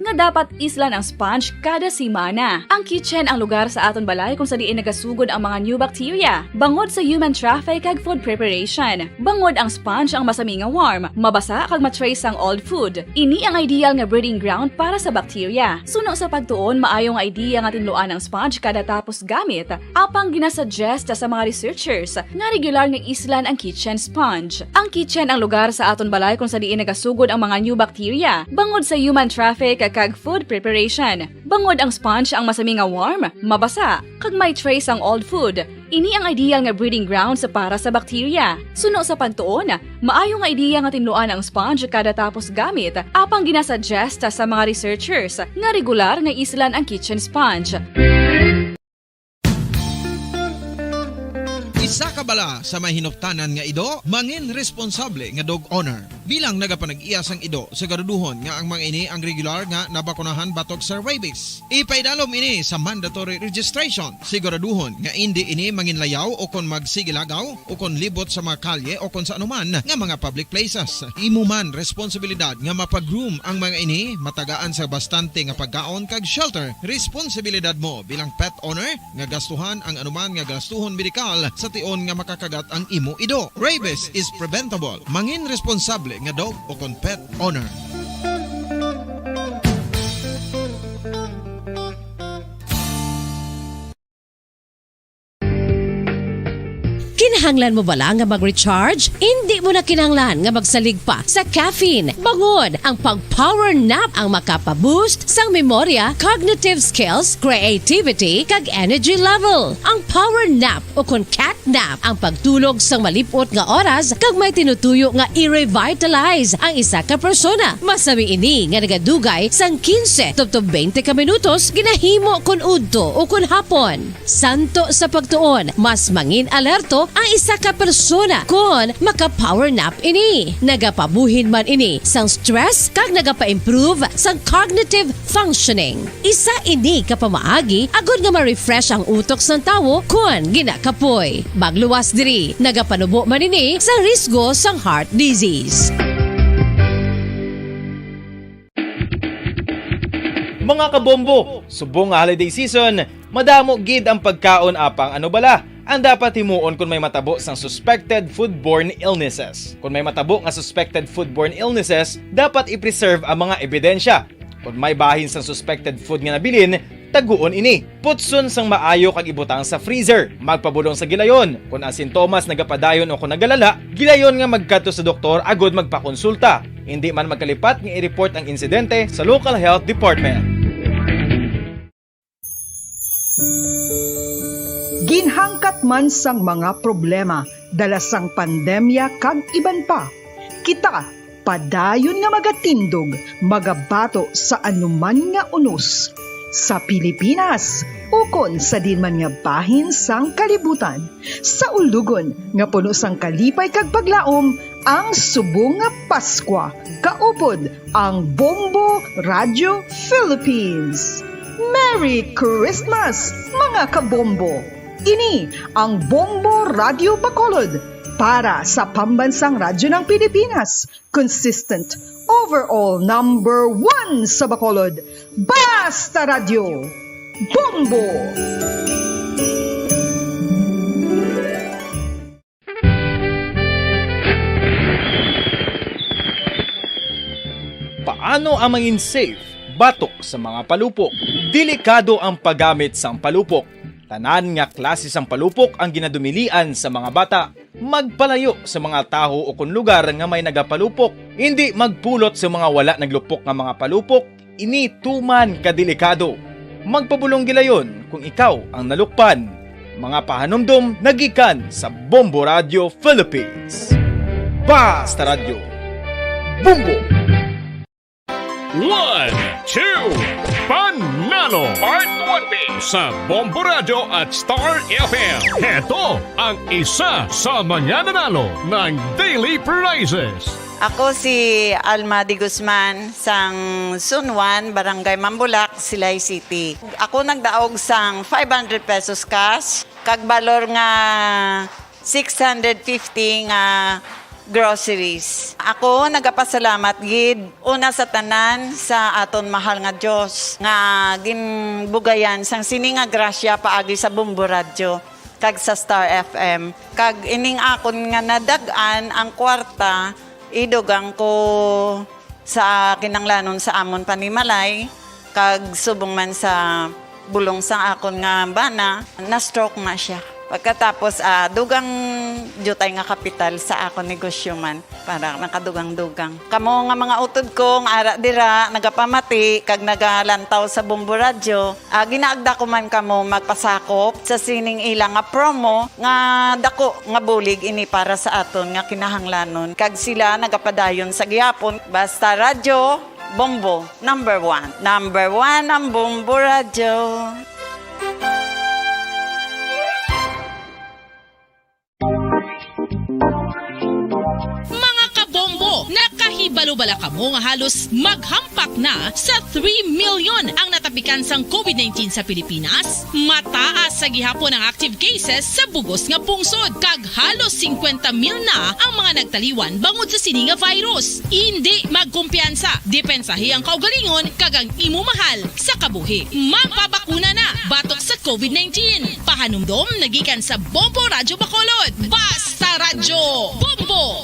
nga dapat islan ang sponge kada semana. Ang kitchen ang lugar sa aton balay kung sa diin nagasugod ang mga new bacteria, bangod sa human traffic kag food preparation. Bangod ang sponge ang masami nga warm, mabasa kag matrace ang old food. Ini ang ideal nga breeding ground para sa bacteria. Suno sa pagtuon, maayong idea nga tinluan ang sponge kada tapos gamit, apang ginasuggest sa mga researchers nga regular nga islan ang kitchen sponge. Ang kitchen ang lugar sa aton balay kung sa diin nagasugod ang mga new bacteria, bangod sa human traffic kag food preparation. Bangod ang sponge ang masami nga warm, mabasa, kag may trace ang old food. Ini ang ideal nga breeding ground sa para sa bacteria. Suno sa pagtuon, maayo nga idea nga tinluan ang sponge kada tapos gamit, apang ginasuggest sa mga researchers nga regular nga islan ang kitchen sponge. Isa ka bala sa mahinuptanan nga ido, mangin responsable nga dog owner. Bilang nagapanag-iyas ang ido, siguraduhon nga ang mga ini ang regular nga nabakunahan batok sa rabies. Ipaidalom ini sa mandatory registration. Siguraduhon nga hindi ini manginlayaw o kon magsigilagaw o kon libot sa mga kalye o kon sa anuman nga mga public places. Imo man responsibilidad nga mapag-groom ang mga ini, matagaan sa bastante nga pagkaon kag shelter. Responsibilidad mo bilang pet owner nga gastuhan ang anuman nga gastuhon medikal sa tion nga makakagat ang imo ido. Rabies is preventable. Mangin responsable nga dog o kon pet owner. Kinahanglan mo bala nga mag-recharge? Hindi mo na kinahanglan nga magsalig pa sa caffeine. Bangod ang pag-power nap ang makapaboost sang memorya, cognitive skills, creativity, kag energy level. Ang power nap o kon cat nap ang pagtulog sang malipot nga oras kag may tinutuyo nga i-revitalize ang isa ka persona. Masami ini nga nagadugay sang 15 tubtob 20 ka minutos ginahimo kun udto o kun hapon. Santo sa pagtuon, mas mangin alerto ang isa ka persona kung maka-power nap ini. Nagapabuhin man ini sang stress kag nagapa-improve sang cognitive functioning. Isa ini kapamaagi agud nga ma-refresh ang utok sang tawo kung ginakapoy. Magluwas diri, nagapanubo man ini sa risgo sang heart disease. Mga kabombo, subong nga holiday season, madamo gid ang pagkaon apang ano bala ang dapat himuon kung may matabo sang suspected foodborne illnesses. Kung may matabo nga suspected foodborne illnesses, dapat i-preserve ang mga ebidensya. Kung may bahin sang suspected food nga nabilin, taguon ini. Putson sang maayo kag ibutang sa freezer. Magpabulong sa gilayon. Kung ang sintomas nagapadayon o kung nagalala, gilayon nga magkadto sa doktor agud magpakonsulta. Hindi man magkalipat nga i-report ang insidente sa local health department. Ginhangkat man sang mga problema dala sang pandemya kag iban pa. Kita padayon nga magatindog, magabato sa anuman nga unos sa Pilipinas ukon sa dinman nga bahin sang kalibutan. Sa ulugon nga puno sang kalipay kag paglaom ang subong nga Paskwa. Kaupod ang Bombo Radio Philippines. Merry Christmas mga kabombo! Ini ang Bombo Radio Bacolod para sa pambansang radyo ng Pilipinas. Consistent, overall number 1 sa Bacolod. Basta Radio! Bombo! Paano ang mangin safe batok sa mga palupok? Delikado ang paggamit sang palupok. Tanan nga klase sang palupok ang ginadumilian sa mga bata. Magpalayo sa mga taho o kung lugar nga may nagapalupok. Hindi magpulot sa mga wala naglupok nga mga palupok. Ini tuman kadelikado. Magpabulong gilayon kung ikaw ang nalukpan. Mga pahanumdum nagikan sa Bombo Radio Philippines. Basta Radio Bombo! 1, 2, Panalo Part 1B sa Bombo Radio at Star FM. Heto ang isa sa mananalo ng daily prizes. Ako si Alma de Guzman sang Sunwan, Barangay Mambulak, Silay City. Ako nagdaog sang 500 pesos cash, kag balor nga 650 nga groceries. Ako nagapasalamat gid una sa tanan sa aton mahal nga Dios nga ginbugayan sang sini nga grasya paagi sa Bombo Radio kag sa Star FM. Kag ining akon nga nadag-an ang kwarta idugang ko sa kinanglanon sa amon panimalay kag subong man sa bulong sa akon nga bana na stroke na siya. Pagkatapos, dugang jutay nga kapital sa akong negosyo man para nakadugang-dugang. Kamo nga mga utod ko, nga ara dira, nagapamati, kag nagalantaw sa Bombo Radio, ginaagda ko man kamo magpasakop sa sining ilang nga promo nga dako nga bulig ini para sa aton nga kinahanglanon. Kag sila nagapadayon sa gihapon, basta radyo, Bombo, number 1. Number 1 ang Bombo Radio. Mga kabombo, nakahibalo-bala kamo nga halos maghampak na sa 3 million ang natapikan sang COVID-19 sa Pilipinas. Mataas sa gihapon ang active cases sa bugos nga pungsod kag halos 50 mil na ang mga nagtaliwan bangod sa sini nga virus. Hindi magkumpiyansa, depensahi ang kaugalingon kag ang imo mahal sa kabuhi. Magpabakuna na batok sa COVID-19. Pahanumdom nagikan sa Bombo Radio Bacolod. Basta Radyo Bombo!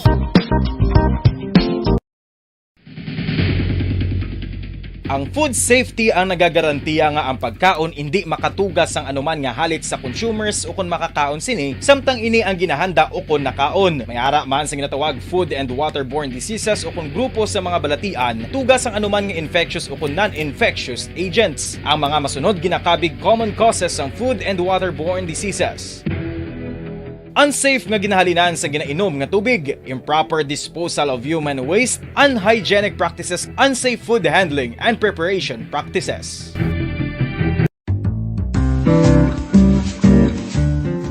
Ang food safety ang nagagarantiya nga ang pagkaon hindi makatugas ang anuman nga halit sa consumers o kung makakaon sini, samtang ini ang ginahanda o kung nakaon. May ara man sa ginatawag food and waterborne diseases o kung grupo sa mga balatian, tugas ang anuman nga infectious o kung non-infectious agents. Ang mga masunod ginakabig common causes ng food and waterborne diseases. Unsafe nga ginahalinan sa ginainom nga tubig, improper disposal of human waste, unhygienic practices, unsafe food handling, and preparation practices.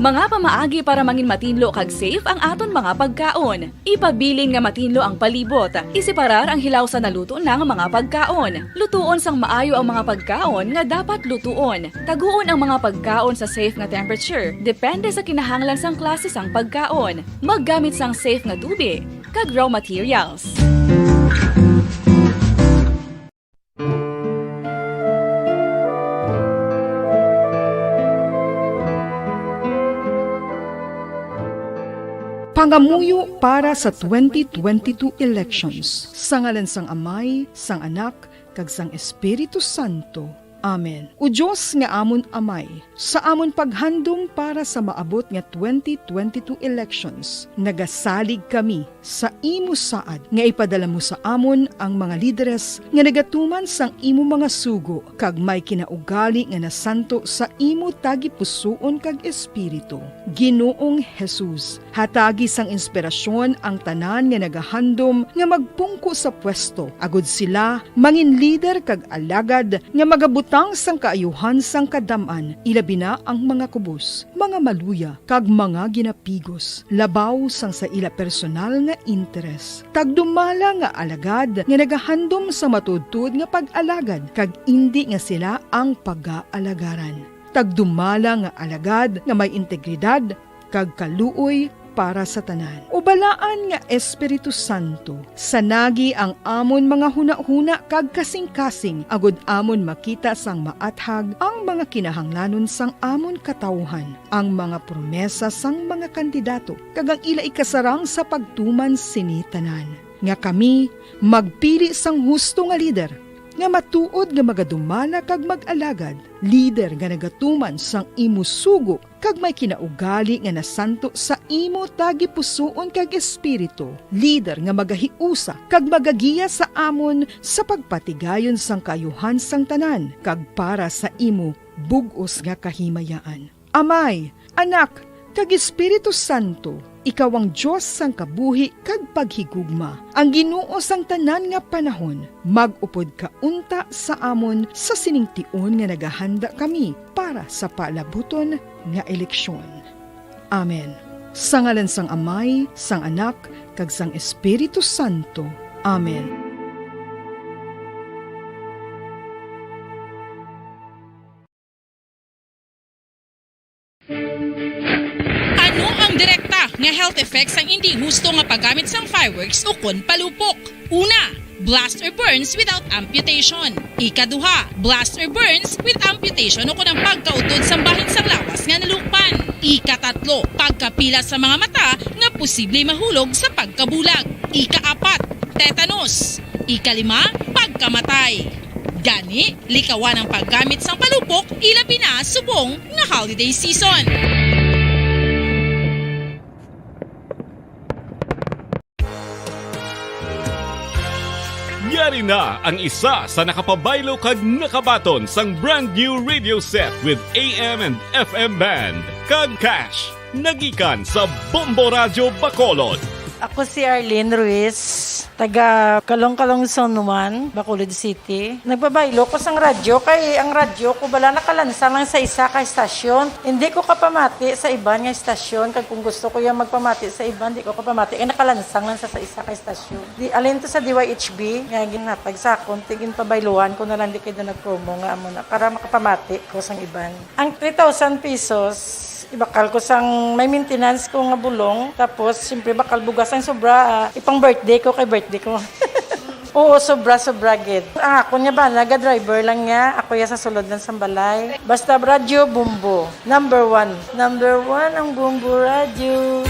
Mga pamaagi para mangin matinlo kag safe ang aton mga pagkaon. Ipabilin nga matinlo ang palibot. Isiparar ang hilaw sa naluto ng mga pagkaon. Lutuon sang maayo ang mga pagkaon nga dapat lutuon. Taguon ang mga pagkaon sa safe nga temperature. Depende sa kinahanglan sang klase sang pagkaon. Maggamit sang safe nga tubig kag raw materials. Pangamuyo para sa 2022 elections. Sa ngalan sang Amay, sang Anak, kag sang Espiritu Santo. Amen. O Diyos nga amon Amay, sa amon paghandom para sa maabot nga 2022 elections, nagasalig kami sa imo saad nga ipadala mo sa amon ang mga lideres nga nagatuman sang imo mga sugo kag may kinaugali nga nasanto sa imo tagi pusoon kag espiritu. Ginoong Jesus, hatagi sang inspirasyon ang tanan nga nagahandom nga magpungko sa pwesto. Agud sila mangin leader kag alagad nga magabutan sang kaayuhan sang kadaman, ilabi na ang mga kubos, mga maluya, kag mga ginapigos, labaw sang sa ila personal nga interes. Tagdumala nga alagad nga nagahandom sa matudtud nga pag-alagad, kag indi nga sila ang pag-aalagaran. Tagdumala nga alagad nga may integridad, kag kaluoy para sa tanan. Ubalaan nga Espiritu Santo, sanagi ang amon mga huna-huna kag kasing-kasing, agud amon makita sang maathag ang mga kinahanglanon sang amon katawhan, ang mga promesa sang mga kandidato, kag ang ila ikasarang sa pagtuman sini tanan. Nga kami magpili sang husto nga lider, nga matuod nga magadumala kag mag-alagad, lider nga nagatuman sang imo sugo kag may kinaugali nga nasanto sa imo tagi pusoon kag espiritu, lider nga magahiusa kag magagiya sa amon sa pagpatigayon sang kayuhan sang tanan kag para sa imo bug-os nga kahimayaan. Amay, Anak, kag Espiritu Santo, ikaw ang Diyos sang kabuhi kag paghigugma. Ang Ginoo sang tanan nga panahon, mag-upod ka unta sa amon sa siningtion nga nagahanda kami para sa palabuton nga eleksyon. Amen. Sa ngalan sang Amay, sang Anak, kag sang Espiritu Santo. Amen. Ano ang direkta nga health effects ang hindi husto nga paggamit sang fireworks o kon palupok. Una, blast or burns without amputation. Ikaduha, blast or burns with amputation o kung ang pagkautod sa bahin sang lawas nga nalukpan. Ikatatlo, pagkapila sa mga mata nga posible mahulog sa pagkabulag. Ikaapat, tetanus. Ikalima, pagkamatay. Gani, likawan ang paggamit sang palupok ilabi na subong nga holiday season. Yari na ang isa sa nakapabaylo kag nakabaton sang brand new radio set with AM and FM band. Kag cash, nagikan sa Bombo Radio Bacolod. Ako si Arlene Ruiz, taga Kalong-Kalong Zone 1, Bacolod City. Nagbabaylo ko sang radyo, kay ang radyo ko bala nakalansang lang sa isa ka estasyon. Hindi ko kapamati sa iban nga estasyon, kag kung gusto ko yung magpamati sa iban, hindi ko kapamati, kaya nakalansang lang sa isa ka estasyon. Alin to sa DYHB, nga ginatag sa akong, tigin pabayluan ko na lang di kayo na nag-promo nga amo na, para makapamati ko sang iban. Ang 3,000 pesos, ibakal ko sang may maintenance ko nga bulong, tapos siyempre bakal bugas ang sobra, ipang birthday ko kay birthday ko. Oo, sobra gid. Ang ako niya ba, naga-driver lang niya, ako ya sa sulod ng sambalay. Basta radyo, Bumbo. Number 1 ang Bumbo Radio.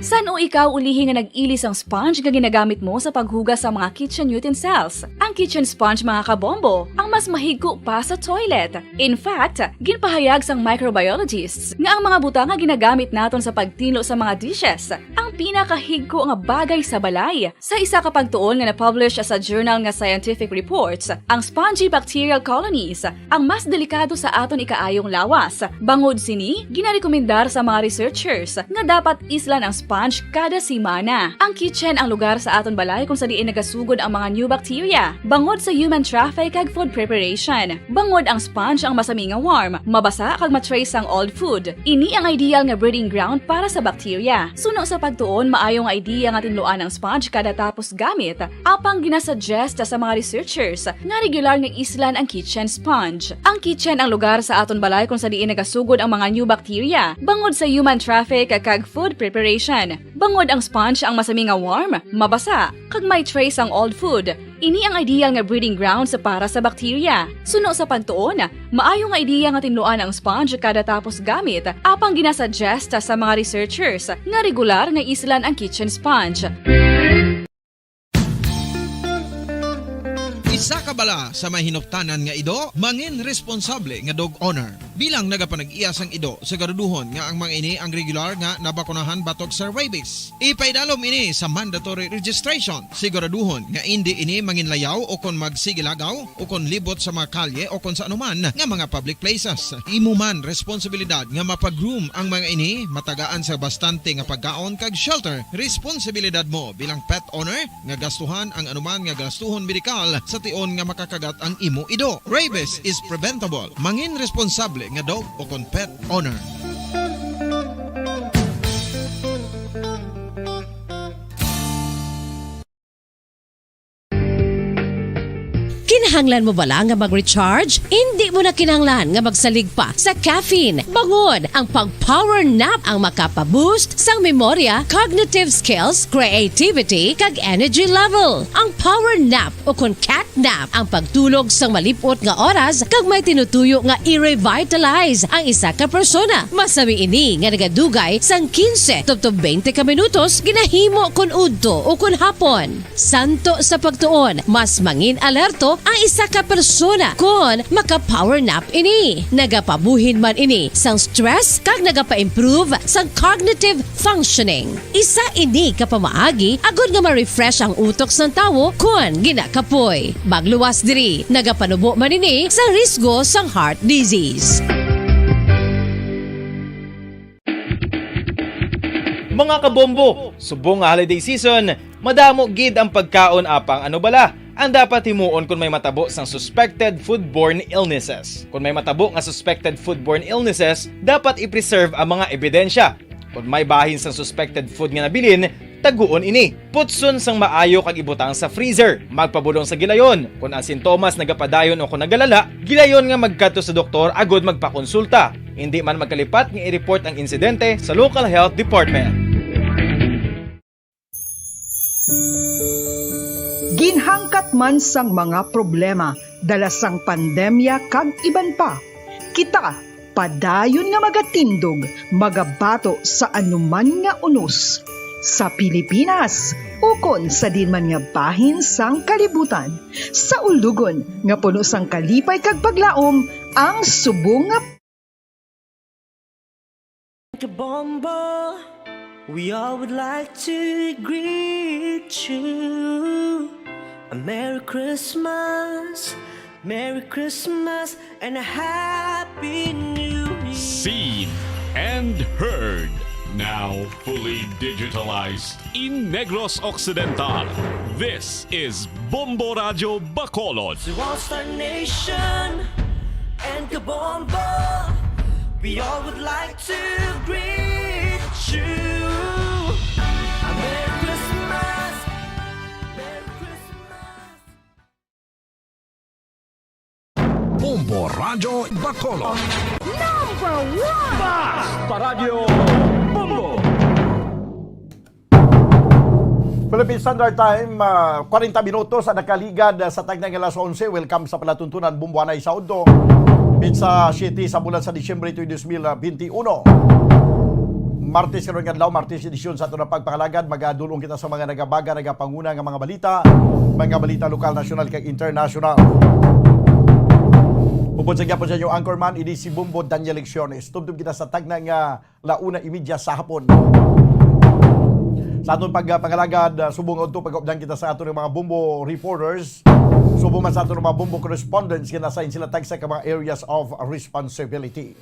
San o ikaw ulihi nga nag-ilis ang sponge nga ginagamit mo sa paghugas sa mga kitchen utensils? Ang kitchen sponge mga kabombo, ang mas mahigko pa sa toilet. In fact, ginpahayag sang microbiologists nga ang mga butang nga ginagamit naton sa pagtilo sa mga dishes ang pinakahigko nga bagay sa balay. Sa isa ka pagtuon nga na-publish sa journal nga Scientific Reports, ang spongy bacterial colonies ang mas delikado sa aton ikaayong lawas. Bangod sini, ginarekomendar sa mga researchers nga dapat islan ang sponge kada simana. Ang kitchen ang lugar sa aton balay kung sa diin nagasugod ang mga new bacteria. Bangod sa human traffic kag food preparation. Bangod ang sponge ang masami nga warm, mabasa kag matrace ang old food. Ini ang ideal nga breeding ground para sa bacteria. Suno sa pagtuon, maayo nga idea nga tinluan ang sponge kada tapos gamit. Apang ginasuggest sa mga researchers nga regular nga islan ang kitchen sponge. Ang kitchen ang lugar sa aton balay kung sa diin nagasugod ang mga new bacteria. Bangod sa human traffic kag food preparation. Bangod ang sponge ang masami nga warm, mabasa, kag may trace ang old food. Ini ang ideal nga breeding ground sa para sa bacteria. Suno sa pagtuon, maayo nga idea nga tinluan ang sponge kada tapos gamit, apang ginasuggest sa mga researchers nga regular nga islan ang kitchen sponge. Isa ka bala sa may hinuptanan nga ido, mangin responsable nga dog owner. Bilang nagapanag-iyas ang ido, siguraduhon nga ang mga ini ang regular nga nabakunahan batok sa rabies. Ipaidalom ini sa mandatory registration. Siguraduhon nga hindi ini manginlayaw o kon magsigilagaw o kon libot sa mga kalye o kon sa anuman nga mga public places. Imo man responsibilidad nga mapag-groom ang mga ini, matagaan sa bastante nga pagkaon kag shelter. Responsibilidad mo bilang pet owner nga gastuhan ang anuman nga gastuhon medikal sa tion nga makakagat ang imo ido. Rabies is preventable. Mangin responsable nga dog o kon pet owner. Kinahanglan mo bala nga mag-recharge? Hindi mo na kinahanglan nga magsalig pa sa caffeine. Bangod ang pag-power nap ang makapaboost sang memorya, cognitive skills, creativity, kag energy level. Ang power nap o kon cat nap ang pagtulog sang malipot nga oras kag may tinutuyo nga i-revitalize ang isa ka persona. Masami ini nga nagadugay sang 15 to 20 ka minutos ginahimo kun udto o kun hapon. Santo sa pagtuon, mas mangin alerto ang isa ka persona kung maka-power nap ini. Nagapabuhin man ini sang stress kag nagapa-improve sang cognitive functioning. Isa ini kapamaagi agud nga ma-refresh ang utok sang tawo kung ginakapoy. Magluwas diri, nagapanubo man ini sa risgo sang heart disease. Mga kabombo, subong nga holiday season, madamo gid ang pagkaon apang ano bala ang dapat himuon kung may matabo sang suspected foodborne illnesses. Kung may matabo nga suspected foodborne illnesses, dapat i-preserve ang mga ebidensya. Kung may bahin sang suspected food nga nabilin, taguon ini. Putson sang maayo kag ibutang sa freezer. Magpabulong sa gilayon. Kung ang sintomas nagapadayon o kung nagalala, gilayon nga magkadto sa doktor agod magpakonsulta. Hindi man magkalipat nga i-report ang insidente sa local health department. Ginhangkat man sang mga problema dala sang pandemya kag iban pa. Kita padayon nga magatindog, magabato sa anuman nga unos. Sa Pilipinas, ukon sa dinman nga bahin sang kalibutan. Sa ulugon nga puno sang kalipay kag paglaom, ang subong nga Bombo, we all would like to greet you. A Merry Christmas, and a Happy New Year. Seen and heard. Now fully digitalized in Negros Occidental. This is Bombo Radio Bacolod. To All-Star Nation and Kabombo, we all would like to greet you. A Merry Christmas, Merry Christmas. Bombo Radio Bacolod. Philippine Standard Time, 40 minutos sa nakaligad sa tagnang alas 11. Welcome sa palatuntunan Bumbuanay sa Udo. Pizza City sa bulan sa Disyembre 2021. Martes karon adlaw, Martes edisyon sa ato na pagpakalagad, magadulong kita sa mga nagabaga, nagapanguna nga mga balita lokal, nasyonal kag international. Upod sa gyapon sa inyo anchorman, ini si Bombo Daniel Lecciones. Tubtub kita sa tagnang 1:30 sa hapon. Sa atong pagpangalagad, subong odto pag-updan kita sa ato ng mga Bombo reporters. Subong man sa ato ng mga Bombo correspondents kinasain sila tag sa mga areas of responsibility.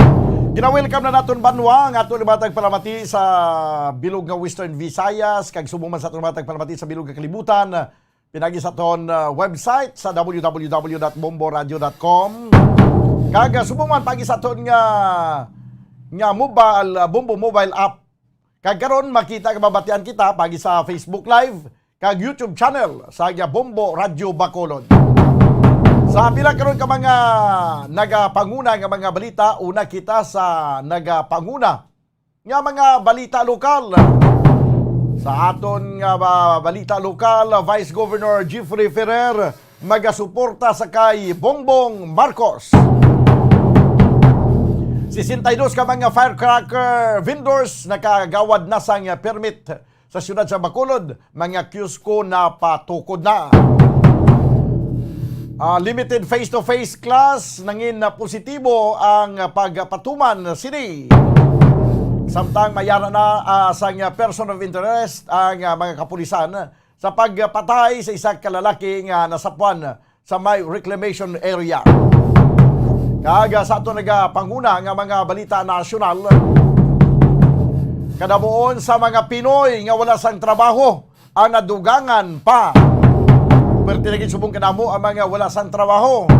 Gina-welcome na naton banwa ang ato limatag palamati sa bilog nga Western Visayas, kag subong man sa ato limatag palamati sa bilog nga kalibutan. Pinagi sa aton website sa www.bomboradio.com. Kag subong man pagi sa aton nga mobile Bombo mobile app. Kag karon makita kababatian kita pagi sa Facebook Live kag YouTube channel sa Bombo Radio Bacolod. Sa pila karon ka mga nagapanguna nga mga balita, una kita sa nagapanguna nga mga balita lokal. Sa aton nga balita lokal, Vice Governor Jeffrey Ferrer magasuporta sa kay Bongbong Marcos. 62 ka mga firecracker vendors nakagawad na sang permit sa siyudad sa Bacolod, mga kiosco na patukod na. Limited face-to-face class nangin na positibo ang pagpatuman sini. Samtang mayara na sang person of interest ang mga kapulisan sa pagpatay sa isang kalalaki nga nasapuan sa may reclamation area. Kaga sa ato nagapanguna nga mga balita nasyonal, kadabuon sa mga Pinoy nga wala sang trabaho ang nadugangan pa. Pertinagin subong kadamo ang mga wala sang trabaho.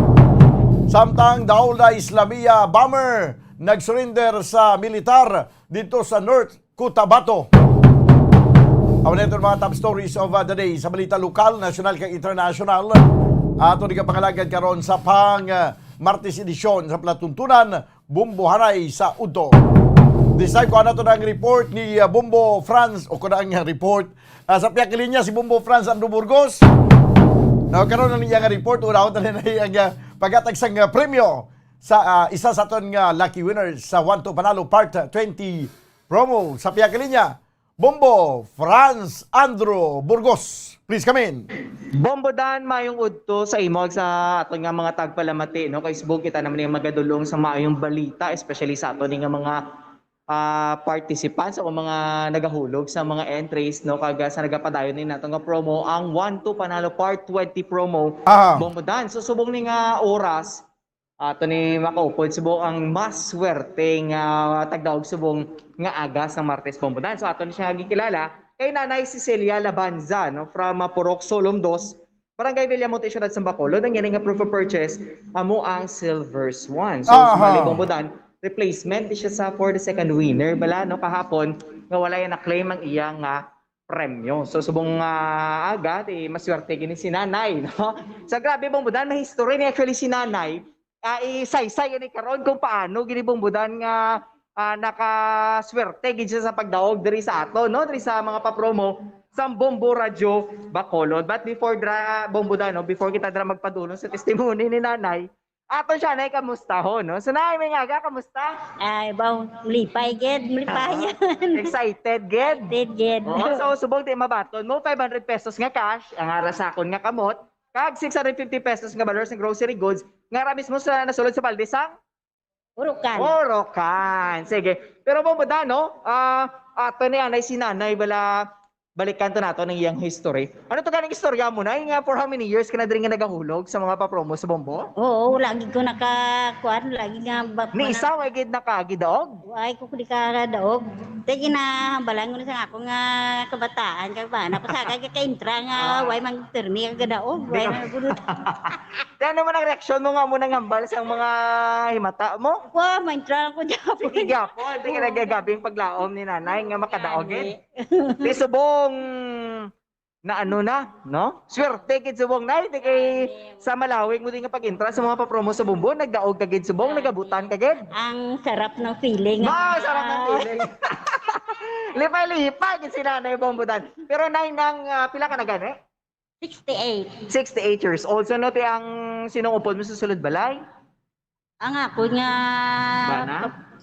Samtang Daula Islamia bomber nag-surrender sa militar dito sa North Cotabato. Awan ito mga top stories of the day sa balita lokal, nasyonal kag international. Ato nagapangalagan karon sa Martes edisyon sa palatuntunan Bumbuhanay sa Udo. This time ko na ito ng report ni Bombo Franz o kuna ang report sa piyak linya si Bombo Franz Andrew Burgos. Karon na niya nga report una na ang pagatag sang premyo sa isa sa aton nga lucky winners sa 1 to Panalo Part 20 promo sa piyak linya Bombo Franz Andrew Burgos. Please come in. Bombo Dan, mayong udto sa imog sa ato nga mga tagpalamati, no? Kay subong kita naman yung magadulong sa mayong balita, especially sa ato nga mga participants o mga nagahulog sa mga entries, no? Kaga sa nagapadayon ni nato nga promo, ang 1 to Panalo Part 20 promo. Bombo Dan, so subong ni nga oras, ato ni makaupod subong ang mas swerte nga tagdaog subong nga agas ng Martes Bombo Dan. So ato ni siya gikilala kay Nanay Cecilia Labanza, no, from Purok Solom 2, Barangay Villamonte, Ciudad San Bacolod. Ang yan nga proof of purchase amo ang Silver Swan. So sumali Bombo Dan, replacement di siya sa for the second winner bala, no, kahapon nga wala yan na claim ang iyang premyo. So subong aga maswerte gini si nanay, no? Sa grabe bumbudan, may history ni actually si nanay. Isaysay ni karon kung paano gini bumbudan nga nakaswerte gid siya sa pagdaog diri sa ato, no? Diri sa mga papromo sa Bombo Radio Bacolod. But before bumbudan, no, before kita dra magpadulong sa testimony ni nanay, ato siya nay kamusta ho, no? So nay may aga kamusta? Ay, mulipay yan. Excited gid. Gid. So subong di mabaton mo 500 pesos nga cash ang arasakon nga kamot, kag 650 pesos nga balors ng grocery goods nga ra mismo sa nasulod sa baldesang Orocan. Sige. Pero bumbudan, no? Ato ni anay si nanay balikan to nato ng iyang history. Ano to ganing istorya mo na? Nga for how many years ka na din nga nagahulog sa mga papromo sa Bombo? Oo, lagi ko nakakuan, lagi nga Ni isa way gid nakagidaog? Ay ko kuli ka daog. Tegi na hambalan ko sa ako nga kabataan kag bana pasaka ka intra nga way mang termi ka daog, way nagudot. Ano man ang reaksyon mo nga mo nang hambal sa mga himata mo? Wa main-tra ko gyapon. Sige gyapon, di ka nagagabing paglaom ni nanay nga makadaogin. Di subong na ano na, no? Swerte gid subong nay, di kay sa malawig mo din nga pag-intra sa mga papromo sa Bombo, nagdaog ka gid subong, nagabutan ka gid. Ang sarap ng feeling. Sarap ng feeling. Lipay-lipay gid si nanay Bombudan. Pero nay nang pila ka na gani? 68. 68 years old. So no ti ang sinungupod mo sa sulod balay? Ang ako nga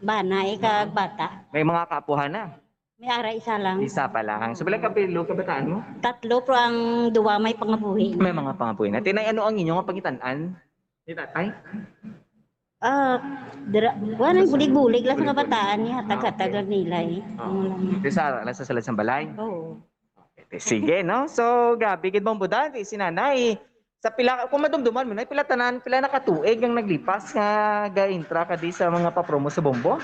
bana kag bata. May mga kapuhan na. May ara isa lang. Isa pa lang. So bilang kapilo kabataan mo? 3 pero ang duwa may pangabuhi. May mga pangabuhi na. Tinay ano ang inyong pangitan-an? Ni tatay? Wanang bulig-bulig lang sa kabataan niya. Tagatag nila eh. Ito sa salad sa balay? Oo. Sige, no? So, gabi gid Bombudan, si nanay. Sa pila, kung madumduman mo na, pila nakatuig ang naglipas nga ga-intra ka di sa mga papromo sa Bombo?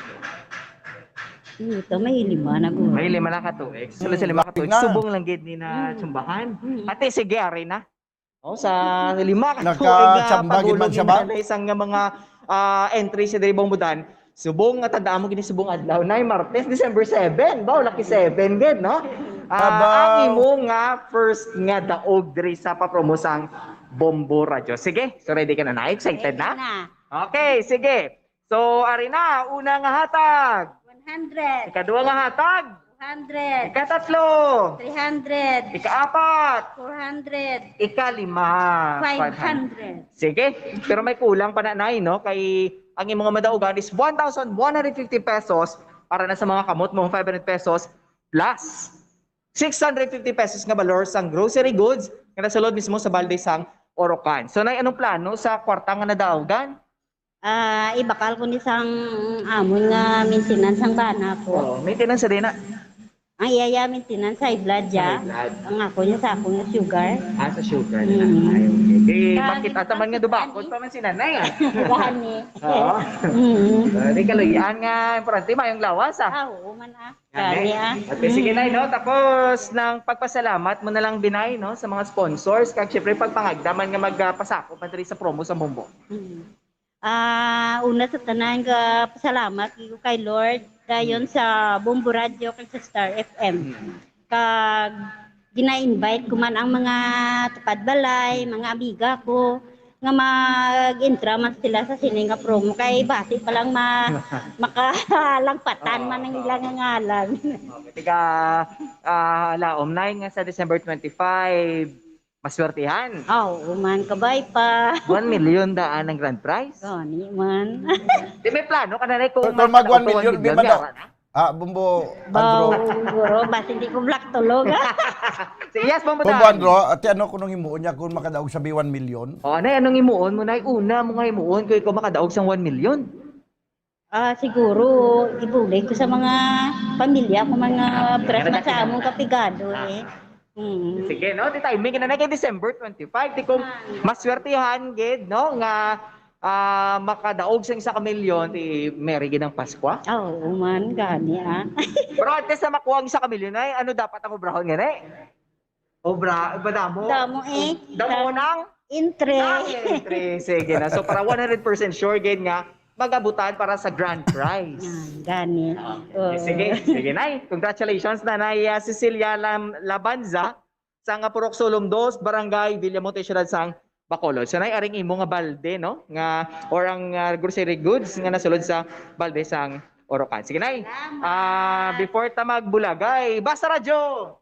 Ito, may 5 na guro. May 5 na katuig. Sila sa 5 katuig. Subong lang gid ni na tsumbahan. Ate, sige, ari na. Sa 5 katuig Nakatsamba gid man siya ba? Isang nga mga entry sa Diri Bombudan. Subong nga tandaan mo gini subong adlaw na Martes, December 7. Baw, lucky 7 gid, no? Ang imo nga first nga daog diri sa papromo sang Bombo Radio. Sige, so ready ka na na? Excited na? Okay, sige. So, ari na, una nga hatag. 100. Ikadua nga hatag. 200. Ikatatlo. 300. Ikaapat. 400. Ikalima. 500. Sige, pero may kulang pa na nay, no? Kay ang imong madaugan is 1,150 pesos para na sa mga kamot mo 500 pesos plus 650 pesos nga balor sang grocery goods nga nasulod mismo sa baldesang Orocan. So nay anong plano sa kwarta nga nadaugan? Ibakal ko ni sang amon nga maintenance ang bana ko. Maintenance din na. Ang iya maintenance sa blood ya. Ang ako niya sa ako nga sugar. Sa sugar na. Okay. Bakit ataman nga dubakot pa man si nanay? Gani. Oo. Di kaluyan nga importante mayong lawas Oo man Gani Okay, sige nay, no? Tapos ng pagpasalamat mo na lang binay, no? Sa mga sponsors. Kag syempre pagpangagdaman nga magpasako pa diri sa promo sa Bombo. Una sa tanan nga pasalamat ko kay Lord dayon sa Bombo Radio kag sa Star FM. Kag gina-invite ko man ang mga tupad balay, mga amiga ko nga mag-intra man sila sa sini nga promo kay basi pa lang makalangpatan man ang ilang ngalan. Tiga laom na nga sa December 25 maswertihan. Man kabay pa. 1 million daan ang grand prize. Gani man. Di may plano ka na rin kung mag 1 million, di ba daw? Bombo Andro. Siguro, basta hindi ko black tulog. Yes, Bombo Andro, ati ano kung himuon niya kung makadaog sa 1 million? Nay, anong himuon mo? Nay, una mo nga himuon kung ikaw makadaog sa 1 million. Siguro, ibulig ko sa mga pamilya ko, mga pras na sa among kapigado eh. Sige, no? Di timing na kay December 25. Di kung maswertihan, gid, no? Nga makadaog sa 1 milyon, di Mary gid ang Pasko. Man, gani Pero at least na makuha ang 1 milyon, ay ano dapat ang obrahon nga, eh? Damo? Damo Damo ng? Intre. Sige na. So para 100% sure, gid nga, magabutan para sa grand prize. Ganit. Sige, Nay. Congratulations, Nanay Cecilia Labanza sa nga Purok Sulom 2, Barangay Villamonte, Ciudad Sang Bacolod. So, Nay, aring imo nga balde, no? Nga, or ang grocery goods nga nasulod sa balde sang Orocan. Sige, Nay. Before ta magbulagay, Basta Radyo!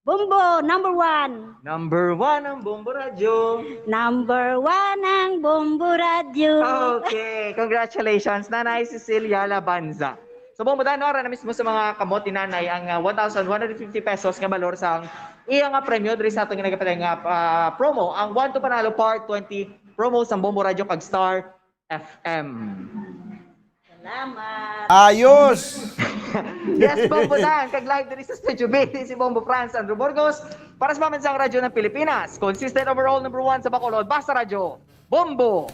Bombo, number 1. Number 1 ang Bombo Radyo. Number 1 ang Bombo Radyo. Okay, congratulations, Nanay Cecilia Labanza. So, bumudan na mismo sa mga kamot ni Nanay ang 1,150 pesos nga balor sa iyang premyo diri sa atong ginagapatay nga promo, ang 1 to Panalo Part 20 promo sa Bombo Radyo kag Star FM. Salamat. Ayos! Yes, Bombo Dan, kag live diri sa Studio B, si Bombo Franz Andrew Burgos para sa Pambansang Radyo ng Pilipinas. Consistent overall number 1 sa Bacolod, Basta Radyo, Bombo!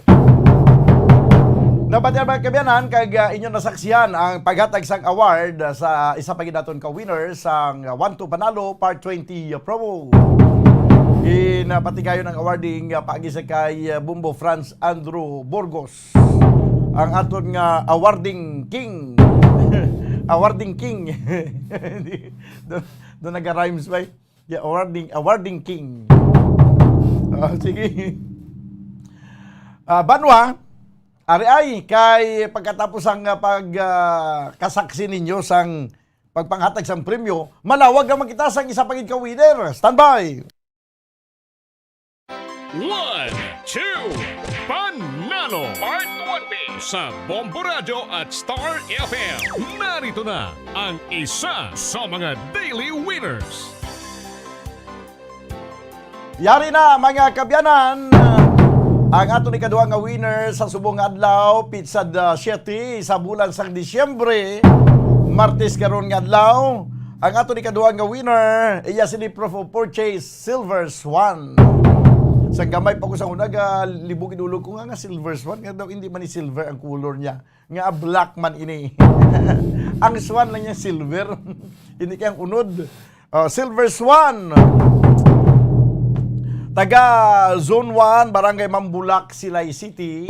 Dapat yan mga kabyanan, kag inyong nasaksihan ang paghatag sang award sa isa pa ginaton ka winner sang 1 to Panalo Part 20 promo. Inapati kayo ng awarding paagi sa kay Bombo Franz Andrew Burgos. Ang aton nga awarding king. Awarding king. Doon nag-rhymes ba? Yeah, awarding king. Sige. Banwa, ari ay kay pagkatapos ang pagkasaksi ninyo sang pagpanghatag sang premyo, malawag naman kita sang isa pagid ka winner. Standby. 1, 2, Panalo Part 20 sa Bombo Radio at Star FM. Narito na ang isa sa mga daily winners. Yari na mga kabyanan. Ang ato ni kaduha nga winner sa subong adlaw, Pizza 7 sa bulan sang Disyembre, Martes karon nga adlaw. Ang ato ni kaduha nga winner, iya si Proof of Purchase Silver Swan. Sa gamay pa ko sa unag, libog inulog ko nga Silver Swan. Nga daw hindi man ni silver ang color niya. Nga black man ini. Ang swan lang niya silver. Hindi kayang unod. Silver Swan. Taga Zone 1, Barangay Mambulak, Silay City.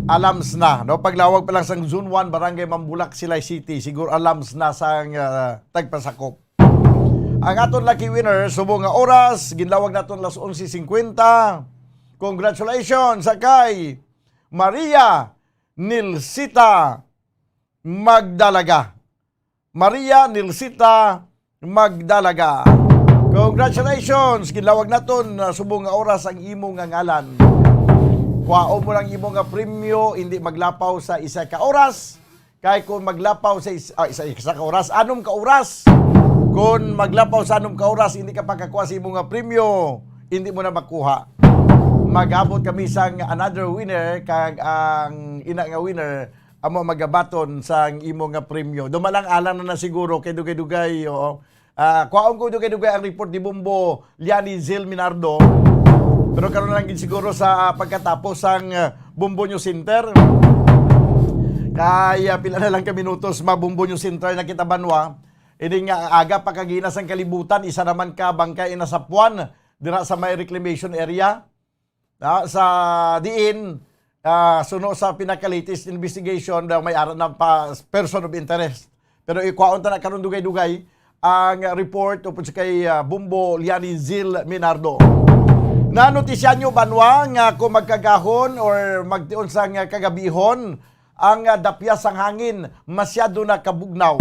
Alams na. No? Paglawag pa lang sa Zone 1, Barangay Mambulak, Silay City. Siguro alams na sa tagpasakop. Ang aton lucky winner, subong nga oras, ginlawag naton las 11:50. Congratulations sa kay Maria Nilsita Magdalaga. Maria Nilsita Magdalaga. Congratulations! Ginlawag naton subong nga oras ang imo nga ngalan. Kuhaon mo lang imo nga premyo, hindi maglapaw sa isa ka oras. Kay kung maglapaw sa isa ka oras, anom ka oras. Kung maglapaw sa anom ka oras, hindi ka pagkakuha sa imo nga premyo, hindi mo na makuha. Mag-abot kami sa another winner, kag ang ina nga winner, amo magabaton sa imo nga premyo. Dumalang alam na siguro, kay dugay-dugay, kuhaon ko dugay-dugay ang report ni Bombo Liani Zil Minardo. Pero karon lang siguro sa pagkatapos ang Bombo News Center. Kaya pila na lang ka minutos mabombo News Center na kita banwa. Ini nga aga pa kaginas ang kalibutan, isa naman ka bangkay na sa Puan, dira sa may reclamation area. Sa diin, suno sa pinaka-latest investigation daw may aral na person of interest. Pero ikwaon ta na karon dugay-dugay ang report upod sa kay Bombo Liani Zil Minardo. Nanotisyan nyo banwa nga kung magkagahon or magtion sa kagabihon, ang dapyas ang hangin masyado na kabugnaw.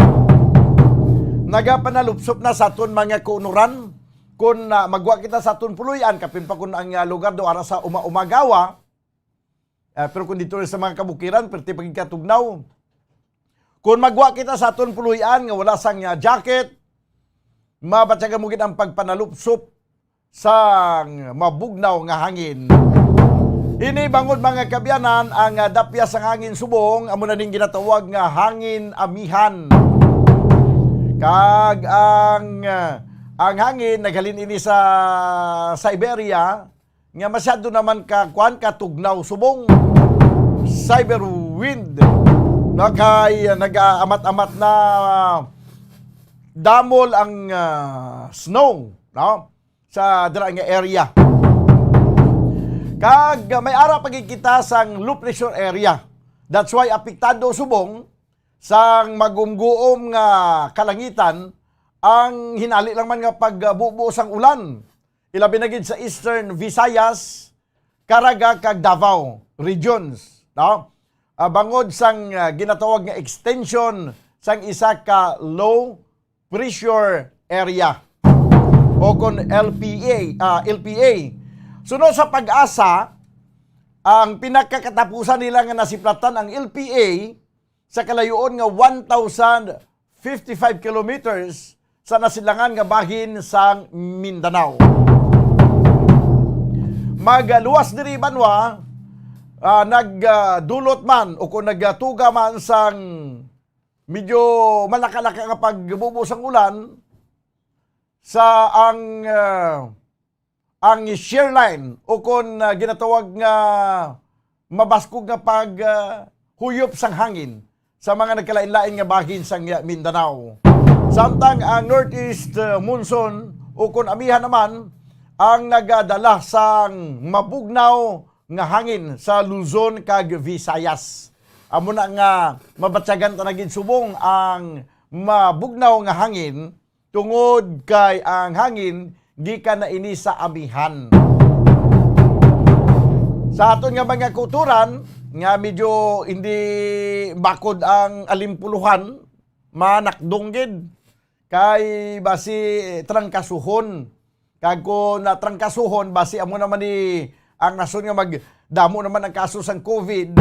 Nagapanalupsop na sa aton mga kunuran. Kung magwa kita sa aton puluyan, kapin pa kung ang lugar do ara sa umagawa, pero kung dito sa mga kabukiran, perti pagkatugnaw. Kung magwa kita sa aton puluyan, nga wala sang jacket, mabatsaga mo gid ang pagpanalupsop sa mabugnaw nga hangin. Ini bangod mga kabyanan, ang dapyas ang hangin subong, amo na ning ginatawag nga hangin amihan. Kag ang hangin naghalin ini sa Siberia nga masyado naman katugnaw subong cyber wind no kay nag-amat-amat na damol ang snow no sa dira nga area. Kag may ara pagkikita sang low pressure area. That's why apektado subong sang magumguom nga kalangitan ang hinali lang man nga pagbubuo sang ulan. Ilabi na gid sa Eastern Visayas, Caraga kag Davao regions, no? Bangod sang ginatawag nga extension sang isa ka low pressure area o kon LPA. Sunod sa Pag-asa, ang pinakakatapusan nila nga nasiplatan ang LPA sa kalayoon nga 1,055 kilometers sa nasilangan nga bahin sang Mindanao. Magaluwas diri banwa, nagdulot man o kung nagtuga man sang medyo malakalaka nga pagbubuo sang ulan sa ang shear line o kung ginatawag nga mabaskog nga huyop sang hangin sa mga nagkalain-lain nga bahin sang Mindanao. Samtang ang northeast monsoon o kung amihan naman ang nagadala sang mabugnaw nga hangin sa Luzon kag Visayas. Amo na nga mabatsagan ta naging subong ang mabugnaw nga hangin tungod kay ang hangin gikan na ini sa amihan. Sa aton nga mga kulturan nga medyo hindi bakod ang alimpuluhan, manakdonggid kay basi trangkasuhon. Kag ko na trangkasuhon basi amo naman ni ang nason nga magdamo naman ang kaso sang COVID.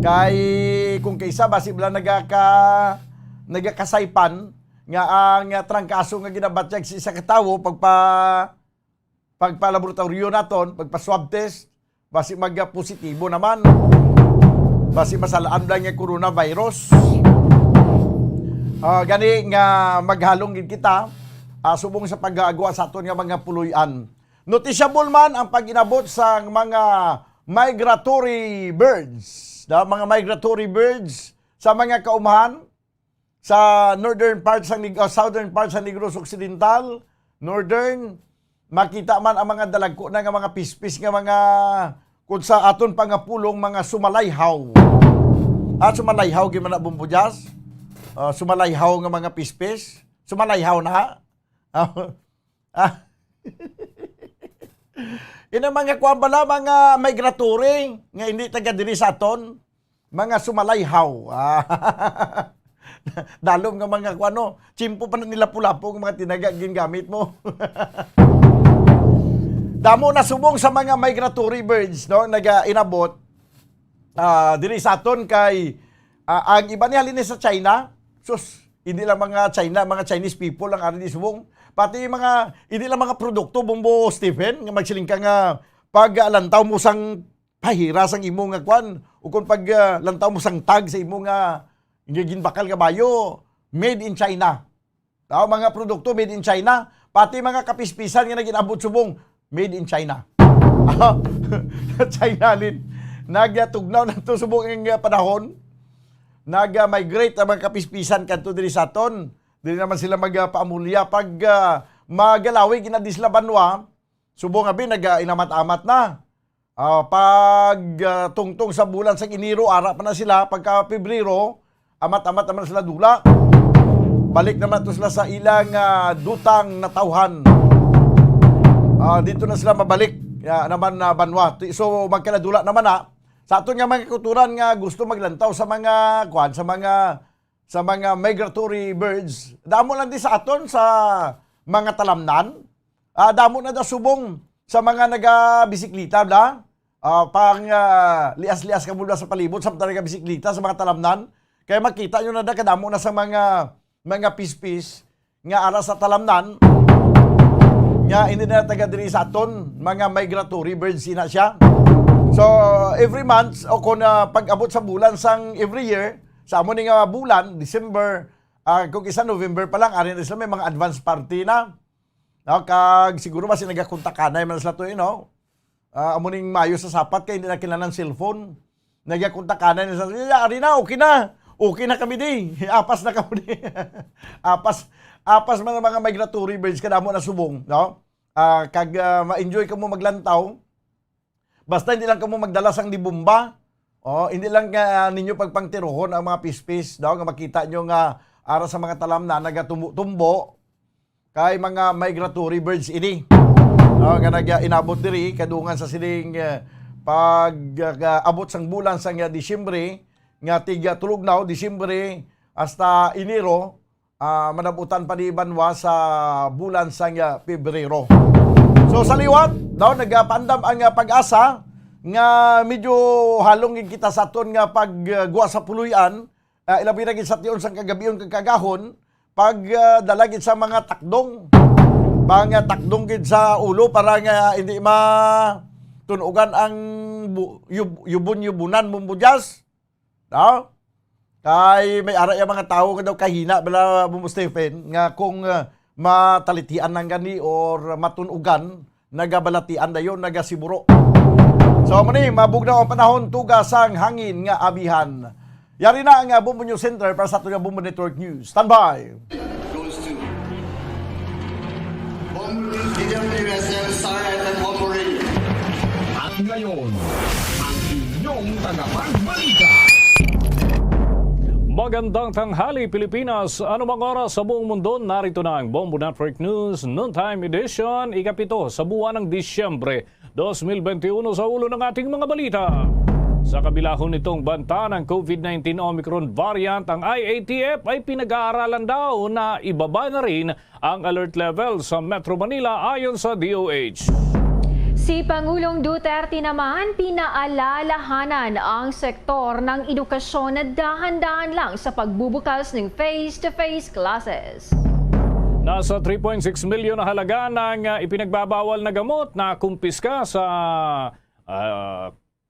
Kay kung kaysa basi bala nagakasaypan nga ang trangkaso nga ginabatyag sa isa ka tawo pagpalaboratorio naton, pagpa-swab test, basi magpositibo naman. Basi masalaan lang nga coronavirus. Gani nga maghalong gid kita subong sa pag-aagwa sa aton nga mga puluyan. Noticeable man ang pag-inabot sa mga migratory birds. Mga migratory birds sa mga kaumahan sa northern part sa southern part sa Negros Occidental, northern, makita man ang mga dalagko na nga mga pispis nga mga kung sa aton pangapulong mga sumalayhaw. At sumalayhaw gyud man na bumbujas. Sumalayhaw nga mga pispis. Sumalayhaw na. Ina mga kuan bala mga migratory nga hindi taga diri sa aton, mga sumalayhaw. Dalom nga mga kuano, chimpo pa na nila pulapo ng mga tinaga gingamit mo. Damo na subong sa mga migratory birds, no, naga-inabot diri sa aton kay ang iba ni halin sa China. Sus, hindi lang mga China, mga Chinese people ang ari di subong. Pati mga hindi lang mga produkto Bombo Stephen nga magsiling ka nga pag lantaw mo sang pahira sang imo nga kwan o kung pag lantaw mo sang tag sa imo nga ginbakal nga bayo, made in China. Mga produkto made in China, pati mga kapispisan nga naginabot subong, made in China. China lin. Nagtugnaw na ito subong ang panahon. Nag-migrate ang mga kapispisan kanto diri sa aton. Dili naman sila magpaamulya. Pag magalawi, ginadisla banwa, subong abi, nag-inamat-amat na. Pag tungtong sa bulan sa Enero, ara pa na sila. Pagka Pebrero, amat-amat naman sila dula. Balik naman to sila sa ilang dutang na tauhan. Dito na sila mabalik naman na banwa. So magkaladula naman sa aton nga mga kulturan nga gusto maglantaw sa mga kwan, sa mga migratory birds. Damo lang din sa aton sa mga talamnan. Damo na da subong sa mga naga-bisiklita da. Pang lias-lias ka mula sa palibot sa naga-bisiklita sa mga talamnan. Kaya makita nyo na da kadamo na sa mga pispis nga ara sa talamnan. Nga hindi na taga diri sa aton mga migratory birds ina siya. So every month o kung pag-abot sa bulan sang every year sa amo ni nga bulan December kung isa November pa lang ari na sila may mga advance party na. Kag siguro ba si nagakontakanay man sila to amo ning Mayo sa sapat kay hindi na kinahanglan cellphone. Nagakontakanay na sila ari na okay na. Okay na kami di. Apas na kami di. apas mga migratory birds kadamo na subong, no? Kag ma-enjoy ka mo maglantaw. Basta hindi lang kamo magdala sang libumba. Hindi lang ninyo pagpangtirohon ang mga pispis daw nga makita nyo nga ara sa mga talam na nagatumbo kay mga migratory birds ini. Nga nag-inabot diri kadungan sa siling pag abot sang bulan sang Disyembre nga tiga tulugnaw Disyembre hasta Enero manabutan pa ni banwa sa bulan sang Pebrero. So sa liwat daw nagapandam ang Pag-asa nga medyo halong kita sa aton nga pagguwa sa puluyan, ilabi na gid sa tion sang kagabion kagahon pag dalagid sa mga takdong takdong gid sa ulo para nga hindi tunugan ang yubon-yubunan mumbudyas. No? Kay may ara yung mga tao nga daw kahina bala mo Stephen nga kung matalitian ng gani or matunugan nagabalatian dayon nagasiburo. So mani mabugnaw ang panahon tugas ang hangin nga abihan. Yari na ang Bombo News Center para sa ato nga Bombo Network News. Standby. At ngayon, ang inyong tagapagbalita. Magandang tanghali Pilipinas, anumang oras sa buong mundo, narito na ang Bombo Network News Noontime Edition, ikapito sa buwan ng Disyembre 2021 sa ulo ng ating mga balita. Sa kabila ho nitong banta ng COVID-19 Omicron variant, ang IATF ay pinag-aaralan daw na ibaba na rin ang alert level sa Metro Manila ayon sa DOH. Si Pangulong Duterte naman pinaalalahanan ang sektor ng edukasyon na dahan-dahan lang sa pagbubukas ng face-to-face classes. Nasa 3.6 milyon na halaga ng ipinagbabawal na gamot na kumpiska sa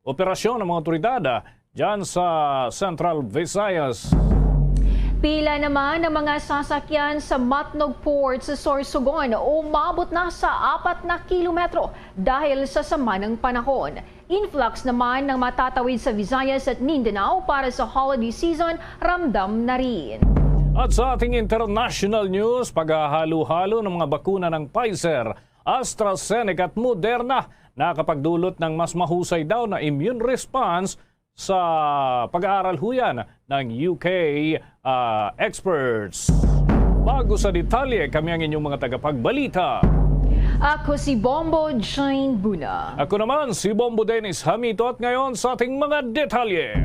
operasyon ng mga otoridad dyan sa Central Visayas. Pila naman ng mga sasakyan sa Matnog Port sa Sorsogon umabot na sa 4 na kilometro dahil sa sama ng panahon. Influx naman ng matatawid sa Visayas at Mindanao para sa holiday season ramdam na rin. At sa ating international news, paghahalo-halo ng mga bakuna ng Pfizer, AstraZeneca at Moderna nakapagdulot ng mas mahusay daw na immune response sa pag-aaral huyan ng UK experts. Bago sa detalye, kami ang inyong mga tagapagbalita. Ako si Bombo Jane Buna. Ako naman si Bombo Dennis Hamito at ngayon sa ating mga detalye.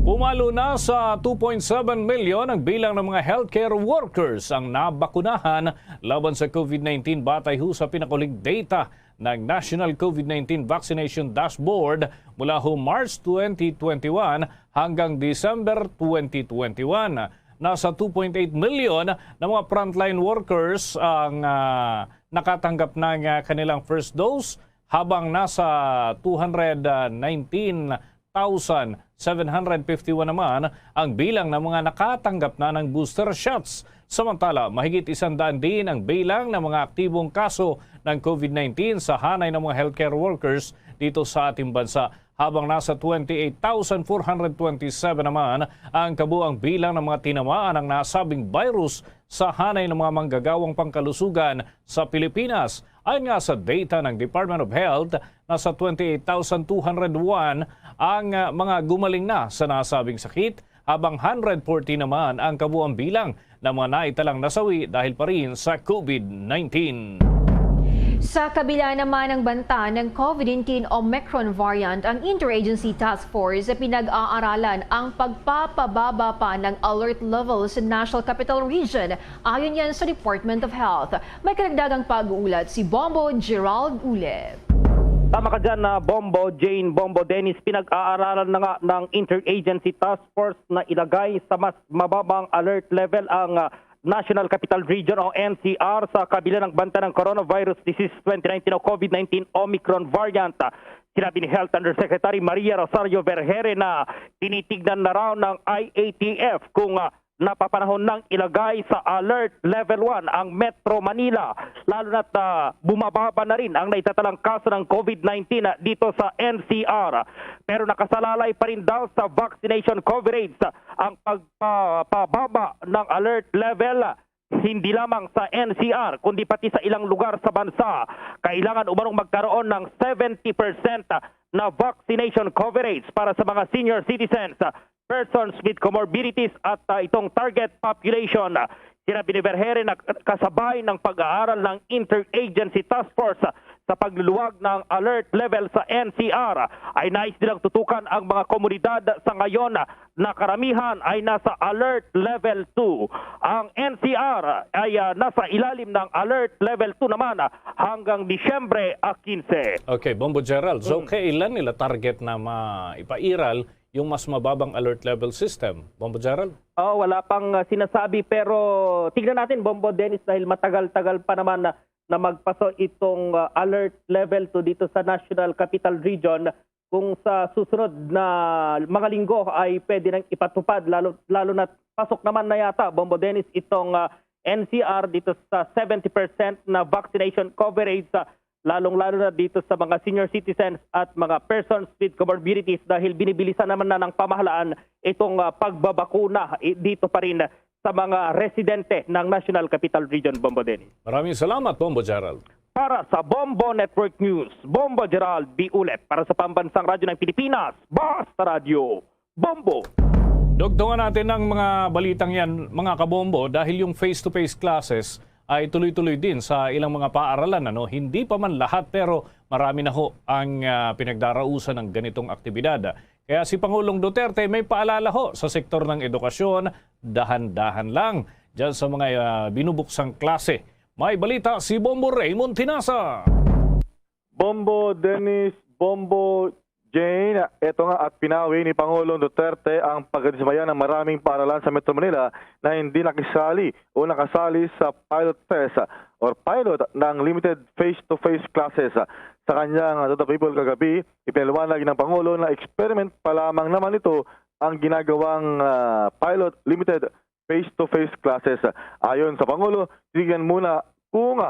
Pumalo na sa 2.7 milyon ang bilang ng mga healthcare workers ang nabakunahan laban sa COVID-19 batay ho sa pinakuling data ng National COVID-19 Vaccination Dashboard mula ho March 2021 hanggang December 2021. Nasa 2.8 milyon na mga frontline workers ang nakatanggap ng kanilang first dose habang nasa 219,751 naman ang bilang ng mga nakatanggap na ng booster shots. Samantala, mahigit 100 din ang bilang ng mga aktibong kaso ng COVID-19 sa hanay ng mga healthcare workers dito sa ating bansa. Habang nasa 28,427 naman ang kabuang bilang ng mga tinamaan ng nasabing virus sa hanay ng mga manggagawang pangkalusugan sa Pilipinas. Ayon nga sa data ng Department of Health, nasa 28,201 ang mga gumaling na sa nasabing sakit, habang 140 naman ang kabuang bilang ng mga naitalang nasawi dahil pa rin sa COVID-19. Sa kabila naman ng banta ng COVID-19 Omicron variant, ang Interagency Task Force ay pinag-aaralan ang pagpapababa pa ng alert level sa National Capital Region. Ayon yan sa Department of Health. May karagdagang pag-uulat si Bombo Gerald Ulep. Tama ka dyan na Bombo Jane, Bombo Dennis, pinag-aaralan na nga ng Interagency Task Force na ilagay sa mas mababang alert level ang National Capital Region o NCR sa kabila ng banta ng Coronavirus Disease 2019 o COVID-19 Omicron variant. Sinabi ni Health Undersecretary Maria Rosario Vergere na tinitignan na raw ng IATF kung napapanahon ng ilagay sa alert level 1 ang Metro Manila, lalo na't bumababa na rin ang naitatalang kaso ng COVID-19 dito sa NCR. Pero nakasalalay pa rin daw sa vaccination coverage ang pagpababa ng alert level hindi lamang sa NCR kundi pati sa ilang lugar sa bansa. Kailangan umanong magkaroon ng 70% na vaccination coverage para sa mga senior citizens, persons with comorbidities at itong target population. Sinabi ni Vergere na kasabay ng pag-aaral ng Interagency Task Force sa pagluluwag ng alert level sa NCR ay nais nilang tutukan ang mga komunidad sa ngayon na karamihan ay nasa alert level 2. Ang NCR ay nasa ilalim ng alert level 2 naman hanggang Disyembre 15. Okay, Bombo Gerald. So, kailan nila target na maipairal yung mas mababang alert level system? Bombo Gerald? Wala pang sinasabi pero tignan natin, Bombo Dennis, dahil matagal-tagal pa naman na magpaso itong alert level 2 dito sa National Capital Region. Kung sa susunod na mga linggo ay pwede nang ipatupad, lalo na pasok naman na yata, Bombo Dennis, itong NCR dito sa 70% na vaccination coverage, lalong-lalo na dito sa mga senior citizens at mga persons with comorbidities dahil binibilisan naman na ng pamahalaan itong pagbabakuna dito pa rin sa mga residente ng National Capital Region, Bombo Dennis. Maraming salamat, Bombo Gerald. Para sa Bombo Network News, Bombo Gerald B. Ulet. Para sa Pambansang Radyo ng Pilipinas, Basta Radio, Bombo! Dugtungan natin ang mga balitang yan, mga kabombo, dahil yung face-to-face classes ay tuloy-tuloy din sa ilang mga paaralan. Hindi pa man lahat pero marami na ho ang pinagdarausan ng ganitong aktibidad. Kaya si Pangulong Duterte may paalala ho sa sektor ng edukasyon, dahan-dahan lang dyan sa mga binubuksang klase. May balita si Bombo Raymond Tinasa. Bombo Dennis, Bombo Jane, ito nga at pinawi ni Pangulong Duterte ang pagdismaya ng maraming paaralan sa Metro Manila na hindi nakisali o nakasali sa pilot test or pilot ng limited face-to-face classes. Sa kanyang To the People kagabi, ipinaliwanag ng Pangulo na experiment pa lamang naman ito ang ginagawang pilot limited face-to-face classes. Ayon sa Pangulo, tignan muna kung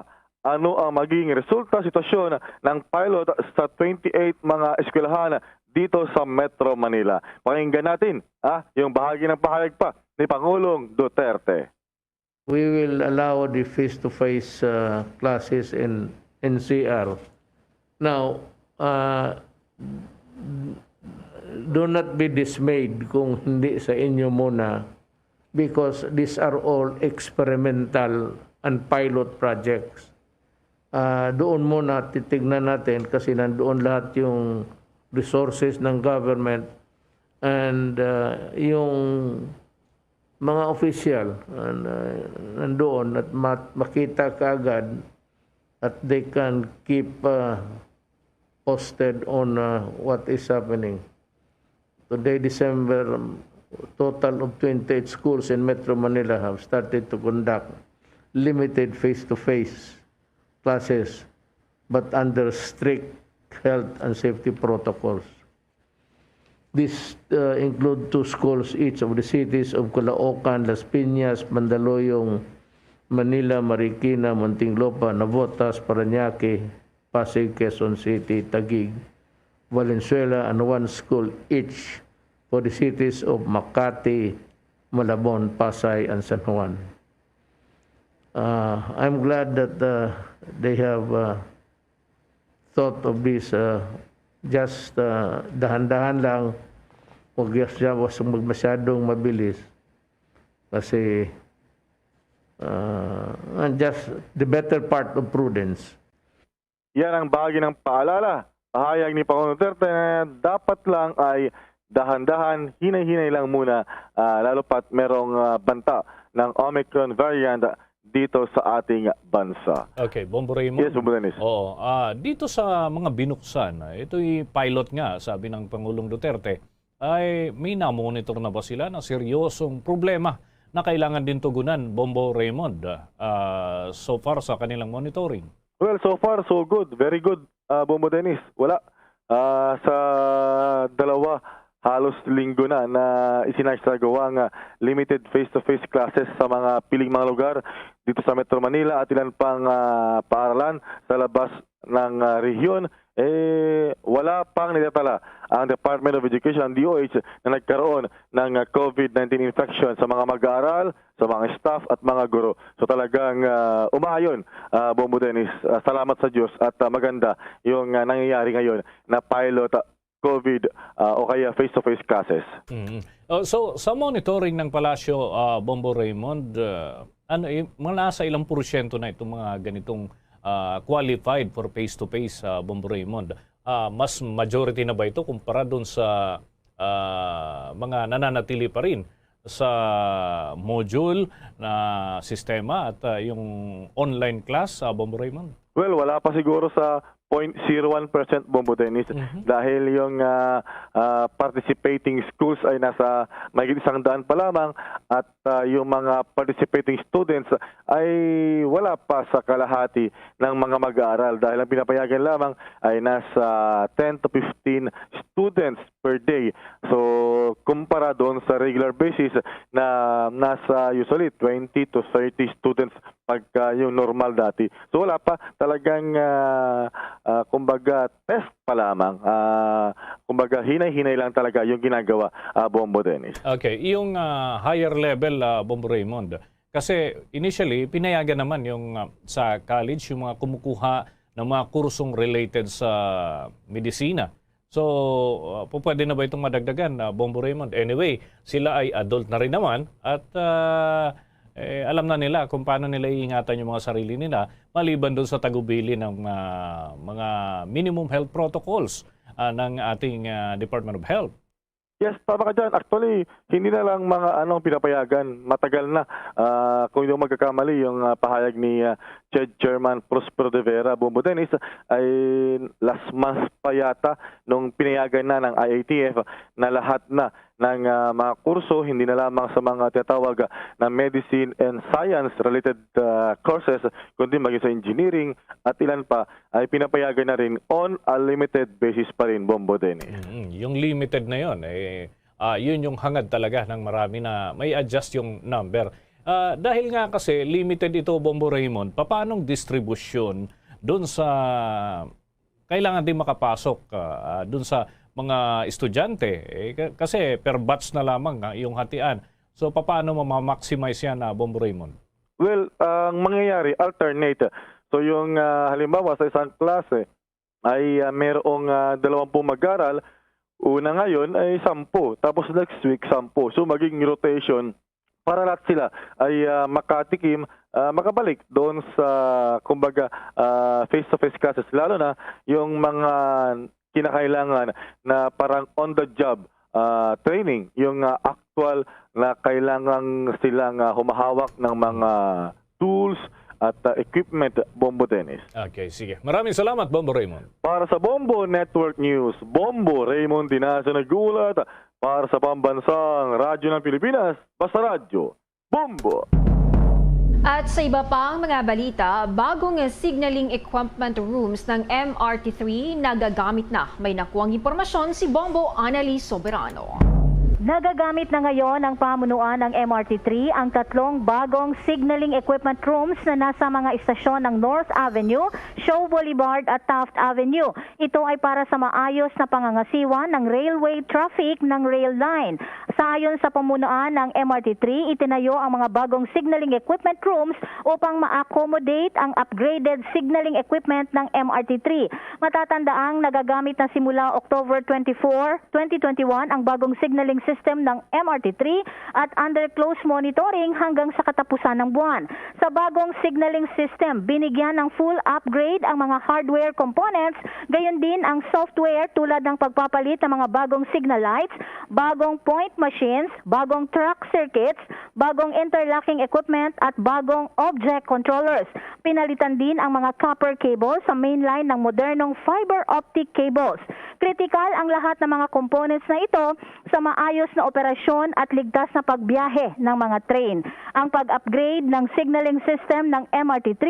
ano ang magiging resulta sitwasyon ng pilot sa 28 mga eskwelahan dito sa Metro Manila. Pakinggan natin yung bahagi ng pahayag pa ni Pangulong Duterte. We will allow the face-to-face classes in NCR. Now, do not be dismayed kung hindi sa inyo muna because these are all experimental and pilot projects. Doon muna titignan natin kasi nandoon lahat yung resources ng government and yung mga official nandoon at makita kaagad at they can keep posted on what is happening. Today, December, total of 28 schools in Metro Manila have started to conduct limited face-to-face classes, but under strict health and safety protocols. These include 2 schools each of the cities of Caloocan, Las Piñas, Mandaluyong, Manila, Marikina, Muntinlupa, Navotas, Parañaque, Pasig, Quezon City, Taguig, Valenzuela, and 1 school each for the cities of Makati, Malabon, Pasay, and San Juan. I'm glad that they have thought of this just dahan-dahan lang, huwag masyadong mabilis kasi just the better part of prudence. Yan ang bahagi ng paalala. Pahayag ni Pangulong Duterte na dapat lang ay dahan-dahan, hinay-hinay lang muna lalo pat merong banta ng Omicron variant dito sa ating bansa. Okay, Bombo Raymond. Yes, Bombo Dennis. Oo, dito sa mga binuksan, ito'y pilot nga, sabi ng Pangulong Duterte, ay may na-monitor na ba sila ng seryosong problema na kailangan din tugunan, Bombo Raymond, so far sa kanilang monitoring? Well, so far, so good. Very good, Bombo Dennis. Wala. Sa dalawa, halos linggo na isinasagawang limited face-to-face classes sa mga piling mga lugar dito sa Metro Manila at ilan pang paaralan sa labas ng rehiyon, wala pang nilatala ang Department of Education, DOH, na nagkaroon ng COVID-19 infection sa mga mag-aaral, sa mga staff at mga guro. So talagang umayon, Bombo Dennis. Salamat sa Diyos at maganda yung nangyayari ngayon na pilot COVID o kaya face-to-face classes. So sa monitoring ng Palasyo, Bombo Raymond, nasa ilang porsyento na itong mga ganitong qualified for face-to-face, Bombo Raymond? Mas majority na ba ito kumpara doon sa mga nananatili pa rin sa module na sistema at yung online class, Bombo Raymond? Well, wala pa siguro sa 0.01% Bombo Dennis dahil yung participating schools ay nasa mahigit 100 pa lamang at yung mga participating students ay wala pa sa kalahati ng mga mag-aaral dahil ang pinapayagan lamang ay nasa 10 to 15 students per day. So kumpara doon sa regular basis na nasa usually 20 to 30 students pagka yung normal dati. So wala pa talagang kumbaga test pa lamang. Kumbaga hinay-hinay lang talaga yung ginagawa, Bombo Dennis. Okay, yung higher level, Bombo Raymond, kasi initially pinayagan naman yung sa college yung mga kumukuha ng mga kursong related sa medisina. So, pwede na ba itong madagdagan, Bombo Raymond? Anyway, sila ay adult na rin naman at alam na nila kung paano nila iingatan yung mga sarili nila maliban doon sa tagubili ng mga minimum health protocols ng ating Department of Health. Yes, tama ka dyan. Actually, hindi na lang mga pinapayagan. Matagal na. Kung hindi magkakamali, yung pahayag ni Chairman Prospero de Vera, Bombo Dennis, ay last month pa yata nung pinayagan na ng IATF na lahat na ng mga kurso, hindi na lamang sa mga tinatawag na medicine and science related courses, kundi maging sa engineering at ilan pa ay pinapayagan na rin on a limited basis pa rin, Bombo Dennis. Yung limited na yun, yun yung hangad talaga ng marami na may adjust yung number. Dahil nga kasi limited ito, Bombo Raymond, paanong distribution doon sa kailangan din makapasok doon sa mga estudyante? Kasi per batch na lamang yung hatian. So paano ma-maximize yan, Bombo Raymond? Well, ang mangyayari, alternate. So yung halimbawa sa isang klase ay merong 20 mag-aral, una ngayon ay 10, tapos next week 10. So maging rotation para lahat sila ay makatikim, makabalik doon sa kumbaga face-to-face classes, lalo na yung mga kinakailangan na parang on-the-job training, yung actual na kailangan silang humahawak ng mga tools at equipment, Bombo Dennis. Okay, sige. Maraming salamat, Bombo Raymond. Para sa Bombo Network News, Bombo Raymond Dinaso nag-uulat para sa pambansang radyo ng Pilipinas, basta radyo, Bombo! At sa iba pang mga balita, bagong signaling equipment rooms ng MRT3 nagagamit na. May nakuwang impormasyon si Bombo Annalise Soberano. Nagagamit na ngayon ng pamunuan ng MRT3 ang 3 bagong signaling equipment rooms na nasa mga istasyon ng North Avenue, Shaw Boulevard at Taft Avenue. Ito ay para sa maayos na pangangasiwa ng railway traffic ng rail line. Sa ayon sa pamunuan ng MRT3, itinayo ang mga bagong signaling equipment rooms upang ma-accommodate ang upgraded signaling equipment ng MRT3. Matatandaang nagagamit na simula October 24, 2021 ang bagong signaling system ng MRT3 at under close monitoring hanggang sa katapusan ng buwan. Sa bagong signaling system, binigyan ng full upgrade ang mga hardware components, gayon din ang software tulad ng pagpapalit ng mga bagong signal lights, bagong point machines, bagong track circuits, bagong interlocking equipment at bagong object controllers. Pinalitan din ang mga copper cables sa mainline ng modernong fiber optic cables. Kritikal ang lahat ng mga components na ito sa maayos na operasyon at ligtas na pagbiyahe ng mga train. Ang pag-upgrade ng signaling system ng MRT3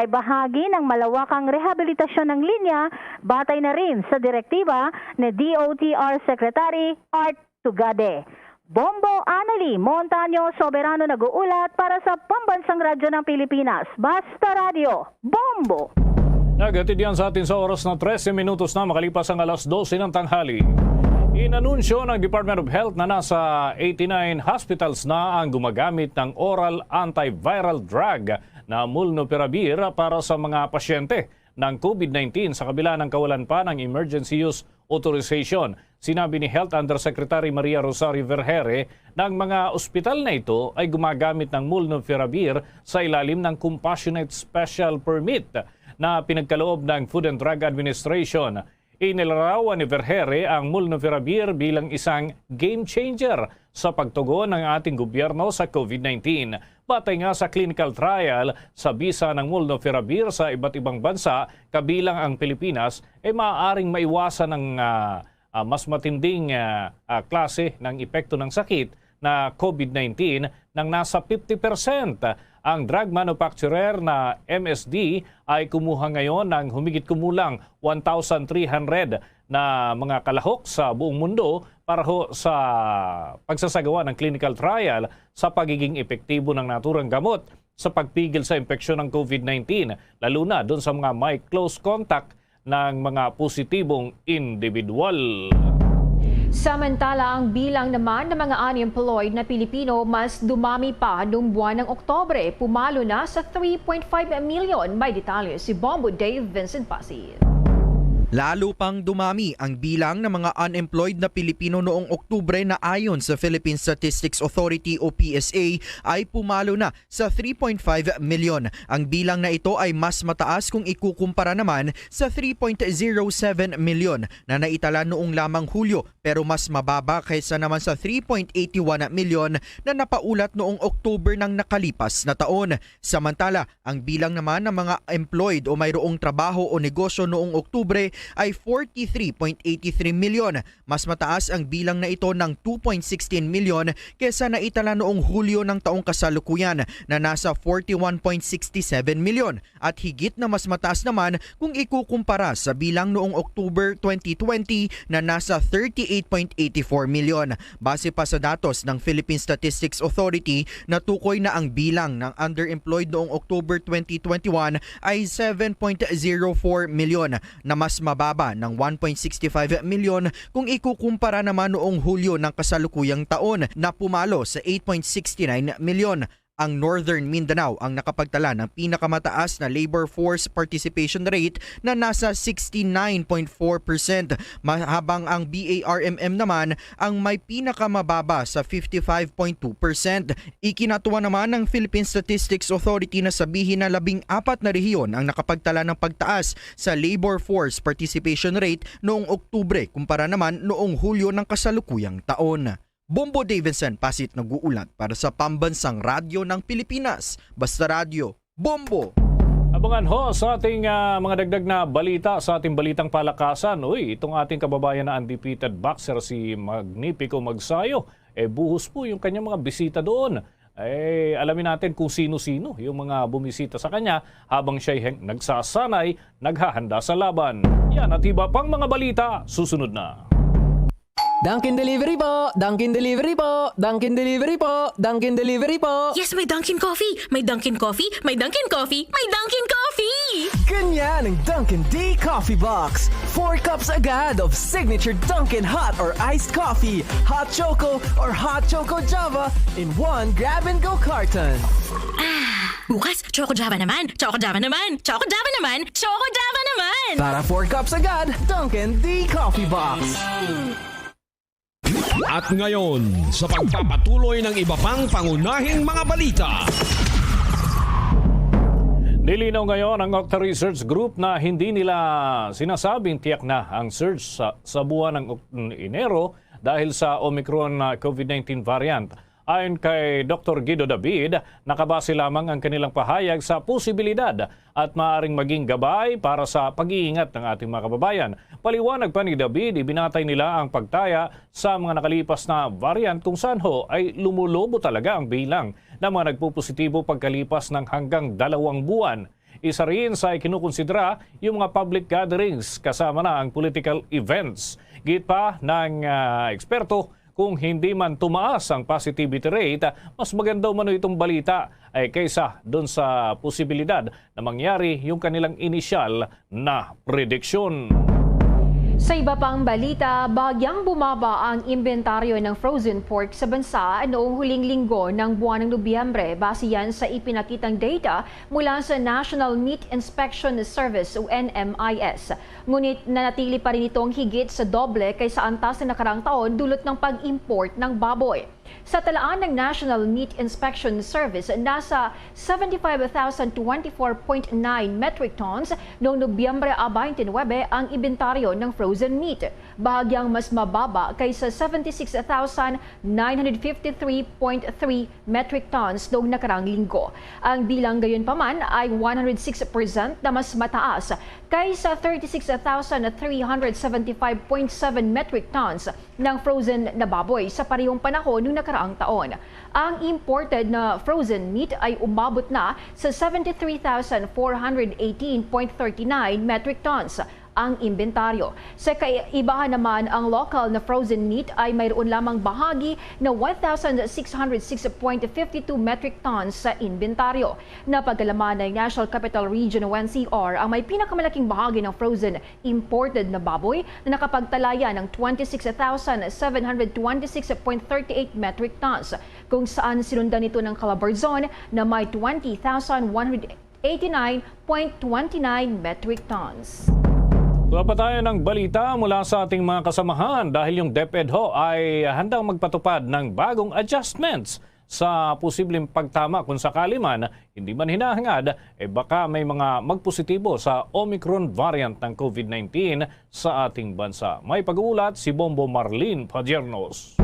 ay bahagi ng malawakang rehabilitasyon ng linya, batay na rin sa direktiba ni DOTR Secretary Art Tugade. Bombo Annalise Montaño Soberano nag-uulat para sa Pambansang Radyo ng Pilipinas. Basta Radio, Bombo! Nagatid yan sa atin sa oras na 13 minutos na makalipas ang alas 12 ng tanghali. Inanunsyo ng Department of Health na nasa 89 hospitals na ang gumagamit ng oral antiviral drug na molnupiravir para sa mga pasyente ng COVID-19 sa kabila ng kawalan pa ng emergency use authorization. Sinabi ni Health Undersecretary Maria Rosario Vergere na ang mga ospital na ito ay gumagamit ng molnupiravir sa ilalim ng Compassionate Special Permit na pinagkaloob ng Food and Drug Administration. Inilarawan ni Vergere ang molnupiravir bilang isang game changer sa pagtugon ng ating gobyerno sa COVID-19. Batay nga sa clinical trial sa bisa ng molnupiravir sa iba't ibang bansa, kabilang ang Pilipinas, ay maaaring maiwasan ng mas matinding klase ng epekto ng sakit na COVID-19 ng nasa 50%. Ang drug manufacturer na MSD ay kumuha ngayon ng humigit kumulang 1,300 na mga kalahok sa buong mundo para sa pagsasagawa ng clinical trial sa pagiging epektibo ng naturang gamot sa pagpigil sa impeksyon ng COVID-19, lalo na doon sa mga may close contact ng mga positibong individual. Samantala, ang bilang naman ng mga unemployed na Pilipino mas dumami pa noong buwan ng Oktubre. Pumalo na sa 3.5 million. May detalye si Bombo Dave Vincent Pasig. Lalo pang dumami ang bilang ng mga unemployed na Pilipino noong Oktubre na ayon sa Philippine Statistics Authority o PSA ay pumalo na sa 3.5 million. Ang bilang na ito ay mas mataas kung ikukumpara naman sa 3.07 million na naitala noong lamang Hulyo, pero mas mababa kaysa naman sa 3.81 million na napaulat noong Oktubre ng nakalipas na taon. Samantala, ang bilang naman ng mga employed o mayroong trabaho o negosyo noong Oktubre ay 43.83 milyon. Mas mataas ang bilang na ito ng 2.16 milyon kesa naitala noong Hulyo ng taong kasalukuyan na nasa 41.67 milyon. At higit na mas mataas naman kung ikukumpara sa bilang noong October 2020 na nasa 38.84 milyon. Base pa sa datos ng Philippine Statistics Authority, natukoy na ang bilang ng underemployed noong October 2021 ay 7.04 milyon na mas mababa ng 1.65 milyon kung ikukumpara naman noong Hulyo ng kasalukuyang taon na pumalo sa 8.69 milyon. Ang Northern Mindanao ang nakapagtala ng pinakamataas na labor force participation rate na nasa 69.4%, habang ang BARMM naman ang may pinakamababa sa 55.2%. Ikinatuwa naman ng Philippine Statistics Authority na sabihin na 14 na rehiyon ang nakapagtala ng pagtaas sa labor force participation rate noong Oktubre kumpara naman noong Hulyo ng kasalukuyang taon. Bombo Davidson, Pasit, nag-uulat para sa Pambansang Radyo ng Pilipinas. Basta Radio, Bombo! Abangan ho sa ating mga dagdag na balita sa ating balitang palakasan. Itong ating kababayan na undefeated boxer si Magnifico Magsayo, buhos po yung kanyang mga bisita doon. Alamin natin kung sino-sino yung mga bumisita sa kanya habang siya nagsasanay, naghahanda sa laban. Yan at iba pang mga balita, susunod na. Dunkin Delivery po! Dunkin Delivery po! Dunkin Delivery po! Dunkin Delivery po! Yes, may Dunkin Coffee! May Dunkin Coffee! May Dunkin Coffee! May Dunkin Coffee! Ganyan ang Dunkin D Coffee Box! 4 cups agad of signature Dunkin Hot or Iced Coffee, Hot Choco or Hot Choco Java in one grab-and-go carton. Bukas, Choco Java naman! Choco Java naman! Choco Java naman! Choco Java naman! Para 4 cups agad, Dunkin D Coffee Box! At ngayon, sa pagpapatuloy ng iba pang pangunahing mga balita. Nilinaw ngayon ang Octa Research Group na hindi nila sinasabing tiyak na ang surge sa buwan ng Enero dahil sa Omicron COVID-19 variant. Ayon kay Dr. Guido David, nakabase lamang ang kanilang pahayag sa posibilidad at maaaring maging gabay para sa pag-iingat ng ating mga kababayan. Paliwanag pa ni David, ibinatay nila ang pagtaya sa mga nakalipas na variant kung saan ay lumulobo talaga ang bilang ng mga nagpupositibo pagkalipas ng hanggang 2 buwan. Isa rin sa ikinukonsidera yung mga public gatherings kasama na ang political events. Git pa ng eksperto, kung hindi man tumaas ang positivity rate, mas maganda umano itong balita ay kaysa doon sa posibilidad na mangyari yung kanilang inisyal na prediksyon. Sa iba pang balita, bahagyang bumaba ang inventaryo ng frozen pork sa bansa noong huling linggo ng buwan ng Nobyembre base yan sa ipinakitang data mula sa National Meat Inspection Service o NMIS. Ngunit nanatili pa rin itong higit sa doble kaysa antas na nakaraang taon dulot ng pag-import ng baboy. Sa talaan ng National Meat Inspection Service, nasa 75,024.9 metric tons noong Nobyembre 29 ang inventaryo ng frozen meat. Bahagyang mas mababa kaysa 76,953.3 metric tons noong nakarang linggo. Ang bilang gayon pa man ay 106% na mas mataas kaysa 36,375.7 metric tons ng frozen na baboy sa parehong panahon noong nakaraang taon. Ang imported na frozen meat ay umabot na sa 73,418.39 metric tons ang inventaryo. Sa kaibahan naman, ang local na frozen meat ay mayroon lamang bahagi na 1,606.52 metric tons sa inventaryo. Napagkalaman ng National Capital Region o NCR ang may pinakamalaking bahagi ng frozen imported na baboy na nakapagtalaya ng 26,726.38 metric tons, kung saan sinundan ito ng Calabarzon na may 20,189.29 metric tons. Tuwa pa tayo ng balita mula sa ating mga kasamahan dahil yung DepEd ho ay handang magpatupad ng bagong adjustments sa posibleng pagtama kung sakali man hindi man hinahangad baka may mga magpositibo sa Omicron variant ng COVID-19 sa ating bansa. May pag-uulat si Bombo Marlene Padiernos.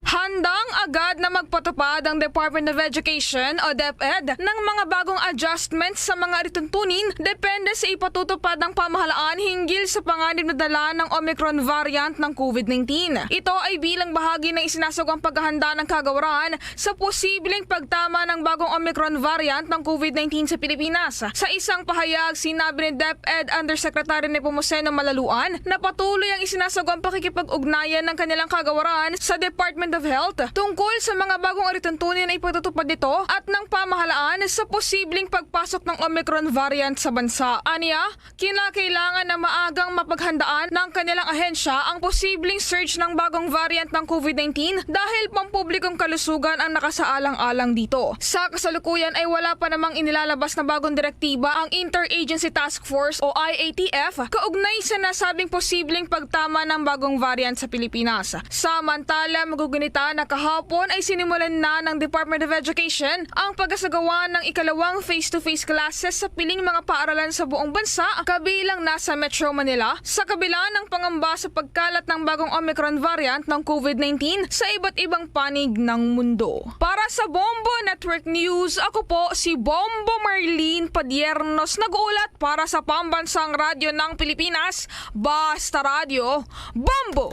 Handang agad na magpatupad ang Department of Education o DepEd ng mga bagong adjustments sa mga rituntunin depende sa ipatutupad ng pamahalaan hinggil sa panganib na dala ng Omicron variant ng COVID-19. Ito ay bilang bahagi ng isinasagawang paghahanda ng kagawaran sa posibleng pagtama ng bagong Omicron variant ng COVID-19 sa Pilipinas. Sa isang pahayag, sinabi ni DepEd Undersecretary Nepomuceno Malaluan na patuloy ang isinasagawang pakikipag-ugnayan ng kanilang kagawaran sa Department of Health tungkol sa mga bagong arituntunin na ipatutupad nito at ng pamahalaan sa posibleng pagpasok ng Omicron variant sa bansa. Aniya, kinakailangan na maagang mapaghandaan ng kanilang ahensya ang posibleng surge ng bagong variant ng COVID-19 dahil pampublikong kalusugan ang nakasaalang-alang dito. Sa kasalukuyan ay wala pa namang inilalabas na bagong direktiba ang Interagency Task Force o IATF kaugnay sa nasabing posibleng pagtama ng bagong variant sa Pilipinas. Samantala, magugunita na kahapon ay sinimulan na ng Department of Education ang pag-asagawa ng ikalawang face-to-face classes sa piling mga paaralan sa buong bansa kabilang nasa Metro Manila sa kabila ng pangamba sa pagkalat ng bagong Omicron variant ng COVID-19 sa iba't ibang panig ng mundo. Para sa Bombo Network News, ako po si Bombo Marlene Padiernos, nag-uulat para sa Pambansang Radyo ng Pilipinas, Basta Radio, Bombo!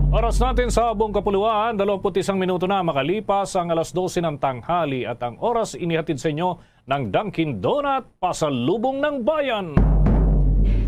Oras natin sa buong kapuluan, 21 minuto na makalipas ang alas 12 ng tanghali at ang oras inihatid sa inyo ng Dunkin Donut, pasalubong ng bayan.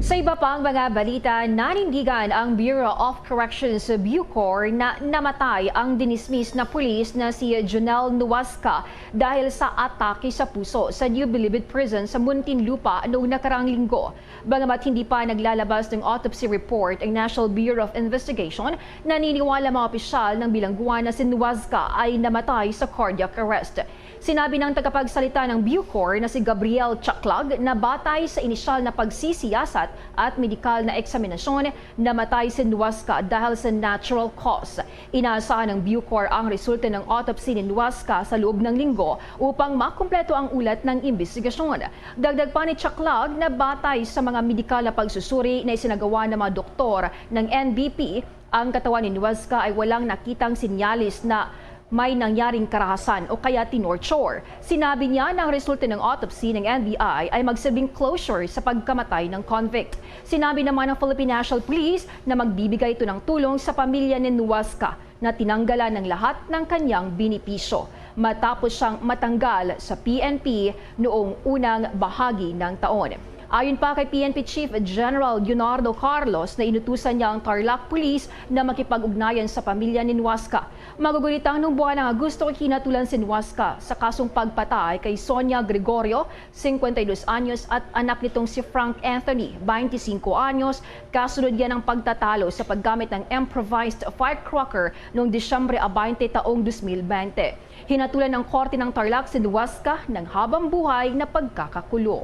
Sa iba pang mga balita, nanindigan ang Bureau of Corrections sa Bucor na namatay ang dinismiss na pulis na si Jonel Nuasca dahil sa atake sa puso sa New Bilibid Prison sa Muntinlupa noong nakaraang linggo. Bagamat hindi pa naglalabas ng autopsy report ang National Bureau of Investigation, naniniwala mga opisyal ng bilangguan na si Nuasca ay namatay sa cardiac arrest. Sinabi ng tagapagsalita ng Bucor na si Gabriel Chaklag na batay sa inisyal na pagsisiyasat at medikal na eksaminasyon, namatay si Nuasca dahil sa natural cause. Inaasahan ng Bucor ang resulta ng autopsy ni Nuasca sa loob ng linggo upang makumpleto ang ulat ng imbestigasyon. Dagdag pa ni Chaklag na batay sa mga medikal na pagsusuri na isinagawa ng mga doktor ng NBP, ang katawan ni Nuasca ay walang nakitang sinyalis na may nangyaring karahasan o kaya tinorture. Sinabi niya na ang resulta ng autopsy ng NBI ay magsilbing closure sa pagkamatay ng convict. Sinabi naman ng Philippine National Police na magbibigay ito ng tulong sa pamilya ni Nuasca na tinanggalan ng lahat ng kanyang binipisyo matapos siyang matanggal sa PNP noong unang bahagi ng taon. Ayon pa kay PNP Chief General Leonardo Carlos na inutusan niya ang Tarlac Police na makipag-ugnayan sa pamilya ni Nuasca. Magugulitang noong buwan ng Agosto kinatulan si Nuasca sa kasong pagpatay kay Sonia Gregorio, 52 anyos at anak nitong si Frank Anthony, 25 anyos, kasunod yan ng pagtatalo sa paggamit ng improvised firecracker noong Disyembre 20 taong 2020. Hinatulan ng korte ng Tarlac si Nuasca ng habang buhay na pagkakakulong.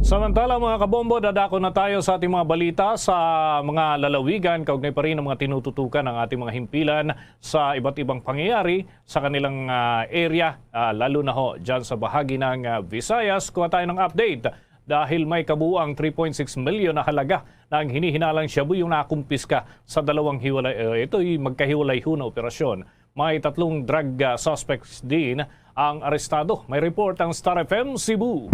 Samantala mga kabombo, dadako na tayo sa ating mga balita sa mga lalawigan. Kaugnay pa rin ang mga tinututukan ng ating mga himpilan sa iba't ibang pangyayari sa kanilang area, lalo na ho dyan sa bahagi ng Visayas. Kuha tayo ng update dahil may kabuuang 3.6 milyon na halaga na ang hinihinalang shabu yung nakumpiska sa dalawang hiwalay. Ito'y magkahiwalay ho na operasyon. May 3 drug suspects din ang arestado. May report ang Star FM Cebu.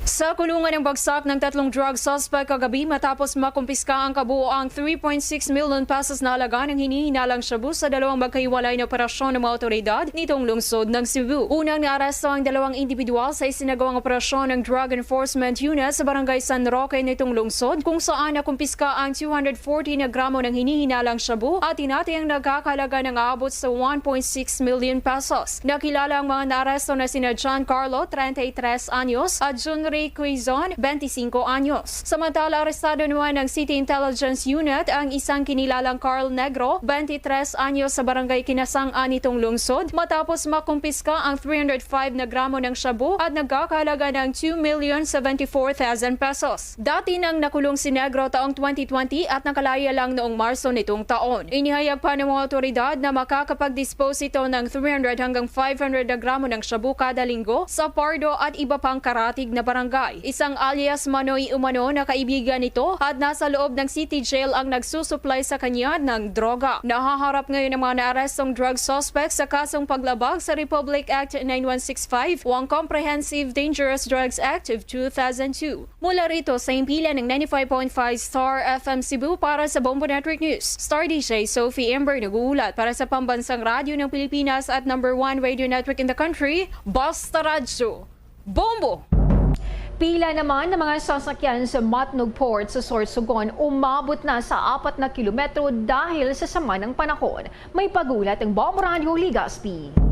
Sa kulungan ng bagsak ng 3 drug suspect kagabi matapos makumpiska ang kabuoang 3.6 million pesos na halaga ng hinihinalang shabu sa dalawang magkahiwalay na operasyon ng mga otoridad nitong lungsod ng Cebu. Unang naaresto ang 2 individual sa isinagawang operasyon ng Drug Enforcement Unit sa Barangay San Roque nitong lungsod kung saan nakumpiska ang 240 na gramo ng hinihinalang shabu at tinatayang nagkakalaga ng aabot sa 1.6 million pesos. Nakilala ang mga naaresto na sina John Carlo, 33 anyos at Jun Ray Quezon, 25 anyos. Samantala, arestado naman ng City Intelligence Unit ang isang kinilalang Carl Negro, 23 anyos sa barangay Kinasang-an nitong lungsod matapos makumpiska ang 305 na gramo ng shabu at nagkakahalaga ng 2,074,000 pesos. Dati nang nakulong si Negro taong 2020 at nakalaya lang noong Marso nitong taon. Inihayag pa ng mga otoridad na makakapag-dispose ito ng 300 hanggang 500 na gramo ng shabu kada linggo sa Pardo at iba pang karatig na barangay. Isang alias Manoy Umano na kaibigan nito at nasa loob ng city jail ang nagsusupply sa kanya ng droga. Nahaharap ngayon ang mga naarestong drug suspects sa kasong paglabag sa Republic Act 9165 o ang Comprehensive Dangerous Drugs Act of 2002. Mula rito sa impilan ng 95.5 Star FM Cebu para sa Bombo Network News. Star DJ Sophie Ember nag-uulat para sa Pambansang Radyo ng Pilipinas at #1 radio network in the country, Basta Radyo. Bombo! Pila naman ng mga sasakyan sa Matnog Port sa Sorsogon umabot na sa 4 na kilometro dahil sa sama ng panahon. May pagulat ang Bombo Radio Ligaspi.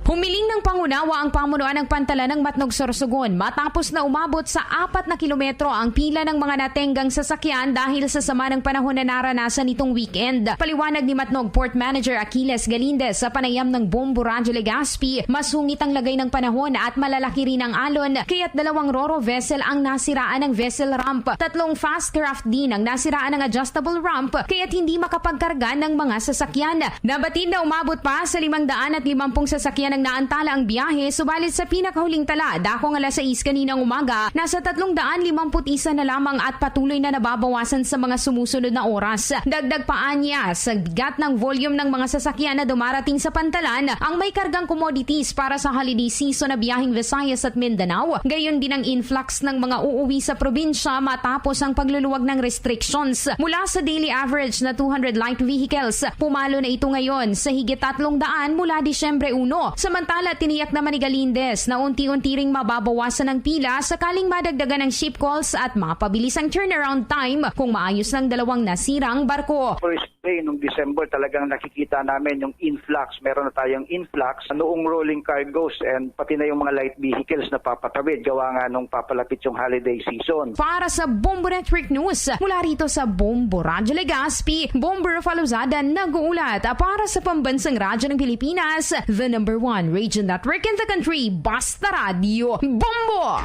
Humiling ng pangunawa ang pamunuan ng pantalan ng Matnog Sorsogon matapos na umabot sa 4 na kilometro ang pila ng mga natenggang sasakyan dahil sa sama ng panahon na naranasan nitong weekend. Paliwanag ni Matnog Port Manager Aquiles Galindez sa panayam ng Bombo Radio Legazpi, masungit ang lagay ng panahon at malalaki rin ang alon kaya't 2 roro vessel ang nasiraan ng vessel ramp. 3 fast craft din ang nasiraan ng adjustable ramp kaya't hindi makapagkarga ng mga sasakyan. Nabatid na umabot pa sa 550 sasakyan ang naantala ang biyahe, subalit sa pinakahuling tala, dakong alas 6 kaninang umaga, nasa 351 na lamang at patuloy na nababawasan sa mga sumusunod na oras. Dagdag pa niya, sa bigat ng volume ng mga sasakyan na dumarating sa pantalan, ang may kargang commodities para sa holiday season na biyaheng Visayas at Mindanao, gayon din ang influx ng mga uuwi sa probinsya matapos ang pagluluwag ng restrictions. Mula sa daily average na 200 light vehicles, pumalo na ito ngayon sa higit 300 mula Disyembre 1. Samantala, tiniyak naman ni Galindez na unti-unti ring mababawasan ang pila sakaling madagdagan ng ship calls at mapabilis ang turnaround time kung maayos ng 2 nasirang barko. First day nung December talagang nakikita namin yung influx. Meron na tayong influx noong rolling cargoes and pati na yung mga light vehicles na papatawid gawa nga nung papalapit yung holiday season. Para sa Bombo Network News, mula rito sa Bombo Radio Legazpi, Bombo Faluzada nag-uulat para sa Pambansang Radyo ng Pilipinas, the #1 radio network in the country, Basta Radio. Bombo!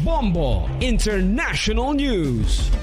Bombo International News.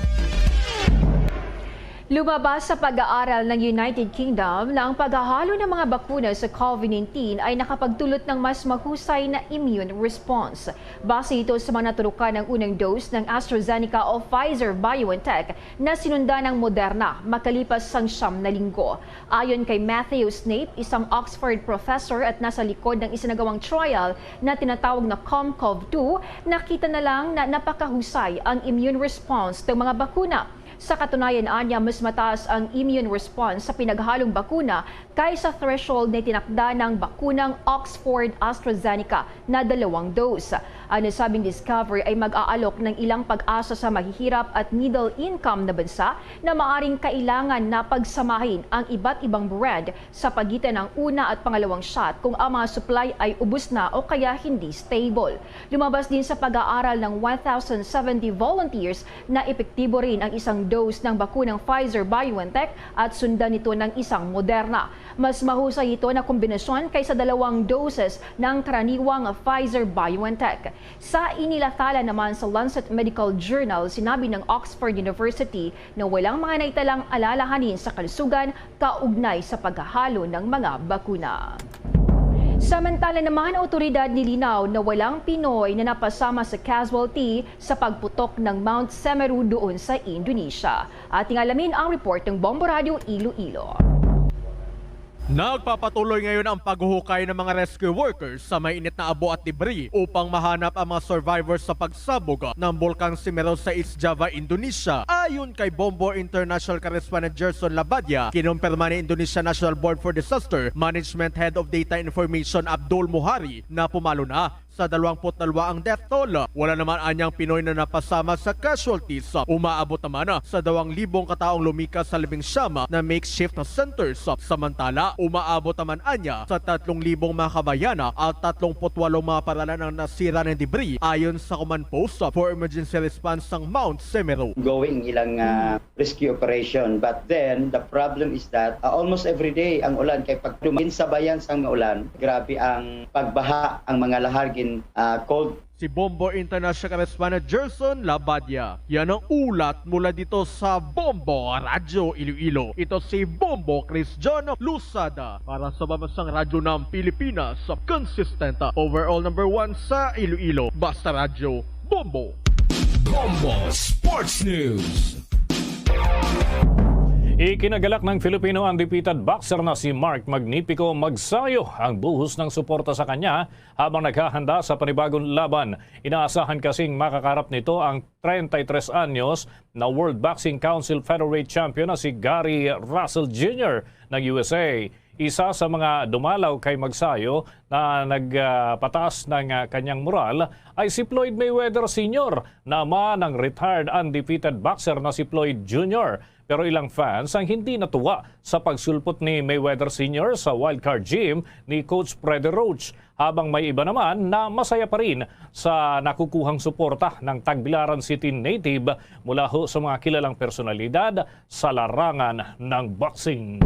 Lumabas sa pag-aaral ng United Kingdom na ang paghahalo ng mga bakuna sa COVID-19 ay nakapagdulot ng mas mahusay na immune response. Base ito sa mga naturukan ng unang dose ng AstraZeneca o Pfizer-BioNTech na sinundan ng Moderna makalipas sang 9 na linggo. Ayon kay Matthew Snape, isang Oxford professor at nasa likod ng isinagawang trial na tinatawag na COMCOV-2, nakita na lang na napakahusay ang immune response ng mga bakuna. Sa katunayan niya, mas mataas ang immune response sa pinaghalong bakuna kaysa threshold na tinakda ng bakunang Oxford AstraZeneca na 2 dose. Ang nasabing discovery ay mag-aalok ng ilang pag-asa sa mahihirap at middle income na bansa na maaring kailangan na pagsamahin ang iba't ibang brand sa pagitan ng una at pangalawang shot kung ang mga supply ay ubos na o kaya hindi stable. Lumabas din sa pag-aaral ng 1,070 volunteers na epektibo rin ang isang dose ng bakunang Pfizer-BioNTech at sundan nito ng isang Moderna. Mas mahusay ito na kombinasyon kaysa 2 doses ng karaniwang Pfizer-BioNTech. Sa inilathala naman sa Lancet Medical Journal, sinabi ng Oxford University na walang mga naitalang alalahanin sa kalusugan kaugnay sa paghahalo ng mga bakuna. Samantala naman, otoridad nilinaw na walang Pinoy na napasama sa casualty sa pagputok ng Mount Semeru doon sa Indonesia. Ating alamin ang report ng Bombo Radio Iloilo. Nagpapatuloy ngayon ang paghuhukay ng mga rescue workers sa mainit na abo at debris upang mahanap ang mga survivors sa pagsabog ng Bulkang Semeru sa East Java, Indonesia. Ayon kay Bombo International Correspondent Gerson Labadia, kinumpirma ni Indonesia National Board for Disaster Management Head of Data Information Abdul Muhari na pumalo na sa 22 ang death toll. Wala naman anyang Pinoy na napasama sa casualties. Umaabot naman sa 2,000 kataong lumikas sa 19 na makeshift centers. Samantala, umaabot naman anya sa 3,000 mga kabayana at 38 mga paralan ang nasira ng debris ayon sa Command Post for Emergency Response ng Mount Semeru. Going ilang rescue operation, but then the problem is that almost every day ang ulan kay pag sabayan sa ulan, grabe ang pagbaha ang mga lahargin cold. Si Bombo International Correspondent Gerson Labadia. Yan ang ulat mula dito sa Bombo Radyo Iloilo. Ito si Bombo Cristiano Lusada para sa Bamansang Radyo ng Pilipinas. Consistent overall number 1 sa Iloilo. Basta Radyo Bombo. Bombo Sports News. Ikinagalak ng Filipino undefeated boxer na si Mark Magnifico Magsayo ang buhos ng suporta sa kanya habang naghahanda sa panibagong laban. Inaasahan kasing makakarap nito ang 33 anyos na World Boxing Council Featherweight Champion na si Gary Russell Jr. ng USA. Isa sa mga dumalaw kay Magsayo na nagpataas ng kanyang moral ay si Floyd Mayweather Sr. na ama ng retired undefeated boxer na si Floyd Jr. Pero ilang fans ang hindi natuwa sa pagsulpot ni Mayweather Sr. sa wildcard gym ni Coach Freddie Roach, habang may iba naman na masaya pa rin sa nakukuhang suporta ng Tagbilaran City native mula ho sa mga kilalang personalidad sa larangan ng boxing.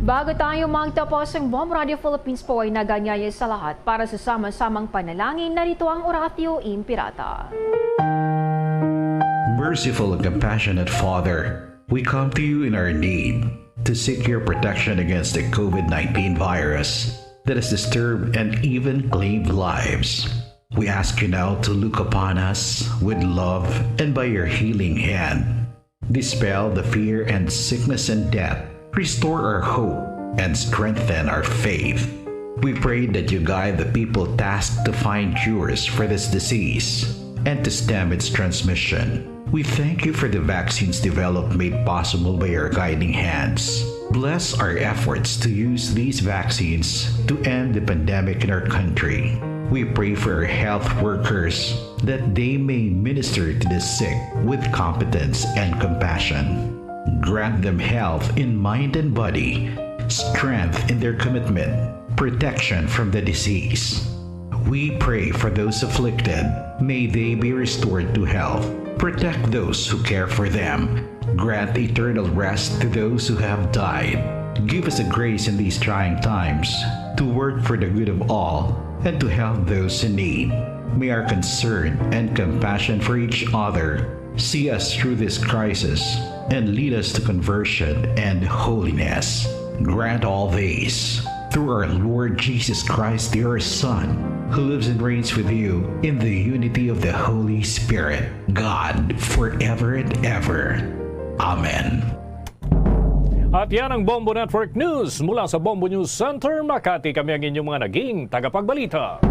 Bago tayo magtapos ang Bombo Radio Philippines po ay naganyaya sa lahat para sa sama-samang panalangin. Narito ang Oratio Impirata. Merciful and compassionate Father, we come to you in our need to seek your protection against the COVID-19 virus that has disturbed and even claimed lives. We ask you now to look upon us with love and by your healing hand, dispel the fear and sickness and death, restore our hope and strengthen our faith. We pray that you guide the people tasked to find cures for this disease and to stem its transmission. We thank you for the vaccines developed made possible by your guiding hands. Bless our efforts to use these vaccines to end the pandemic in our country. We pray for our health workers that they may minister to the sick with competence and compassion. Grant them health in mind and body, strength in their commitment, protection from the disease. We pray for those afflicted. May they be restored to health. Protect those who care for them. Grant eternal rest to those who have died. Give us a grace in these trying times to work for the good of all and to help those in need. May our concern and compassion for each other see us through this crisis and lead us to conversion and holiness. Grant all these through our Lord Jesus Christ, your Son, who lives and reigns with you in the unity of the Holy Spirit, God, forever and ever. Amen. At yan ang Bombo Network News. Mula sa Bombo News Center, Makati, kami ang inyong mga naging tagapagbalita.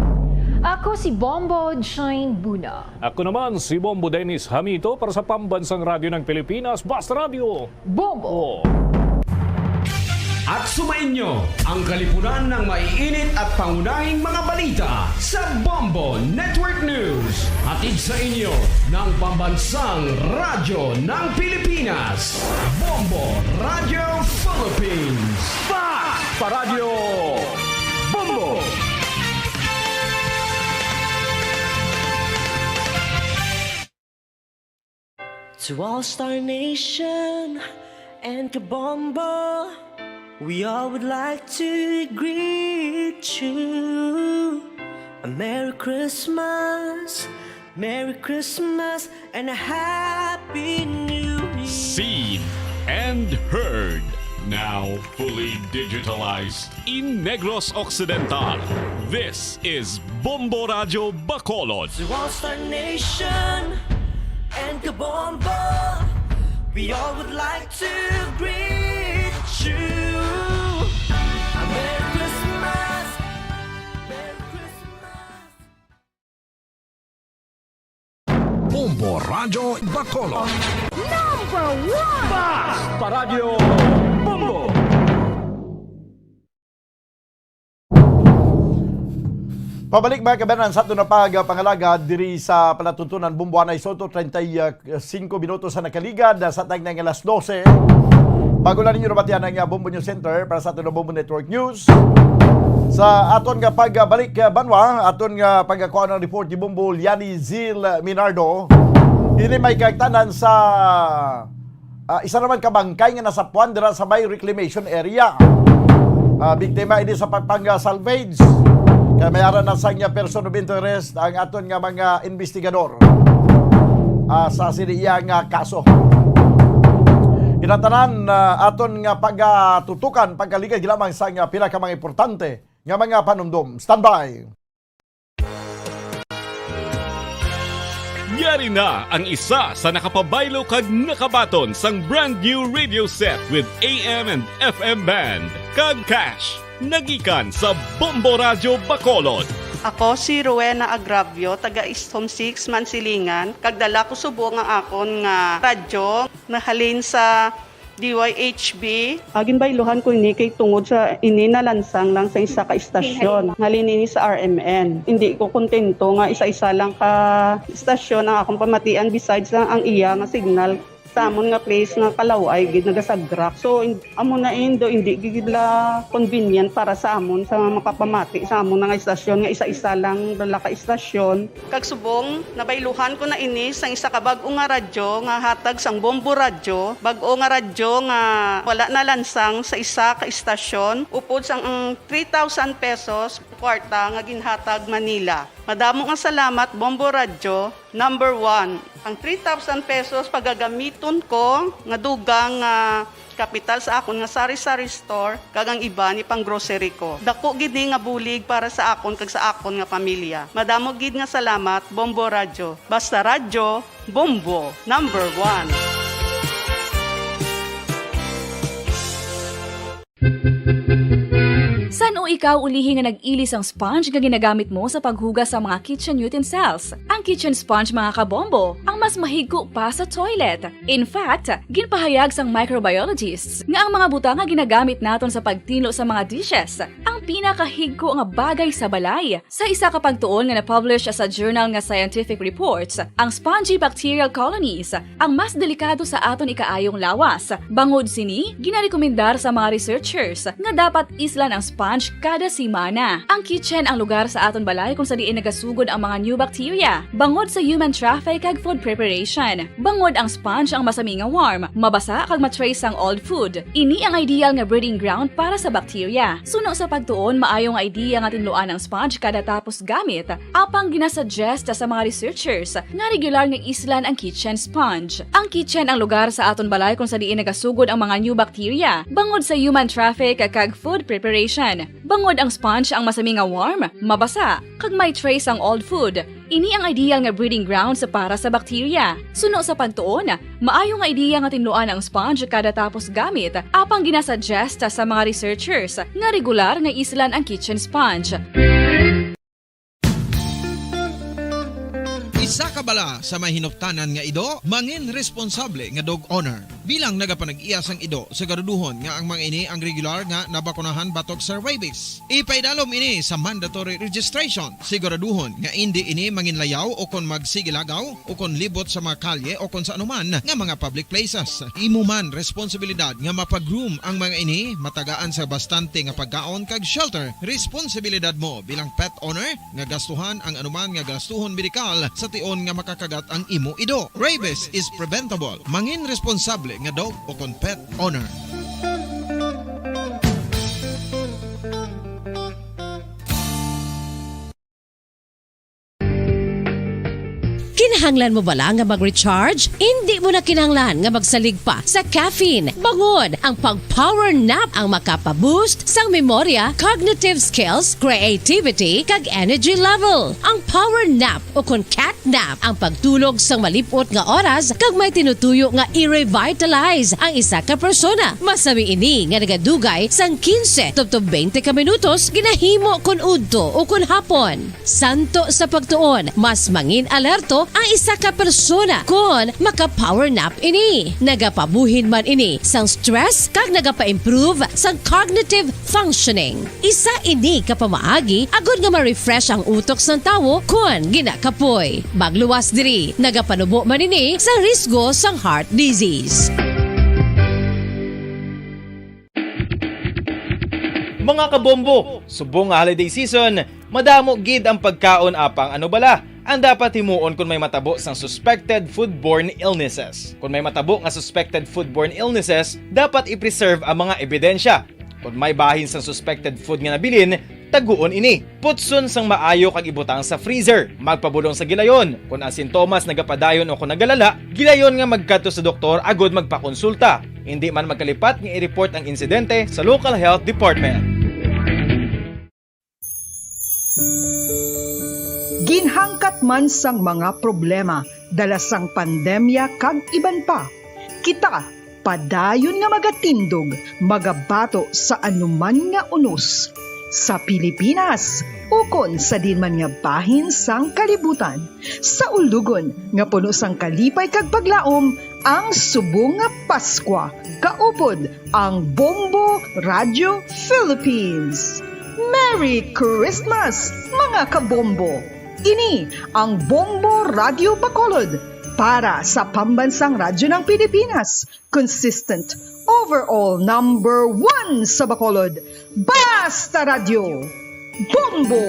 Ako si Bombo Jane Buna. Ako naman si Bombo Dennis Hamito para sa Pambansang Radyo ng Pilipinas, Basta Radio Bombo! At sumainyo ang kalipunan ng maiinit at pangunahing mga balita sa Bombo Network News. Hatid sa inyo ng Pambansang Radyo ng Pilipinas, Bombo Radio Philippines. Paradyo Bombo! To All-Star Nation and Kabombo, we all would like to greet you. A Merry Christmas, and a Happy New Year. Seen and heard. Now fully digitalized in Negros Occidental. This is Bombo Radio Bacolod. To All-Star Nation and Kabombo, we all would like to greet you. A Merry Christmas, Merry Christmas. Bombo Radio Bacolod. Number 1! Paradyo Bombo! Pabalik mga kabanan sa ato na pangalaga diri sa palatuntunan Bumbuanay Soto, 35 minutos sa nakaligad sa tag ng alas 12. Bago lang ninyo nabatian ang Bombo News Center para sa ato na Bombo Network News. Sa aton nga pagbalik banwa, aton nga pagkakuha ng report ni Bombo Liani Zil Minardo, ini may kagtanan sa isa naman kabangkay nga nasa puan dira sa may reclamation area. Biktima ini sa pagpang-salvage. Kaya mayroon na sa person of interest ang aton nga mga investigador sa siniyang kaso. Inatanan aton nga pagtutukan, pagkaligay lamang sa nga pila ka mga importante nga mga panumdum. Standby! Yari na ang isa sa nakapabaylo kag nakabaton sang brand new radio set with AM and FM band. Kag cash, nagikan sa Bombo Radio Bacolod. Ako si Rowena Agravio, taga Istom 6, Mansilingan. Kagdala ko subong ang akon nga radyo, nahalin sa DYHB. Agin bayluhan ko ini kay tungod sa ini nalansang lang sa isa ka istasyon. Halin ini sa RMN. Hindi ko kontento nga isa-isa lang ka istasyon ang akong pamatian besides lang ang iya nga signal sa amon nga place nga Kalaway gid nagasagrak. So amo na indo hindi gid la convenient para sa amon sa makapamati sa amon nga istasyon nga isa-isa lang dala ka istasyon. Kag subong nabayluhan ko na ini sa isa ka bag-o nga radyo nga hatag sang Bombo Radio, bag-o nga radyo nga wala na lansang sa isa ka istasyon upod sang 3,000 pesos kwarta nga ginhatag Manila. Madamo nga salamat Bombo Radio. Number 1, ang 3,000 pesos pagagamiton ko nga dugang kapital sa akon nga sari-sari store kag ang iba ni pang grocery ko. Dako gid nga bulig para sa akon kag sa akon nga pamilya. Madamo gid nga salamat Bombo Radio. Basta radyo, Bombo. Number 1. San o ikaw ulihi nga nag-ilis ang sponge nga ginagamit mo sa paghugas sa mga kitchen utensils? Ang kitchen sponge mga kabombo, ang mas mahigko pa sa toilet. In fact, ginpahayag sang microbiologists nga ang mga butang nga ginagamit naton sa pagtilo sa mga dishes ang pinakahigko nga bagay sa balay. Sa isa ka pagtuon nga na-publish sa journal nga Scientific Reports, ang spongy bacterial colonies ang mas delikado sa aton ikaayong lawas. Bangod sini, ginarekomendar sa mga researchers nga dapat islan ang sponge kada simana. Ang kitchen ang lugar sa aton balay kung sa diin nagasugod ang mga new bacteria. Bangod sa human traffic kag food preparation. Bangod ang sponge ang masami nga warm, mabasa kag matrace ang old food. Ini ang ideal nga breeding ground para sa bacteria. Suno sa pagtuon, maayo nga idea nga tinluan ang sponge kada tapos gamit. Apang ginasuggest sa mga researchers nga regular nga islan ang kitchen sponge. Ang kitchen ang lugar sa aton balay kung sa diin nagasugod ang mga new bacteria. Bangod sa human traffic kag food preparation. Bangod ang sponge ang masami nga warm, mabasa, kag may trace ang old food. Ini ang ideal nga breeding ground sa para sa bacteria. Suno sa pagtuon, maayo nga idea nga tinluan ang sponge kada tapos gamit, apang ginasuggest sa mga researchers nga regular nga islan ang kitchen sponge. Isa ka bala sa may hinuptanan nga ido, mangin responsable nga dog owner. Bilang nagapanag-iyas ang ido, siguraduhon nga ang mga ini ang regular nga nabakunahan batok sa rabies. Ipaidalom ini sa mandatory registration. Siguraduhon nga hindi ini manginlayaw o kon magsigilagaw o kon libot sa mga kalye o kon sa anuman nga mga public places. Imo man responsibilidad nga mapag-groom ang mga ini, matagaan sa bastante nga pagkaon kag shelter. Responsibilidad mo bilang pet owner nga gastuhan ang anuman nga gastuhon medikal sa tion nga makakagat ang imo ido. Rabies is preventable. Mangin responsable nga dog o kon pet owner. Kinahanglan mo bala nga mag-recharge? Hindi mo na kinahanglan nga magsalig pa sa caffeine. Bangod ang pag-power nap ang makapaboost sang memorya, cognitive skills, creativity, kag energy level. Ang power nap o kon cat nap ang pagtulog sang malipot nga oras kag may tinutuyo nga i-revitalize ang isa ka persona. Masabi ini nga nagadugay sang 15 tubtob 20 ka minutos ginahimo kun udto o kun hapon. Santo sa pagtuon, mas mangin alerto ang isa ka persona kung maka-power nap ini. Nagapabuhin man ini sang stress kag nagapa-improve sang cognitive functioning. Isa ini kapamaagi agud nga ma-refresh ang utok sang tawo kung ginakapoy. Magluwas diri, nagapanubo man ini sa risgo sang heart disease. Mga kabombo, subong nga holiday season, madamo gid ang pagkaon apang ano bala ang dapat himuon kung may matabo sang suspected foodborne illnesses. Kung may matabo nga suspected foodborne illnesses, dapat i-preserve ang mga ebidensya. Kung may bahin sang suspected food nga nabilin, taguon ini. Putson sang maayo kag ibutang sa freezer. Magpabulong sa gilayon. Kung ang sintomas nagapadayon o kung nagalala, gilayon nga magkadto sa doktor agud magpakonsulta. Hindi man magkalipat nga i-report ang insidente sa local health department. Ginhangkat man sang mga problema dala sang pandemya kag iban pa. Kita padayon nga magatindog, magabato sa anuman nga unos sa Pilipinas ukon sa dinman nga bahin sang kalibutan. Sa ulugon nga puno sang kalipay kag paglaom ang subong nga Paskwa. Kaupod ang Bombo Radio Philippines. Merry Christmas mga kabombo! Ini ang Bombo Radio Bacolod para sa pambansang radyo ng Pilipinas. Consistent, overall number 1 sa Bacolod. Basta Radio! Bombo!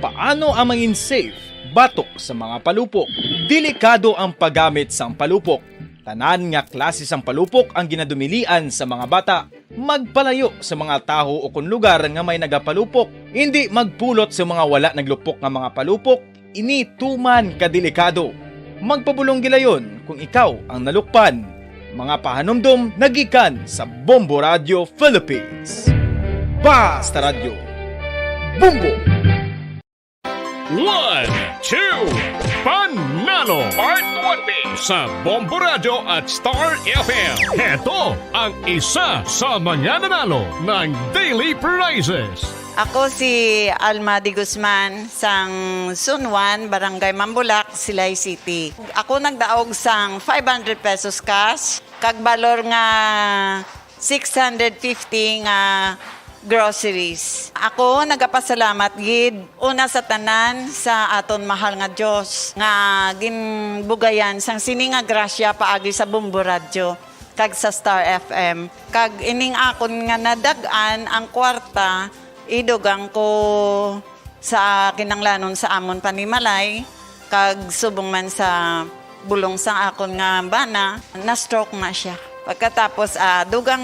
Paano ang mangin safe batok sa mga palupok? Delikado ang paggamit sang palupok. Tanan nga klase sang palupok ang ginadumilian sa mga bata. Magpalayo sa mga taho o kung lugar nga may nagapalupok. Hindi magpulot sa mga wala naglupok nga mga palupok. Ini tuman kadelikado. Magpabulong gilayon kung ikaw ang nalukpan. Mga pahanumdum nagikan sa Bombo Radio Philippines. Basta Radio Bombo! 1, 2, Panalo Part 1B sa Bombo Radio at Star FM. Ito ang isa sa mananalo ng daily prizes. Ako si Alma de Guzman sang Sunwan, Barangay Mambulak, Silay City. Ako nagdaog sang 500 pesos cash, kag balor nga 650 nga groceries. Ako nagapasalamat gid una sa tanan sa aton mahal nga Dios nga ginbugayan sang sini nga grasya paagi sa Bombo Radio kag sa Star FM. Kag ining akon nga nadagan ang kwarta idugang ko sa kinanglanon sa amon panimalay kag subong man sa bulong sa akon nga bana na stroke na siya. Pagkatapos, dugang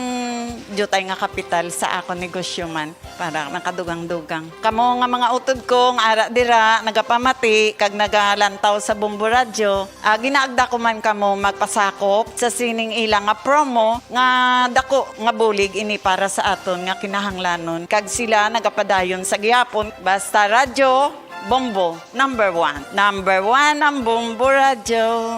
jutay nga kapital sa ako negosyo man para nakadugang-dugang. Kamo nga mga utod ko, nga ara dira, nagapamati, kag nagalantaw sa Bombo Radio, ginaagda ko man kamo magpasakop sa sining ilang nga promo, nga dako nga bulig ini para sa aton nga kinahanglanon. Kag sila nagapadayon sa gihapon, basta Radio Bombo, number 1. Number 1 ang Bombo Radio.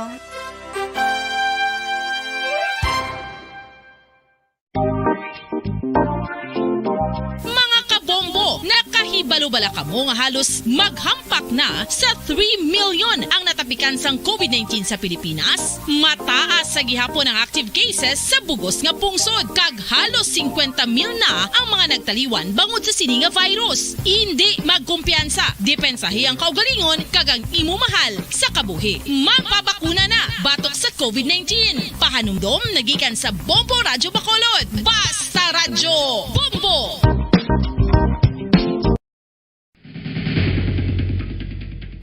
Ibalubala ka mo nga halos maghampak na sa 3 million ang natapikan sang COVID-19 sa Pilipinas. Mataas sa gihapon ang active cases sa bugos nga pungsod kag halos 50 mil na ang mga nagtaliwan bangod sa sini nga virus. Hindi magkumpiyansa, depensahi ang kaugalingon kag ang imo mahal sa kabuhi. Magpabakuna na batok sa COVID-19. Pahanumdom nagikan sa Bombo Radyo Bacolod. Basta Radyo Bombo!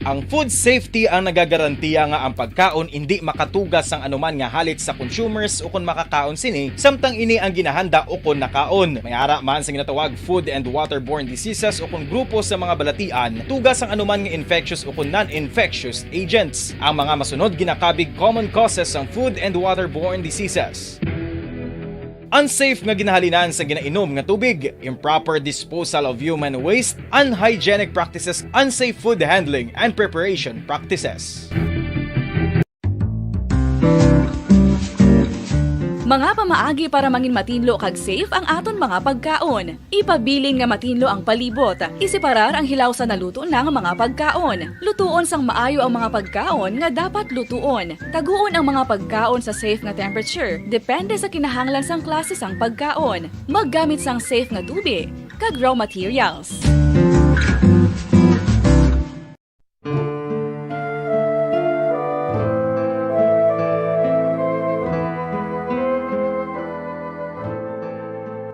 Ang food safety ang nagagarantiya nga ang pagkaon hindi makatugas ang anuman nga halit sa consumers o kung makakaon sini, samtang ini ang ginahanda o kung nakaon. May ara man sa ginatawag food and waterborne diseases o kung grupo sa mga balatian, tugas ang anuman nga infectious o kung non-infectious agents. Ang mga masunod ginakabig common causes ng food and waterborne diseases: unsafe nga ginahalinan sa ginainom nga tubig, improper disposal of human waste, unhygienic practices, unsafe food handling and preparation practices. Mga pamaagi para mangin matinlo kag safe ang aton mga pagkaon. Ipabilin nga matinlo ang palibot. Isiparar ang hilaw sa naluto ng mga pagkaon. Lutuon sang maayo ang mga pagkaon nga dapat lutuon. Taguon ang mga pagkaon sa safe nga temperature. Depende sa kinahanglan sang klase sang pagkaon. Maggamit sang safe nga tubig kag raw materials.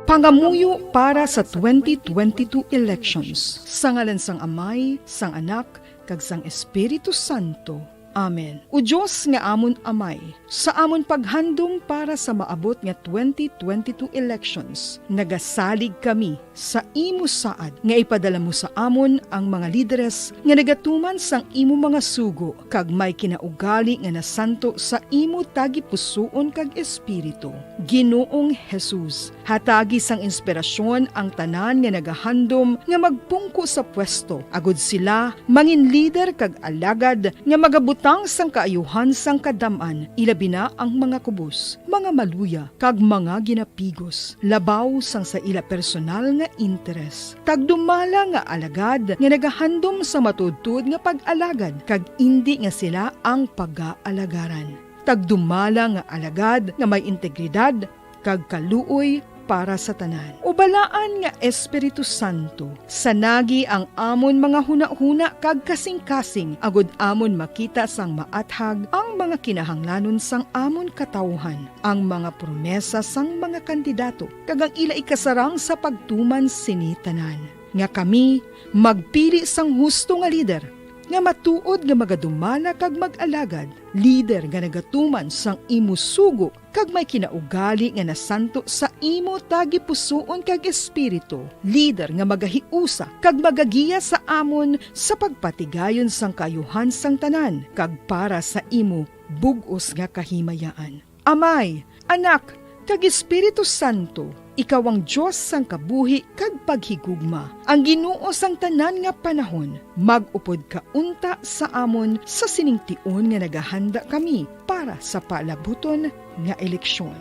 Pangamuyo para sa 2022 elections. Sa ngalan sang Amay, sang Anak, kag sang Espiritu Santo. Amen. O Diyos nga amon Amay, sa amon paghandom para sa maabot nga 2022 elections, nagasalig kami sa imo saad nga ipadala mo sa amon ang mga lideres nga nagatuman sang imo mga sugo kag may kinaugali nga nasanto sa imo tagipusoon kag espiritu. Ginoong Jesus, hatagi sang inspirasyon ang tanan nga nagahandom nga magpungko sa pwesto, agud sila mangin lider kag alagad nga magabutang sang kaayuhan sang kadaman, ilabi na ang mga kubos, mga maluya kag mga ginapigos, labaw sang sa ila personal nga interes. Tagdumala nga alagad nga nagahandom sa matudtud nga pag-alagad kag indi nga sila ang pag-aalagaran. Tagdumala nga alagad nga may integridad kag kaluoy para sa tanan. Ubalaan nga Espiritu Santo, sanagi ang amon mga huna-huna kag kasing-kasing, agud amon makita sang maathag ang mga kinahanglanon sang amon katawhan, ang mga promesa sang mga kandidato, kag ang ila ikasarang sa pagtuman sini tanan. Nga kami magpili sang husto nga lider, nga matuod nga magadumala kag mag-alagad, lider nga nagatuman sang imo sugo kag may kinaugali nga nasanto sa imo tagipusoon kag espiritu, lider nga magahiusa kag magagiya sa amon sa pagpatigayon sang kayuhan sang tanan kag para sa imo bug-os nga kahimayaan. Amay, Anak, kag Espiritu Santo, ikaw ang Diyos sang kabuhi kag paghigugma. Ang Ginoo sang tanan nga panahon, mag-upod ka unta sa amon sa siningtion nga nagahanda kami para sa palabuton nga eleksyon.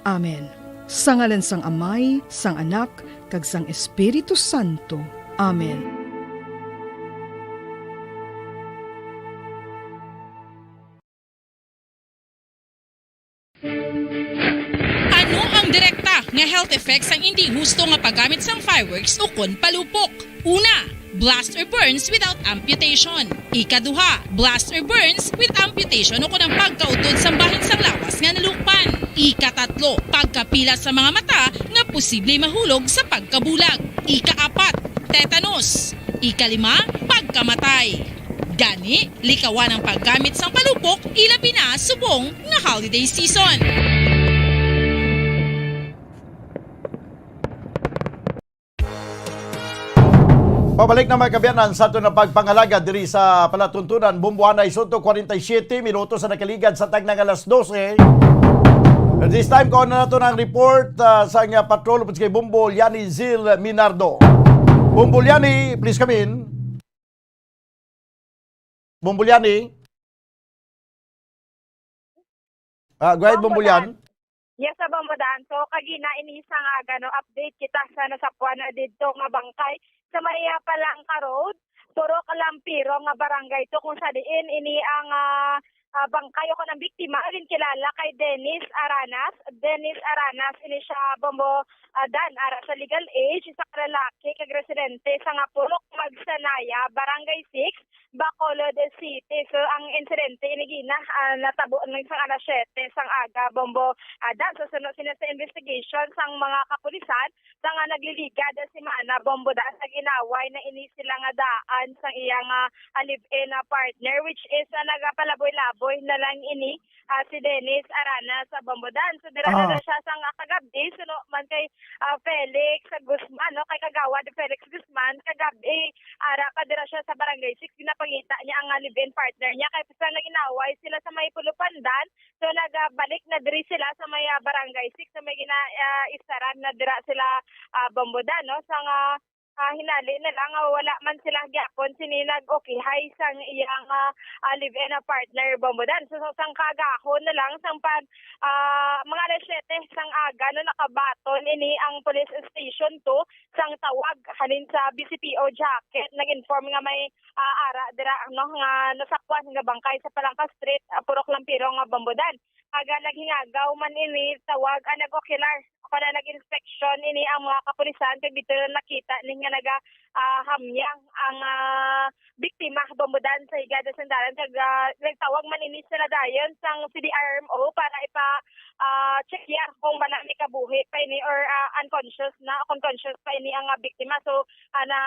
Amen. Sa ngalan sang Amay, sang Anak, kag sang Espiritu Santo. Amen. Direkta nga health effects ang hindi husto nga paggamit sang fireworks o kon palupok. Una, blast or burns without amputation. Ikaduha, blast or burns with amputation o kon ang pagkautod sa bahin sang lawas nga nalukpan. Ikatatlo, pagkapila sa mga mata nga posible mahulog sa pagkabulag. Ikaapat, tetanus. Ikalima, pagkamatay. Gani, likawan ang paggamit sang palupok ilabi na subong nga holiday season. Pabalik na mga kabiyanan sa ito na pagpangalaga diri sa palatuntunan. Bumbuana Isunto, 47 minutos sa nakaligad sa tag ng alas 12. At this time, ko na nato ng report sa nga patrol upos kay Bumbo Liani Zil Minardo. Bumbo Liani, please come in. Bumbo Liani. Go ahead, Bumbo Liani. Yes, Bambodan. So, kagina inisa nga update kita sa nasapuan na dito nga bangkay sa Maya Palangka Road, Purok Lampiro nga barangay to kung sa diin ini ang bangkay ko ng biktima rin kilala kay Dennis Aranas. Dennis Aranas ini siya bombo dan ara sa legal age sa lalaki kag residente sa nga Purok Magsanaya, Barangay 6, Bacolod City. So ang insidente ini gina natabo ng isang alas 7 sang aga bombo dan so sunod sila sa investigation sang mga kapulisan sa nga nagliligad si mana bombo da sa ginaway na ini sila nga daan sang iyang live-in partner which is nagapalaboy-laboy na lang ini si Dennis Arana sa Bombodan. So dira na siya sang kagabi suno man kay Felix Guzman no kay kagawad Felix Guzman kagabi ara kadira siya sa Barangay 6 ginapangita niya ang live-in partner niya kay sa naginaway sila sa may Pulupandan. So nagbalik na diri sila sa may Barangay 6 sa may isaran na dira sila Bombodan no sang hinali na lang wala man sila gyapon sininag okay hay sang iyang live-in partner Bombodan. So sang kagahon na lang sang pag mga alas 7 sang aga no nakabaton ini ang police station 2 sang tawag hanin sa BCPO Jacket nag-inform nga may ara dira no nga nasakwan nga bangkay sa Palangka Street Purok Lampiro nga Bombodan. Aga naghingagaw man ini tawag nag-ocular para nag-inspection ini ang mga kapulisan kay dito nakita ni nga hamyang ang biktima Bombodan sa higada sandalan kag nagtawag man ini sila dayon sang CDRMO para ipa check ya kung bala ni kabuhi pa ini or unconscious pa ini ang biktima. So na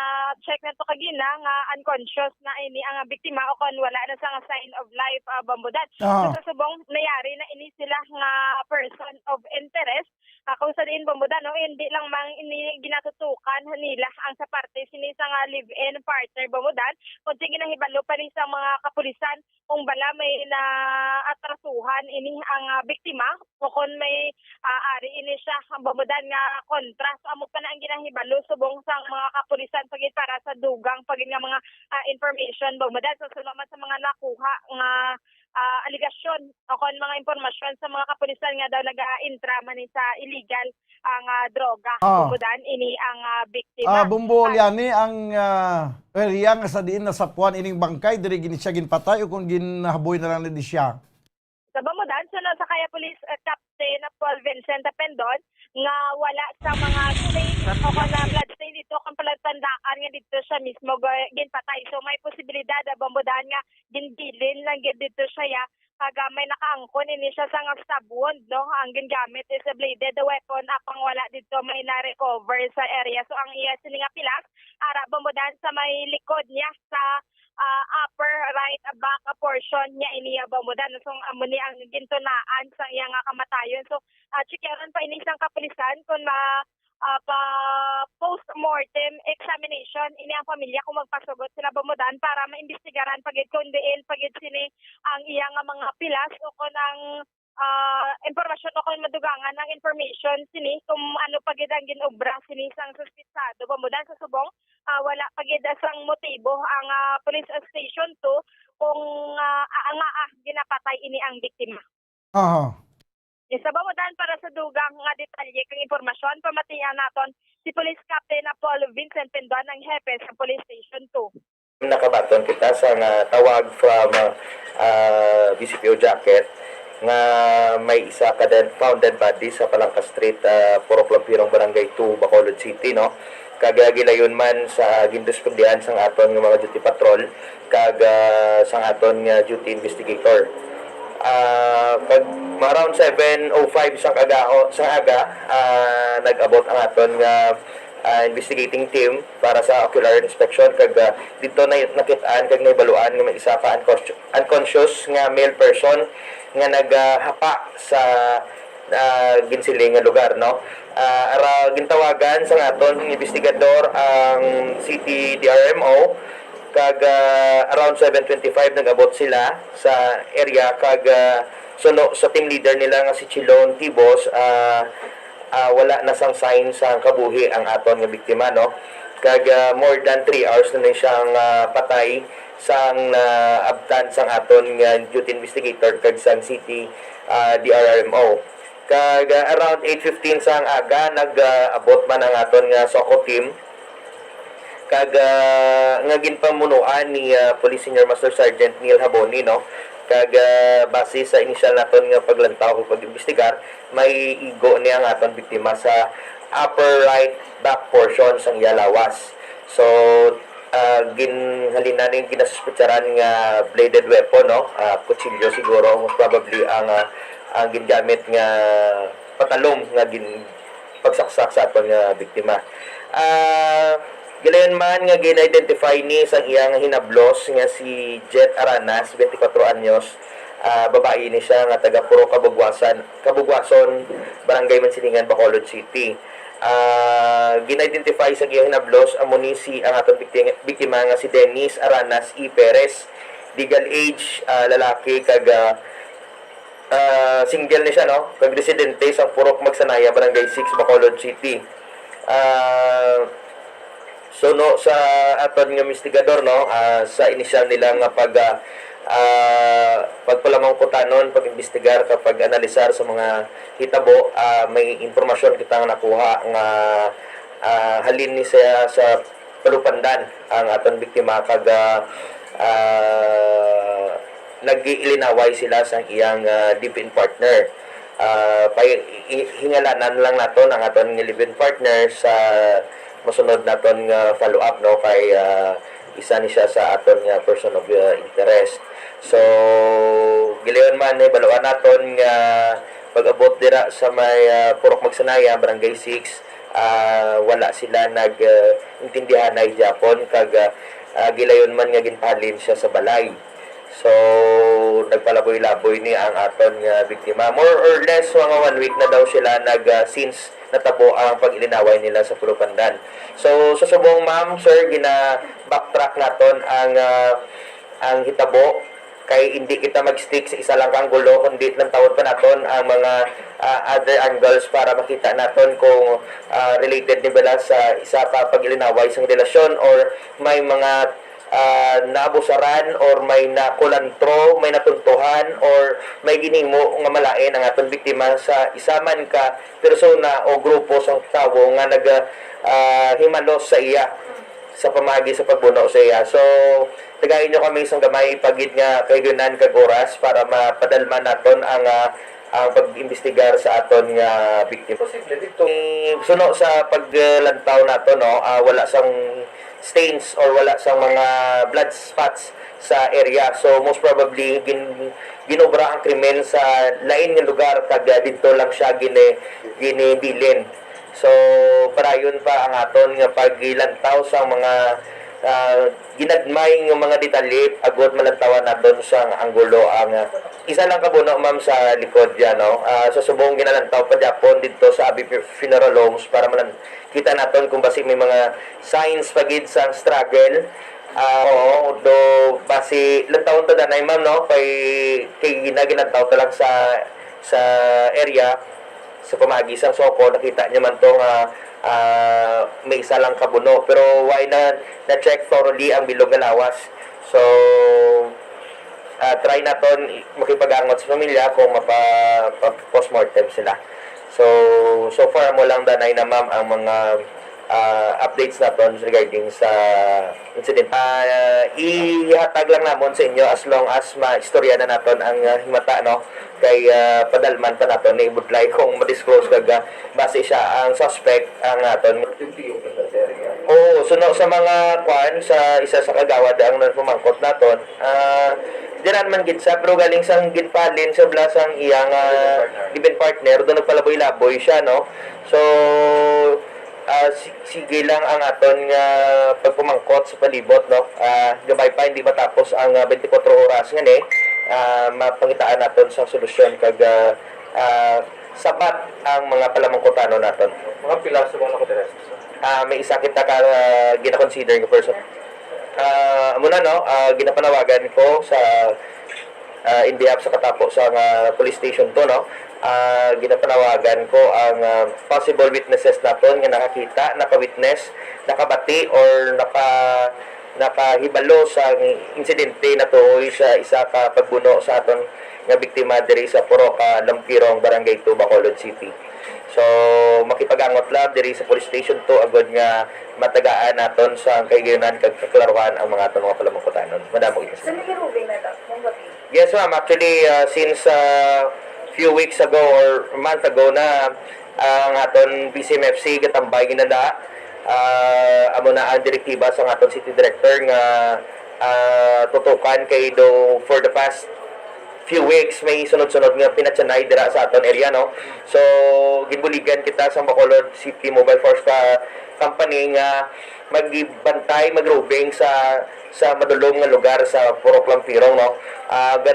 check na to kagina nga unconscious na ini ang biktima o kon wala na sang sign of life Bombodan. So sa subong nayari na ini sila nga person of interest kung sa diin Bombodan no hindi lang mang ini ginatutukan nila ang sa parte sini sa nga live-in partner Bombodan kung sige nahibalo pa rin sa mga kapulisan kung bala may na atrasuhan ini ang biktima o kung may ari ini siya ang Bombodan nga kontras amo pa na ang ginahibalo subong sa mga kapulisan pagit para sa dugang pagit nga mga information Bombodan so sunod man sa mga nakuha nga aligasyon o kon mga impormasyon sa mga kapulisan nga daw nag-intra man sa illegal ang droga. Bombodan ini ang biktima. Bumbo yani ang area nga sa diin na sapuan ining bangkay diri gini siya ginpatay o kung ginahaboy na lang ni siya. Sa Bombodan so sa kaya police captain na Paul Vincent Pendon nga wala sa mga state o na blood stain dito kung palatandaan nga dito siya mismo ginpatay. So may posibilidad Bombodan nga ginbilin lang dito siya kaga may nakaangkon ini siya sa nga stab wound no ang gingamit is a bladed weapon apang wala dito may na-recover sa area. So ang iya sini nga pilas ara Bombodan sa may likod niya sa upper right back portion niya iniya Bombodan. So amo ni ang gintunaan sa iya nga kamatayon. So checkeran pa ini sang kapulisan kung post-mortem examination ini ang pamilya kung magpasugot sila Bombodan para maimbestigaran pagid kung diin pagid sini ang iyang mga pilas o kung ang impormasyon o kung madugangan ng information sini kung ano pagid ang ginobra sini sang suspitsado Bombodan sa subong wala pagid sang motibo ang police station 2 kung ginapatay ini ang biktima. Sa Bombodan para sa dugang nga detalye kang impormasyon pamatian naton si Police Captain Paul Vincent Pendon ang hepe sa Police Station 2. Nakabaton kita sa tawag from BCPO Jacket nga may isa ka found dead body sa Palangka Street, Purok Lampirong, Barangay 2, Bacolod City no. Kagagilayon man sa gindiskundian sang aton nga mga duty patrol kag sang aton nga duty investigator. Pag around 7:05 sa aga nag-abot ang aton nga investigating team para sa ocular inspection kag dito na nakit-an kag naibaluan nga may isa ka unconscious nga male person nga naghapa sa ginsiling nga lugar no. Ara gintawagan sa aton investigador ang City DRMO kag around 7:25 nag-abot sila sa area kag suno sa team leader nila nga si Chilon Tibos wala na sang sign sa kabuhi ang aton nga biktima no kag more than 3 hours na siyang patay sang abtan sang aton nga duty investigator kag sang city DRMO kag around 8:15 sang aga nag-abot man ang aton nga SOCO team kag nga ginpamunuan ni Police Senior Master Sergeant Neil Haboni, no, kag base sa initial naton nga paglantaw ug pag-imbestigar, may igo niya ang aton biktima sa upper right back portion sang iya lawas. So ginhalina ning ginasuspetsaran nga bladed weapon, no, kutsilyo siguro most probably ang gingamit nga patalom nga pagsaksak sa aton nga biktima. Gilayon man nga gin-identify ni sa iyang hinablos nga si Jet Aranas, 24 anyos, babae ni siya nga taga Puro Kabugwason, Barangay Mansilingan, Bacolod City. Gin-identify sa iyang hinablos amo ni ang atong biktima nga si Dennis Aranas E. Perez, legal age, lalaki, kag single ni siya, no, kag residente sa Purok Magsanaya, Barangay 6, Bacolod City. So no, sa aton nga investigador, no, sa initial nila nga pagpalamangkutanon, pag-imbestigar, kapag analisar sa mga hitabo, may informasyon kita nga nakuha nga halin ni siya sa palupandan ang aton biktima, kag nag-ilinaway sila sa iyang live-in partner. Hingalanan lang naton ang aton nga live-in partner sa masunod naton nga follow-up, no, kay isa ni siya sa aton nga person of interest. So gilayon man balawan naton nga pag-abot dira sa may Purok Magsanaya, Barangay 6, wala sila nag-intindihan na Japon, kag gilayon man nga ginpahalin siya sa balay. So nagpalaboy-laboy ni ang aton nga biktima. More or less mga 1 week na daw sila since natabo ang pag-ilinaway nila sa Pulupandan. So sa subong, ma'am, sir, gina-backtrack naton ang hitabo, kay hindi kita mag-stick sa isa lang kang gulo, kundi ng tawad pa naton ang mga other angles para makita naton kung related ni bala sa isa pa pag-ilinaway sa relasyon, or may mga naabusaran, or may nakulantro, may natuntuhan, or may ginimo nga malain ang atong biktima sa isa man ka persona o grupo sa tawo nga himalos sa iya sa pamagi sa pagbuno sa iya. So tagayin nyo kami isang gamay pagid nga kaygunan kag oras para mapadalman naton ang pag-imbestigar sa aton nga biktima. Posible dito suno sa paglantaw naton, no, wala sang stains or wala sang mga blood spots sa area. So most probably ginobra ang krimen sa lain nga lugar, kag dito lang siya ginibilin. So parayon pa ang aton nga paglantaw sa mga ginagmay ng mga detalye, agod malantawan naton sa anggulo ang isa lang kabuno, ma'am, sa likod diyan, no. Sa subong ginalantaw pa Japon dito sa Abi Funeral Homes para kita naton kung basi may mga signs pagid sa struggle. Do basi lantawon ta danay, ma'am, no, kay ginalantaw ta lang sa area sa pamagi sang Soko. Nakita niya man to may isa lang kabuno, pero why na-check thoroughly ang bilog nga lawas. So try naton makipag-angot sa pamilya kung mapa-postmortem sila. So far mo lang danay na, ma'am, ang mga updates naton regarding sa incident. Ihatag lang namon sa inyo as long as ma-istorya na naton ang himata, no, kay padalman pa naton ni budlay kung ma-disclose kag base siya ang suspect ang naton. Suno sa mga sa isa sa kagawad ang pumangkot naton, diran man gid sa, pero galing sang ginpalin sa blasang iyang live-in partner, doon nagpalaboy-laboy siya, no. So sige lang ang aton nga pagpumangkot sa palibot, no. Gabay pa hindi matapos ang 24 oras nga ni mapangitaan naton sa solusyon, kag sapat ang mga palamangkotano naton. Mga pila sa mga nakotires? May isa kita ka gina-consider nga person. Muna, no, ginapanawagan ko sa in behalf sa katapo sa police station to, no. Ginapanawagan ko ang possible witnesses naton nga nakakita, naka-witness, nakabati, or nakahibalo sa insidente na tuoy sa isa ka pagbuno sa aton nga biktima diri sa Puro Lampirong, Barangay 2, Bacolod City. So makipagangot lang diri sa police station to agad nga matagaan naton sa kaygayonan kag kaklaruhan ang mga aton mga palamangkutanon. Madamo ito. Yes ma'am, actually since few weeks ago or a month ago na ang aton BCMFC katambay ginada amo na ang direktiba sa aton city director nga tutukan kay do for the past few weeks may sunod-sunod nga pinatsanay dira sa aton area no. So gibuligan kita sa Bacolod City Mobile Force Company nga magbantay magrubing sa madulong nga lugar sa Purok Lampirong no.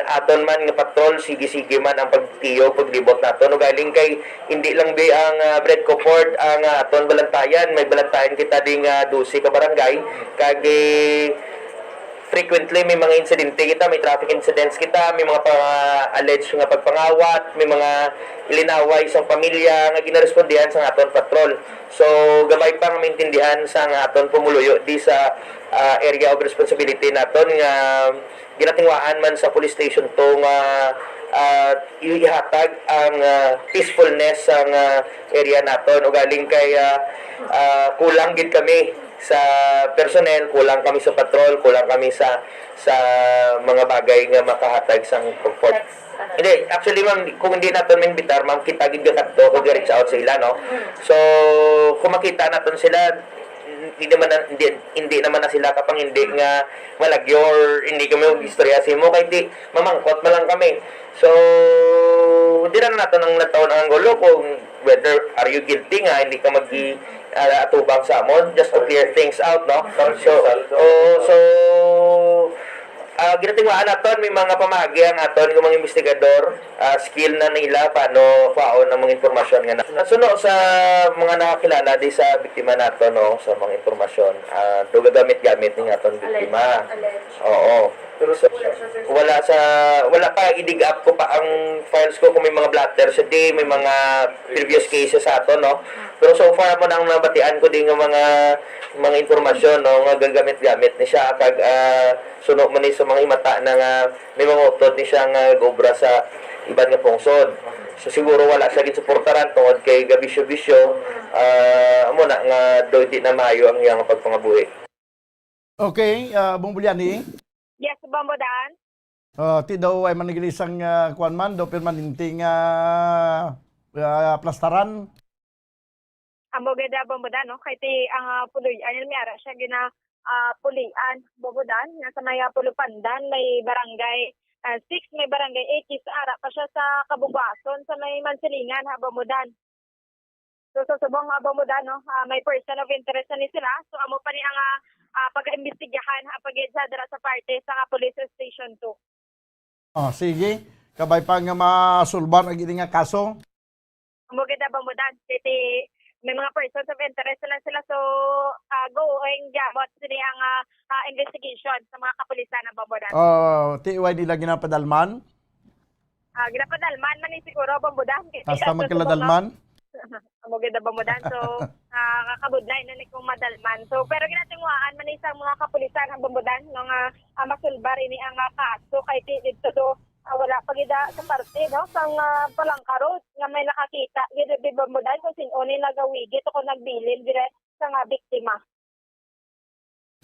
Aton man nga patrol sige-sige man ang pagtiyo paglibot naton ug galing kay hindi lang be ang Bread Comfort ang aton balantayan, may balantayan kita ding 12 ka barangay kag frequently may mga insidente kita, may traffic incidents kita, may mga alleged nga pagpangawat, may mga ilinaway sa pamilya nga ginarespondihan sa aton patrol. So gabay pa nga maintindihan sa aton pumuluyo di sa area of responsibility naton nga ginatingwaan man sa police station to nga ihatag ang peacefulness sa area naton o galing kay kulang gid kami sa personnel, kulang kami sa patrol, kulang kami sa mga bagay nga makahatag sang comfort. Hindi, actually ma'am, kung hindi natin mimbitar, ma'am, kita gid kadto kung reach out sa ila, no? So, kung makita natin sila, hindi naman na sila kapang hindi nga malagyo or hindi kami mag-istorya sa mo, kaya di, mamangkot man lang kami. So, hindi na natin ang nataon ang gulo kung whether are you guilty nga, hindi ka atubang sa amon, just to clear things out, no? So, ginatingwaan naton may mga pamagi ang aton ng mga investigador, skill na nila paano faon ang mga impormasyon nga nasuno sa mga nakakilala di sa biktima naton no sa mga impormasyon gamit ng aton biktima. Oo. So, wala pa i-dig up ko pa ang files ko kung may mga blatter sa di may mga previous cases sa aton no. Pero so far mo nang nabatian ko din ng mga informasyon no nga gagamit-gamit ni siya kag suno man ni sa mga imata na nga may mga utod ni siya nga gobra sa iban nga pungsod. So siguro wala siya gid suportaran tungod kay gabisyo-bisyo amo na nga do di na maayo ang iyang pagpangabuhi. Okay, Bumbuliani. Yes, Bambodaan. Ti daw ay manigilisang kuan man do permanenteng plastaran. Amo gada Bambodaan no kay ti ang puloy-an mi ara siya gina pulian Bambodaan nga sa may Pulupandan may barangay 6 may barangay 8 sa ara pa siya sa Kabugason sa may Mansilingan ha Bambodaan. So subong Bambodaan no may person of interest ni sila so amo pa ni ang pag-imbestigahan pag-edsa dira sa parte sa police station 2. Sige. Kabay pa nga masulbar ang nga kaso. Amo gada Bambodaan kay may mga persons of interest na sila so going gamot sila ang investigation sa mga kapulisan ng Bambodaan. Tiway nila ginapadalman? Ginapadalman man ni siguro Bambodaan. Hasta magkaladalman? Amo gada Bambodaan so kakabudlay na ni kung madalman. So pero ginatingwaan man isang mga kapulisan ng Bambodaan nga masulbar ini ang kaso kay dito do wala pa gida sa parte no sang Palangkarod nga may nakakita gid di Bambodaan kung sino ni nagawigi to ko nagbilin dire sa nga biktima.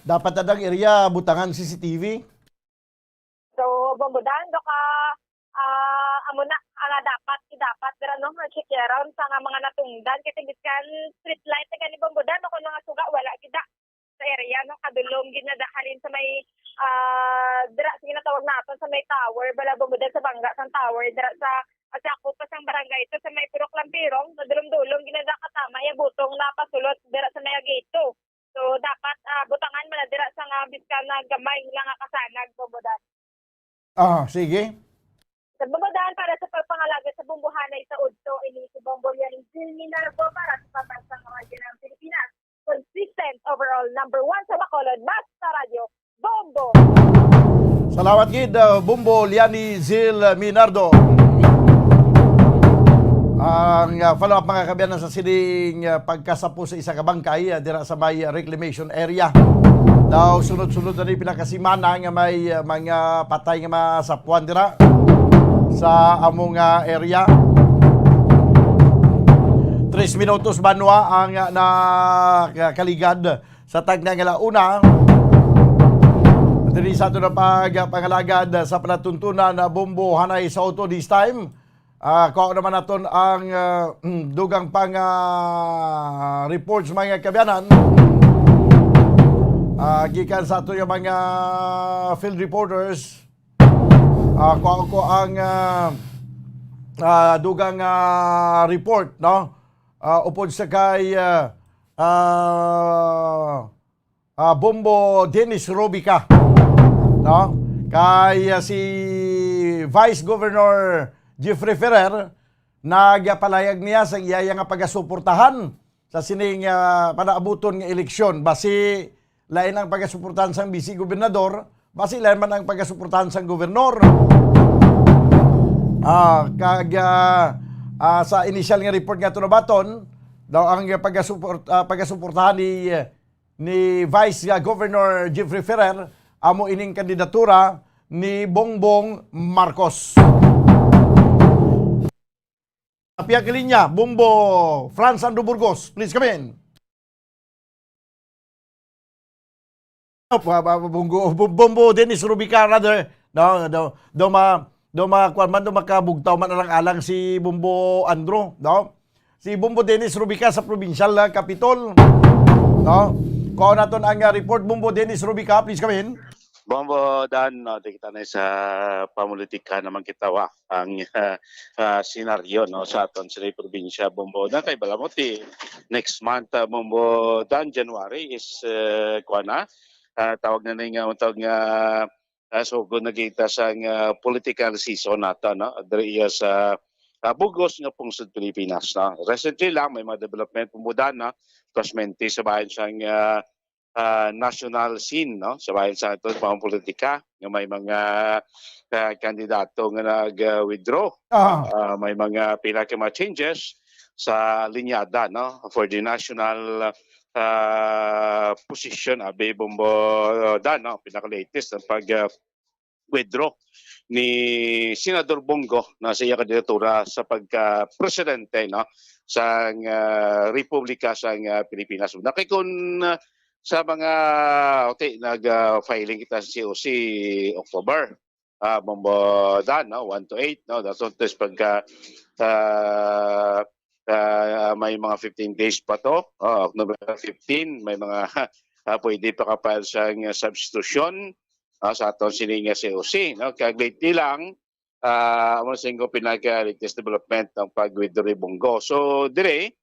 Dapat adang area butangan CCTV. So Bambodaan do ka amo na dapat dira no check around sa nga mga natungdan kay tingkan street light nga ni Bambodaan no kun mga suga wala gida sa area no kadulong ginadahalin sa may dira sa ginatawag naton sa may tower bala Bambodaan sa bangga sang tower dira sa sakop pa sang barangay ito sa may Purok Lampirong nadulong-dulong ginadakatama ya butong napasulot dira sa may gate. So dapat butangan man dira sa nga biskan na gamay nga kasanag Bambodaan. Sige. Sa Bambodaan para sa pagpangalaga sa bumbuhanay sa udto ini si Bombolyan Minardo para sa pambansang radyo ng Pilipinas. Consistent overall number 1 sa Bacolod, Basta Radio, Bombo! Salamat gid Bombo Liani Zil Minardo. Ang follow-up mga kabiyanan sa sining pagkasapo sa isa ka bangkay dira sa may reclamation area. Daw sunod-sunod na rin pinakasimana nga may mga patay nga masapuan dira sa among area. 3 minutos banwa ang nakaligad sa tagnang alauna. Diri sa ito na pangalagad sa panatuntunan na Bombo Hanay sa auto this time. Kuha naman natin ang dugang pang reports mga kabyanan. Gikan sa ito yung mga field reporters. Kuha ko ang dugang report, no? Upod sa kay Bombo Dennis Robica, no? Kay si Vice Governor Jeffrey Ferrer nagpalayag niya sa iyaya nga pagasuportahan sa sining panaabuton nga eleksyon. Basi lain ang pagasuportahan sang vice gobernador, basi lain man ang pagasuportahan sang gobernador. Sa initial nga report nga tunabaton daw ang pagasuportahan ni Vice Governor Jeffrey Ferrer amo ining kandidatura ni Bongbong Marcos. Pihak linya, Bombo Franz Andrew Burgos, please come in. Bombo Dennis Rubica rather, do makabugtaw man alang-alang si Bombo Andrew, no? Si Bombo Dennis Rubica sa Provincial Capitol, no? Kuha natin ang report, Bombo Dennis Rubica, please come in. Bombo Dan, di kita na sa pamulitika naman kita ang senaryo no sa aton sa probinsya Bombo Dan kay balamuti next month Bombo Dan January is tawag na nga tawag nga sugod na kita sa political season nato no diri sa Bugos nga pungsod Pilipinas no. Recently lang may mga development pumudan na kosmente sa bayan sang national scene no sa bayan sa ito pampolitika nga may mga kandidato nga nag-withdraw. May mga pila ka mga changes sa linyada no for the national position abe Bombo Dan no pinaka-latest ang pag-withdraw ni Senador Bongo na sa iya kandidatura sa pagka-presidente no sa Republika sa Pilipinas. Nakikon sa mga nag-filing kita sa COC October, Bombo Dan, no? 1 to 8, no? That's what pagka may mga 15 days pa to, October 15, may mga pwede pa kapal sa substitution sa aton sining COC. No? Kaya lately lang, mo singko pinaka-latest development ng pag-withdraw ni Bongo. So, dire,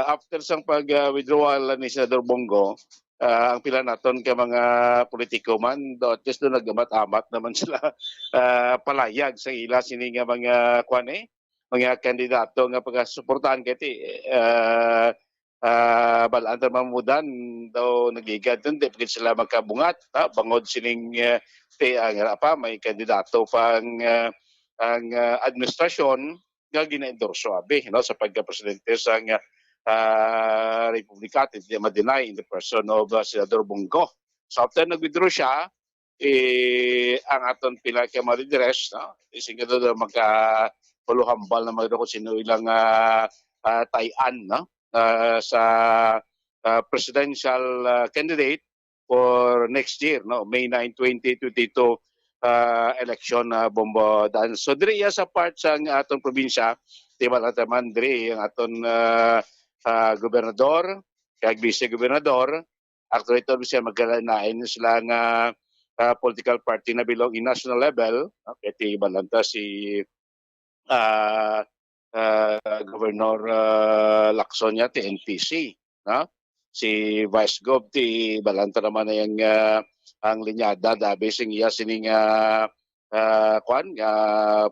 after sang pag-withdrawal ni Senador Bongo, ang pila naton ka mga politiko man, at least doon nagamat-amat naman sila palayag sa ila sining mga mga kandidato nga pagkasuportahan kiti balaan ta mamudan daw nagigad doon di pagkat sila magkabungat bangod sining may kandidato pang ang administrasyon nga gina-endorso no sa pagka-presidente sa Republika hindi ma-deny in the person of Senador Bongo. So after nag-withdraw siya, ang aton pila ka ma-redress, no? Ising ito na magka-puluhambal na magdaro kung sino ilang tayan no? Sa presidential candidate for next year, no? May 9, 2022 election Bombo Dan. So diri sa part sa aton probinsya, di ba naman diri ang aton gobernador, kag vice gobernador, actually ito siya magkalanain sila nga political party na belong in national level, kaya balanta si Governor Lacson niya, NPC, no? Si Vice Gov, balanta naman na yung ang linyada dabi sing iya sining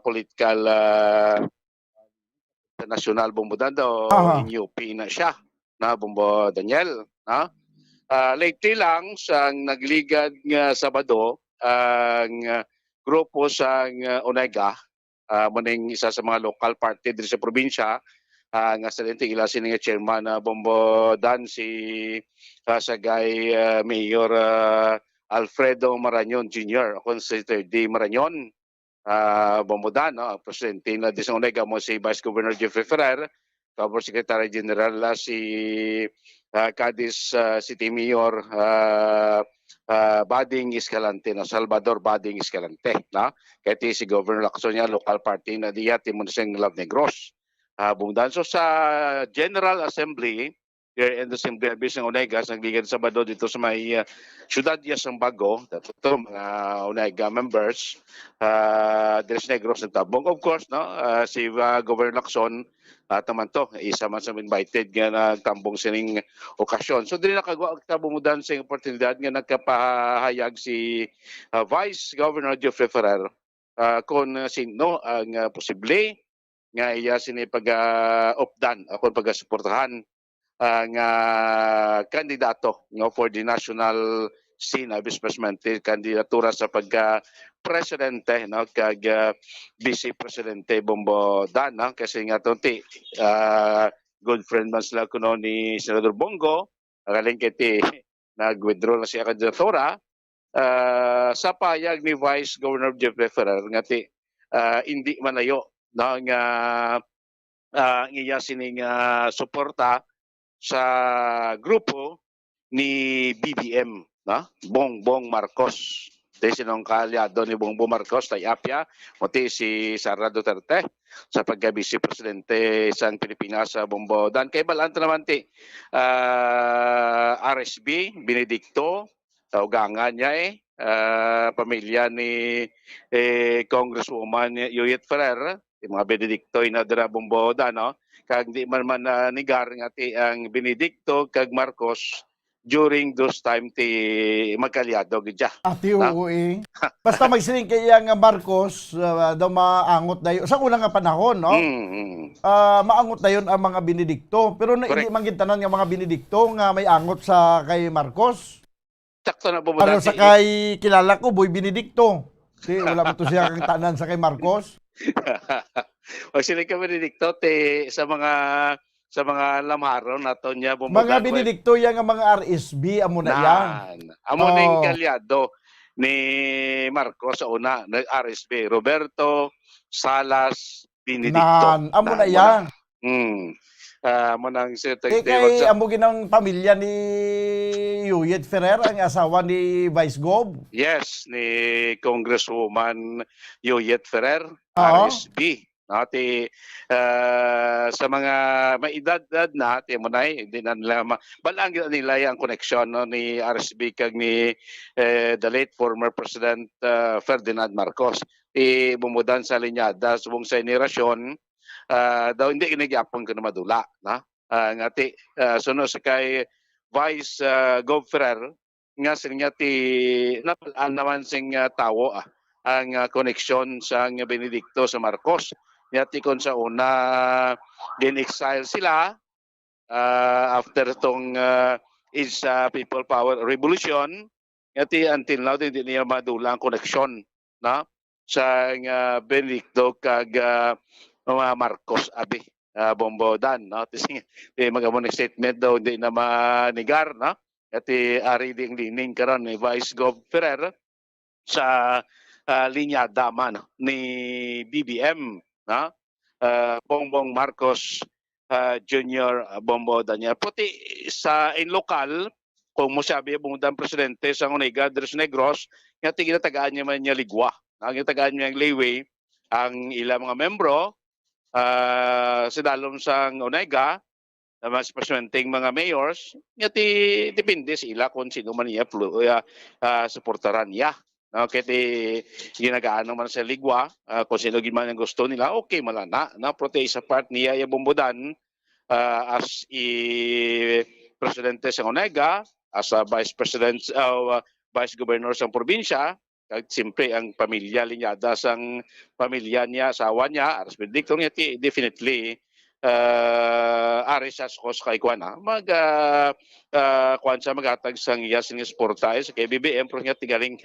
political national Bombo Dan daw in UP na siya na Bombo Daniel na lately lang sa nagligad nga Sabado ang grupo sa Onega muning isa sa mga local party diri sa probinsya nga sa ila sining chairman na Bombo Dan si Sagay Mayor Alfredo Marañon Jr. Ako si 3D Marañon, Bombo Dan, no? Presidente na Disonega mo si Vice Governor Jeffrey Ferrer, Cover Secretary General si Cadiz City Mayor Bading Escalante, no? Salvador Bading Escalante, na? Kaya si Governor Lacson niya, local party na diya, Timunseng Love Negros. Bumudan. So sa General Assembly, here in the Assembly ng Onegas, nagbigay sa Sabado dito sa may Ciudad Yasang Bago, ito mga Onega members, Des Negros nagtabong. Of course, no? Si Governor Lacson, naman to, isa man sa invited nga nagtambong sining okasyon. So dili nakabumudan sa oportunidad nga nagkapahayag si Vice Governor Jeffrey Ferrer kung sino ang posible nga iya sinipag-opdan ako pag-suportahan nga kandidato for the national scene vice president kandidatura sa pagka-presidente kag vice presidente Bongo Dan kasi nga tonti good friend man sila kuno ni Senador Bongo galing kiti nag-withdraw na siya kandidatura sa payag ni Vice Governor Jeffrey Ferrer nga hindi manayo nga iya sining suporta sa grupo ni BBM, na? Bongbong Marcos. Ito sinong kalyado ni Bongbong Marcos, Tayapia, mati si Sara Duterte, sa pagka-vice presidente sa Pilipinas sa Bongbong Dan. Kay balanta naman RSB, Benedicto, ugangan niya pamilya ni Congresswoman Yuyet Ferrer, yung mga Benedicto na dira Bongbong Dan, no? Kag di man nigar nga ang Benedicto kag Marcos during those time magkalyado gidya. Ati basta magsiling kaya nga Marcos daw maangot dayon sa unang nga panahon, no? Maangot dayon ang mga Benedicto, pero hindi man gintanan nga mga Benedicto nga may angot sa kay Marcos. Sakto na po Ano sa kay kilala ko Boy Benedicto. Wala mo to siya kang tanan sa kay Marcos. O sila ka Benedicto sa mga lamharon nato niya mga Benedicto yang mga RSB amo na yan. Amo ning kalyado ni Marcos sa una ng RSB Roberto Salas Benedicto. Amo na yan. Amo nang kay amo ginang pamilya ni Yuyet Ferrer ang asawa ni Vice Gov. Yes, ni Congresswoman Yuyet Ferrer, RSB. Sa mga may edad na mo na hindi na nila balang nila ang connection ni RSB kag ni the late former President Ferdinand Marcos bumudan sa linyada subong sa henerasyon daw hindi ginagyapon ko na madula na ngati suno sa kay Vice Gov Ferrer nga sinya napalaan naman sing tawo ang connection sa Benedicto sa Marcos. Yati kon sa una din-exile sila after itong People Power Revolution. Yati until now hindi niya madula ang connection na sa Benedicto kag mga Marcos abi Bongbong Dan. No? Magamon statement daw hindi na manigar. No? Yati ari ding lining karon ni Vice Gov Ferrer sa linyada man ni BBM. Bongbong Marcos Jr. Bongbong Daniel. Puti sa in local, kung mo sabi bumudan presidente sa Onega, Des Negros, nga ginatagaan niya man niya ligwa. Ang ginatagaan niya ang layway, ang ilang mga membro, sa dalom sa Onega, mas presidenteng mga mayors, nga depende sila kung sino man niya supportaran niya. Kaya ginagaan naman sa ligwa, kung sino man ang gusto nila, okay malana. Prote sa part niya yung bumbudan as presidente sa Onega, as a vice president, vice governor sa probinsya, kag siyempre ang pamilya linyada sang pamilya niya, asawa niya, Aras Benedicto niya, definitely arisas ko sa kaikwana kwansa magatag sang iya sing sportay sa kay BBM pro niya tigaling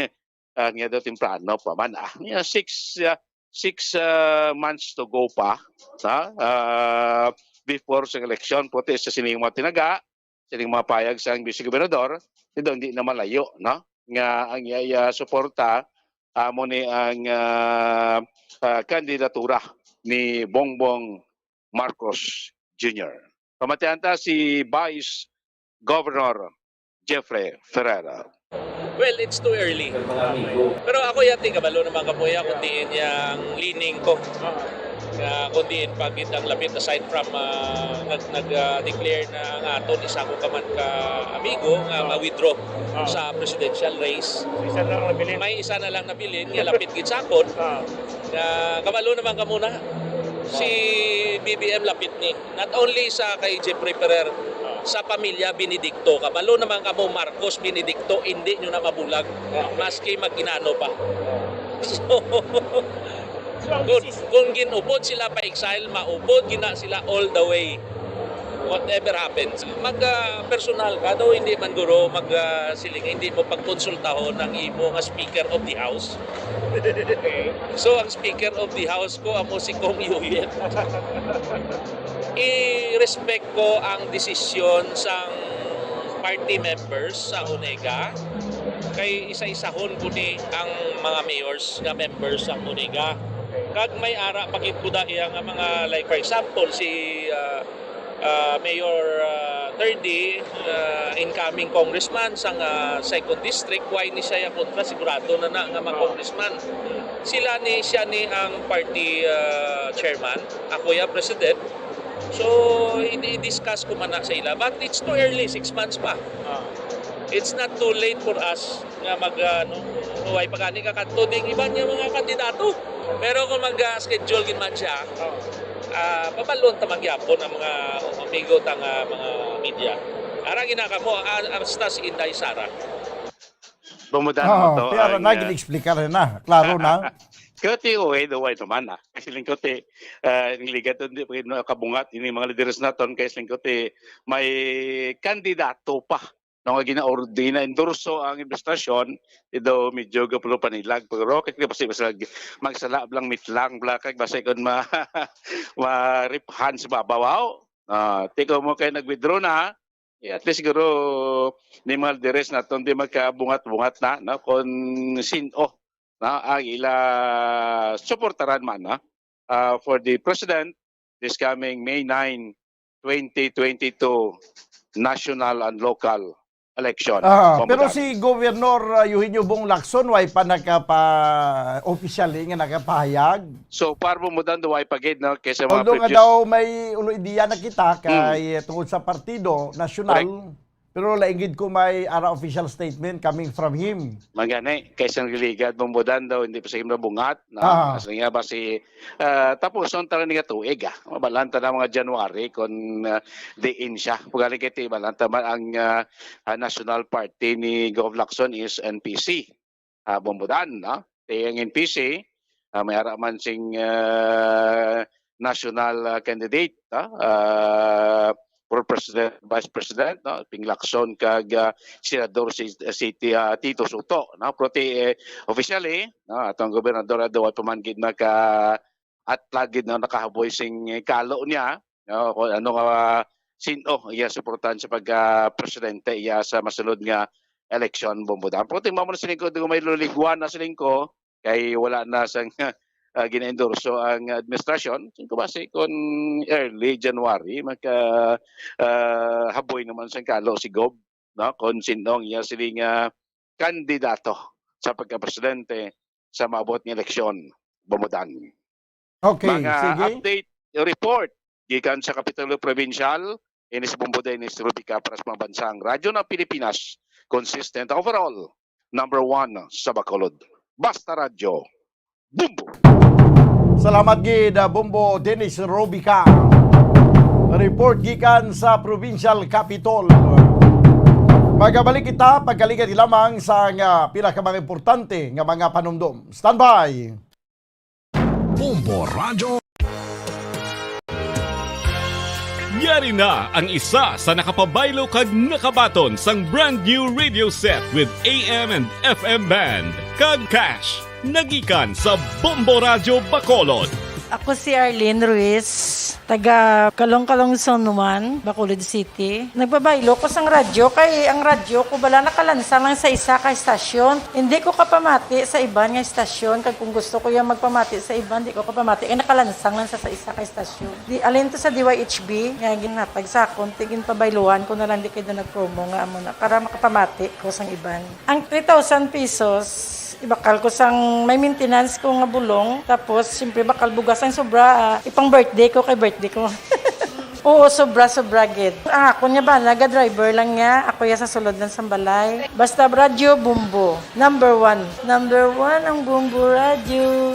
niya daw temprano pa man. 6 months to go pa before sa election. Puti sa sining mga tinaga, sining mga payag sa vice gobernador, hindi na malayo. No? Nga ang suporta mo ni ang kandidatura ni Bongbong Marcos Jr. Pamatian ta si Vice Governor Jeffrey Ferreira. Well, it's too early. Pero ako yati kabalo naman kapuya kundiin yung leaning ko. Kundiin pag ang lapit aside from nag-declare na ang aton isa ko kaman ka amigo nga ma-withdraw sa presidential race. May isa na lang nabilin nga lapit gid sakon. Kabalo naman ka muna si BBM lapit ni. Not only sa kay Jeffrey Ferrer, sa pamilya Benedicto. Kabalo naman ka mo Marcos Benedicto, hindi nyo na mabulag. Maski mag-inano pa. So, kung ginupod sila pa exile, maupod gina sila all the way. Whatever happens. Mag-personal ka daw, hindi man guro mag-siling, hindi mo pagkonsultahon ng imo nga Speaker of the House. So, ang Speaker of the House ko, amo si Kong Yuyet. I-respect ko ang desisyon sang party members sa UNEGA. Kay isa-isahon ko ni ang mga mayors na members sa UNEGA. Kag may ara pakitkuda iya nga mga, like for example si Mayor Terdy, incoming congressman sa 2nd district, why ni siya kontra sigurado na nga mga congressman. Siya ni ang party chairman, ako ya president. So i-discuss ko man na sa ila, but it's too early, 6 months pa. It's not too late for us nga huwag pagani ka katuding iba niya mga kandidato. Pero kung mag-schedule gin man siya, pabalon ta magyapon ang mga amigo tang mga media. Ara ginaka mo hasta si Inday Sara. Bumudan mo to. Pero naging-explica rin na. Klaro na. Kuti uwi naman na. Kasi lingkuti, niligat hindi pa kabungat, ini mga leaders naton, kasi lingkuti, may kandidato pa. Nung gina-ordina, endorso ang investasyon, ito medyo gapulo panilag. Pero kasi basta magsala lang mitlang, blakag, basta ikon ma-riphan sa babawaw. Tiko mo kayo nag-withdraw na, at least siguro, ni mga leaders naton, di magkabungat-bungat na, no? Kung sino, na ang ila suportaran man for the President this coming May 9, 2022 national and local election. Pero si Governor Eugenio Bong Lacson, way pa nagpa-officially nga nakapahayag. So, para bumudan daw ay pagid na kaysa mga although nga daw may idea na kita kay tungkol sa partido nasyonal. Correct. Pero laingid ko may ara official statement coming from him. Magani, kaysa nagligad, bumbudan daw, hindi pa sa himna bungat. Kasi nga ba si, tapos son tala nga tuig, mabalanta na mga January kung diin siya. Pagalik iti, balanta man ang national party ni Gov Lacson is NPC. Bumbudan, ang NPC, may ara man sing national candidate, for President, Vice President, Ping Lacson kag Senador si Tito Soto. Proti officially, atong gobernador daw ay pamanggid na at lagid na nakahaboy sing kalo niya. Ano nga sino iya suportahan sa pagka-presidente iya sa masulod nga election bumbudan. Proti mo na silingko kung may luligwan na silingko kay wala na sang gina-endorso ang administrasyon. Kasi kung early January, haboy naman sa kalo si Gob, kung sinong iya siling kandidato sa pagka-presidente sa maabot ng eleksyon, bumudan. Okay, mga sige. Update report gikan sa Kapitulo Provincial, inis bumbuday ni Rubica para sa mga bansang radyo ng Pilipinas, consistent overall, number 1 sa Bacolod. Basta Radyo, Bumbo! Salamat gid Bumbo Dennis Rubica. Report gikan sa Provincial Capitol. Magabalik kita pagkaligat lamang sa pinakamang importante nga mga panumdum. Standby. Bumbo Radio. Yari na ang isa sa nakapabaylo kag nakabaton sang brand new radio set with AM and FM band kag cash nagikan sa Bombo Radio Bacolod. Ako si Arlene Ruiz, taga Kalong-Kalong Zone 1, Bacolod City. Nagbabaylo ko sa radyo, kay ang radyo ko bala nakalansa lang sa isa ka estasyon. Hindi ko kapamati sa iban nga estasyon, kag kung gusto ko yung magpamati sa iban, hindi ko kapamati, kaya nakalansang lang sa isa ka estasyon. Alin to sa DYHB, nga ginatag sa akon, tigin pabayluhan ko na lang di kayo nag-promo nga amo na, para makapamati ko sa iban. Ang 3,000 pesos, ibakal ko sang may maintenance ko nga bulong, tapos siyempre bakal bugas ang sobra, ipang birthday ko kay birthday ko. Oo, sobra gid. Ako niya ba, naga-driver lang niya, ako ya sa sulod ng sambalay. Basta radyo, bumbo. Number 1 ang bumbo radyo.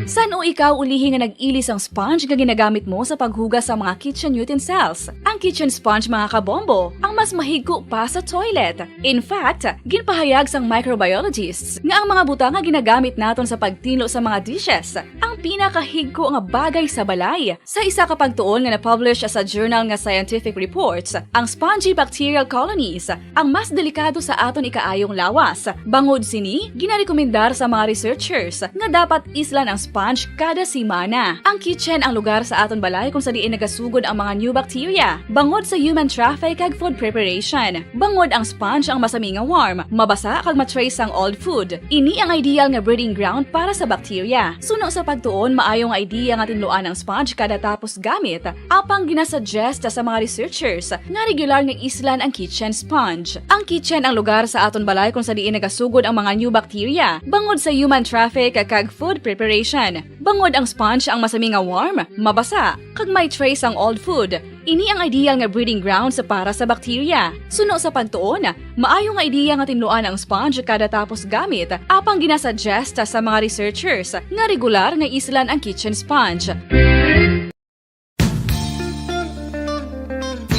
San o ikaw ulihin nga nag-ilis ang sponge nga ginagamit mo sa paghugas sa mga kitchen utensils? Ang kitchen sponge mga kabombo, ang mas mahigko pa sa toilet. In fact, ginpahayag sang microbiologists nga ang mga butang nga ginagamit naton sa pagtinlo sa mga dishes ang pinakahigko nga bagay sa balay. Sa isa ka pagtuon nga na-publish sa journal nga Scientific Reports, ang spongy bacterial colonies ang mas delikado sa aton ikaayong lawas. Bangod sini, ginarekomendar sa mga researchers nga dapat islan ang sponge kada simana. Ang kitchen ang lugar sa aton balay kung sa diin nagasugod ang mga new bacteria. Bangod sa human traffic kag food preparation. Bangod ang sponge ang masami nga warm, mabasa kag matrace ang old food. Ini ang ideal nga breeding ground para sa bacteria. Suno sa pagtuon, maayong idea nga tinluan ang sponge kada tapos gamit. Apang ginasuggest sa mga researchers nga regular nga islan ang kitchen sponge. Ang kitchen ang lugar sa aton balay kung sa diin nagasugod ang mga new bacteria. Bangod sa human traffic kag food preparation. Bangod ang sponge ang masami nga warm, mabasa, kag may trace ang old food. Ini ang ideal nga breeding grounds para sa bacteria. Suno sa pagtuon, maayo nga idea nga tinluan ang sponge kada tapos gamit, apang ginasuggest sa mga researchers nga regular nga islan ang kitchen sponge.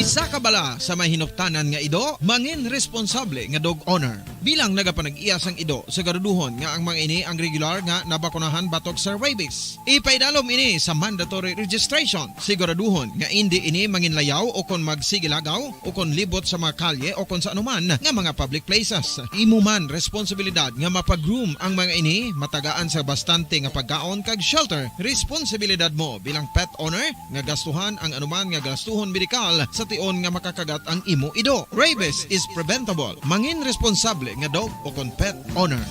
Isa ka bala sa may hinuptanan nga ido, mangin responsable nga dog owner. Bilang nagapanag-iyas ang ido, siguraduhon nga ang mga ini ang regular nga nabakunahan batok sa rabies. Ipaidalom ini sa mandatory registration. Siguraduhon nga hindi ini manginlayaw o kon magsigilagaw o kon libot sa mga kalye o kon sa anuman nga mga public places. Imuman responsibilidad nga mapag-groom ang mga ini, matagaan sa bastante nga pagkaon kag shelter. Responsibilidad mo bilang pet owner nga gastuhan ang anuman nga gastuhon medikal sa tion nga makakagat ang imo ido. Rabies is preventable. Mangin responsable nga dog o kon pet owner.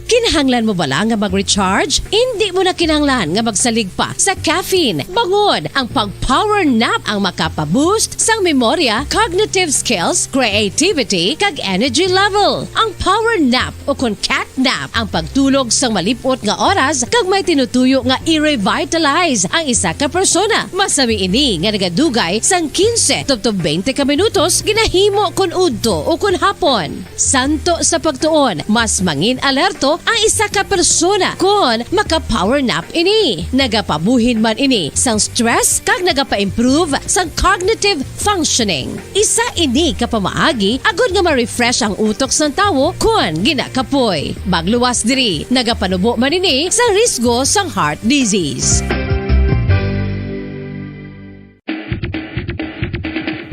Kinahanglan mo bala nga mag-recharge? Hindi mo na kinahanglan nga magsalig pa sa caffeine. Bangod ang pag-power nap ang makapaboost sang memorya, cognitive skills, creativity, kag energy level. Ang power nap o kon cat nap ang pagtulog sang malipot nga oras kag may tinutuyo nga i-revitalize ang isa ka persona. Masami ini nga nagadugay sang 15 to 20 ka minutos ginahimo kon udto o kon hapon. Santo sa pagtuon, mas mangin alerto ang isa ka persona kon maka-power nap ini. Nagapabuhin man ini sang stress kag nagapa-improve sang cognitive functioning. Isa ini kapamaagi agud nga ma-refresh ang utok sang tawo kon ginakapoy. Magluwas diri, nagapanubo man ini sa risgo sang heart disease.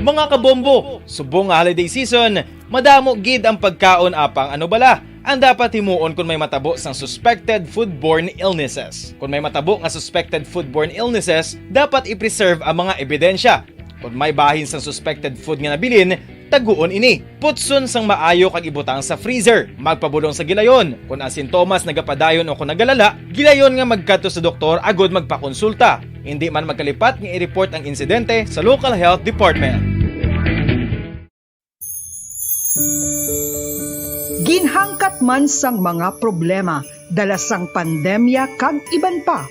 Mga kabombo, subong nga holiday season, madamo gid ang pagkaon apang ano bala ang dapat himuon kung may matabo sang suspected foodborne illnesses. Kung may matabo nga suspected foodborne illnesses, dapat i-preserve ang mga ebidensya. Kung may bahin sang suspected food nga nabilin, taguon ini. Putson sang maayo kag ibutang sa freezer. Magpabulong sa gilayon. Kung ang sintomas nagapadayon o kung nagalala, gilayon nga magkadto sa doktor agud magpakonsulta. Hindi man magkalipat nga i-report ang insidente sa local health department. Ginhangkat man sang mga problema, dala sang pandemya kag iban pa.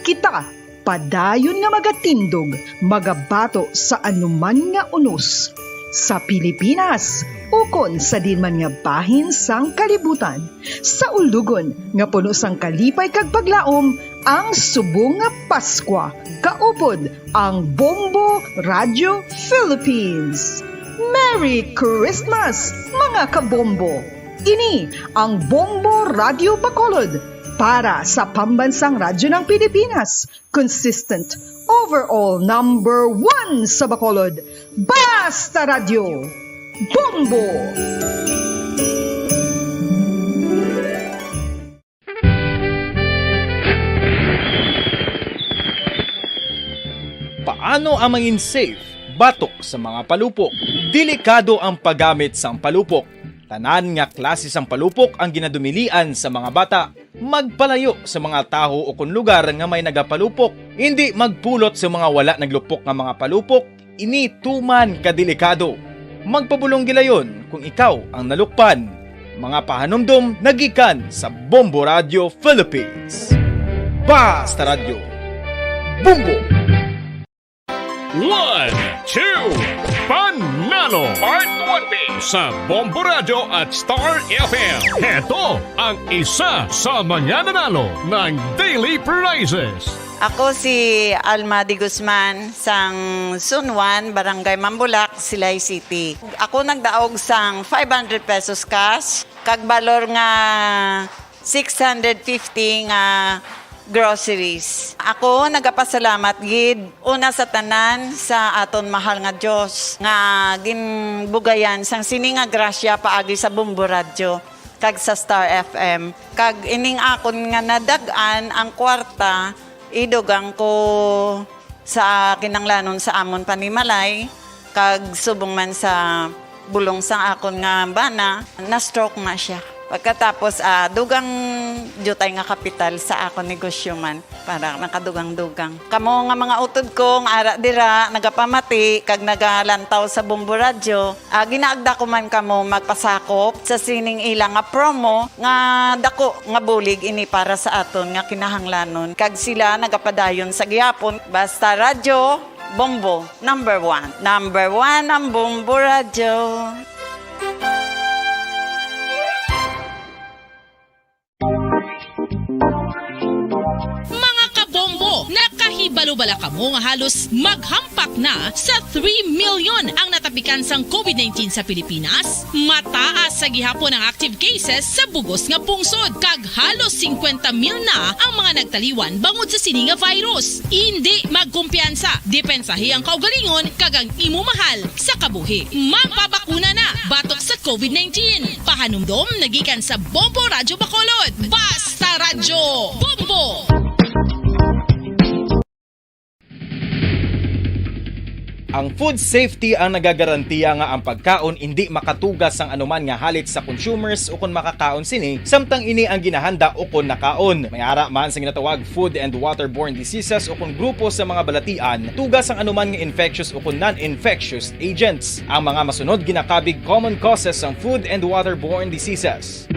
Kita, padayon nga magatindog, magabato sa anuman nga unos. Sa Pilipinas, ukon sa dinman nga bahin sang kalibutan. Sa ulugon nga puno sang kalipay kag paglaom, ang subong nga Paskwa. Kaupod ang Bombo Radio Philippines. Merry Christmas, mga kabombo! Ini ang Bombo Radio Bacolod, para sa pambansang radyo ng Pilipinas. Consistent, overall number 1 sa Bacolod. Basta Radio! Bombo! Paano ang mangin safe batok sa mga palupok? Delikado ang paggamit sang palupok. Tanan nga klase sang palupok ang ginadumilian sa mga bata. Magpalayo sa mga taho o kun lugar nga may nagapalupok. Hindi magpulot sa mga wala naglupok nga mga palupok. Ini tuman kadelikado. Magpabulong gilayon kung ikaw ang nalukpan. Mga pahanumdum nagikan sa Bombo Radio Philippines. Basta Radio. Bombo! 1, 2, Panalo Part 1B sa Bombo Radio at Star FM. Ito ang isa sa mananalo ng daily prizes. Ako si Alma de Guzman sang Sunwan, Barangay Mambulak, Silay City. Ako nagdaog sang 500 pesos cash, kag balor nga 650 nga groceries. Ako nagapasalamat gid una sa tanan sa aton mahal nga Dios nga ginbugayan sang sininga grasya paagi sa Bombo Radio kag sa Star FM. Kag ining akon nga nadagan ang kwarta idugang ko sa kinanglanon sa amon panimalay kag subong man sa bulong sang akon nga bana na stroke na siya. Pagkatapos dugang jutay nga kapital sa akon negosyo man para nakadugang-dugang. Kamo nga mga utod ko nga ara dira nagapamati kag nagalantaw sa Bombo Radio, ginaagda ko man kamo magpasakop sa sining ilang nga promo nga dako nga bulig ini para sa aton nga kinahanglanon. Kag sila nagapadayon sa gihapon. Basta Radio Bombo number 1. Number 1 ang Bombo Radio. Nakahibalo-bala kamo nga halos maghampak na sa 3 million ang natapikan sang COVID-19 sa Pilipinas. Mataas sa gihapon ang active cases sa bugos nga pungsod kag halos 50 mil na ang mga nagtaliwan bangod sa sini nga virus. Hindi magkumpiyansa, depensahi ang kaugalingon kag ang imo mahal sa kabuhi. Magpabakuna na batok sa COVID-19. Pahanumdom nagikan sa Bombo Radio Bacolod. Basta Radio Bombo! Ang food safety ang nagagarantiya nga ang pagkaon hindi makatugas ang anuman nga halit sa consumers o kung makakaon sini, samtang ini ang ginahanda o kung nakaon. May ara man sa ginatawag food and waterborne diseases o kung grupo sa mga balatian, tugas ang anuman nga infectious o kung non-infectious agents. Ang mga masunod ginakabig common causes ng food and waterborne diseases.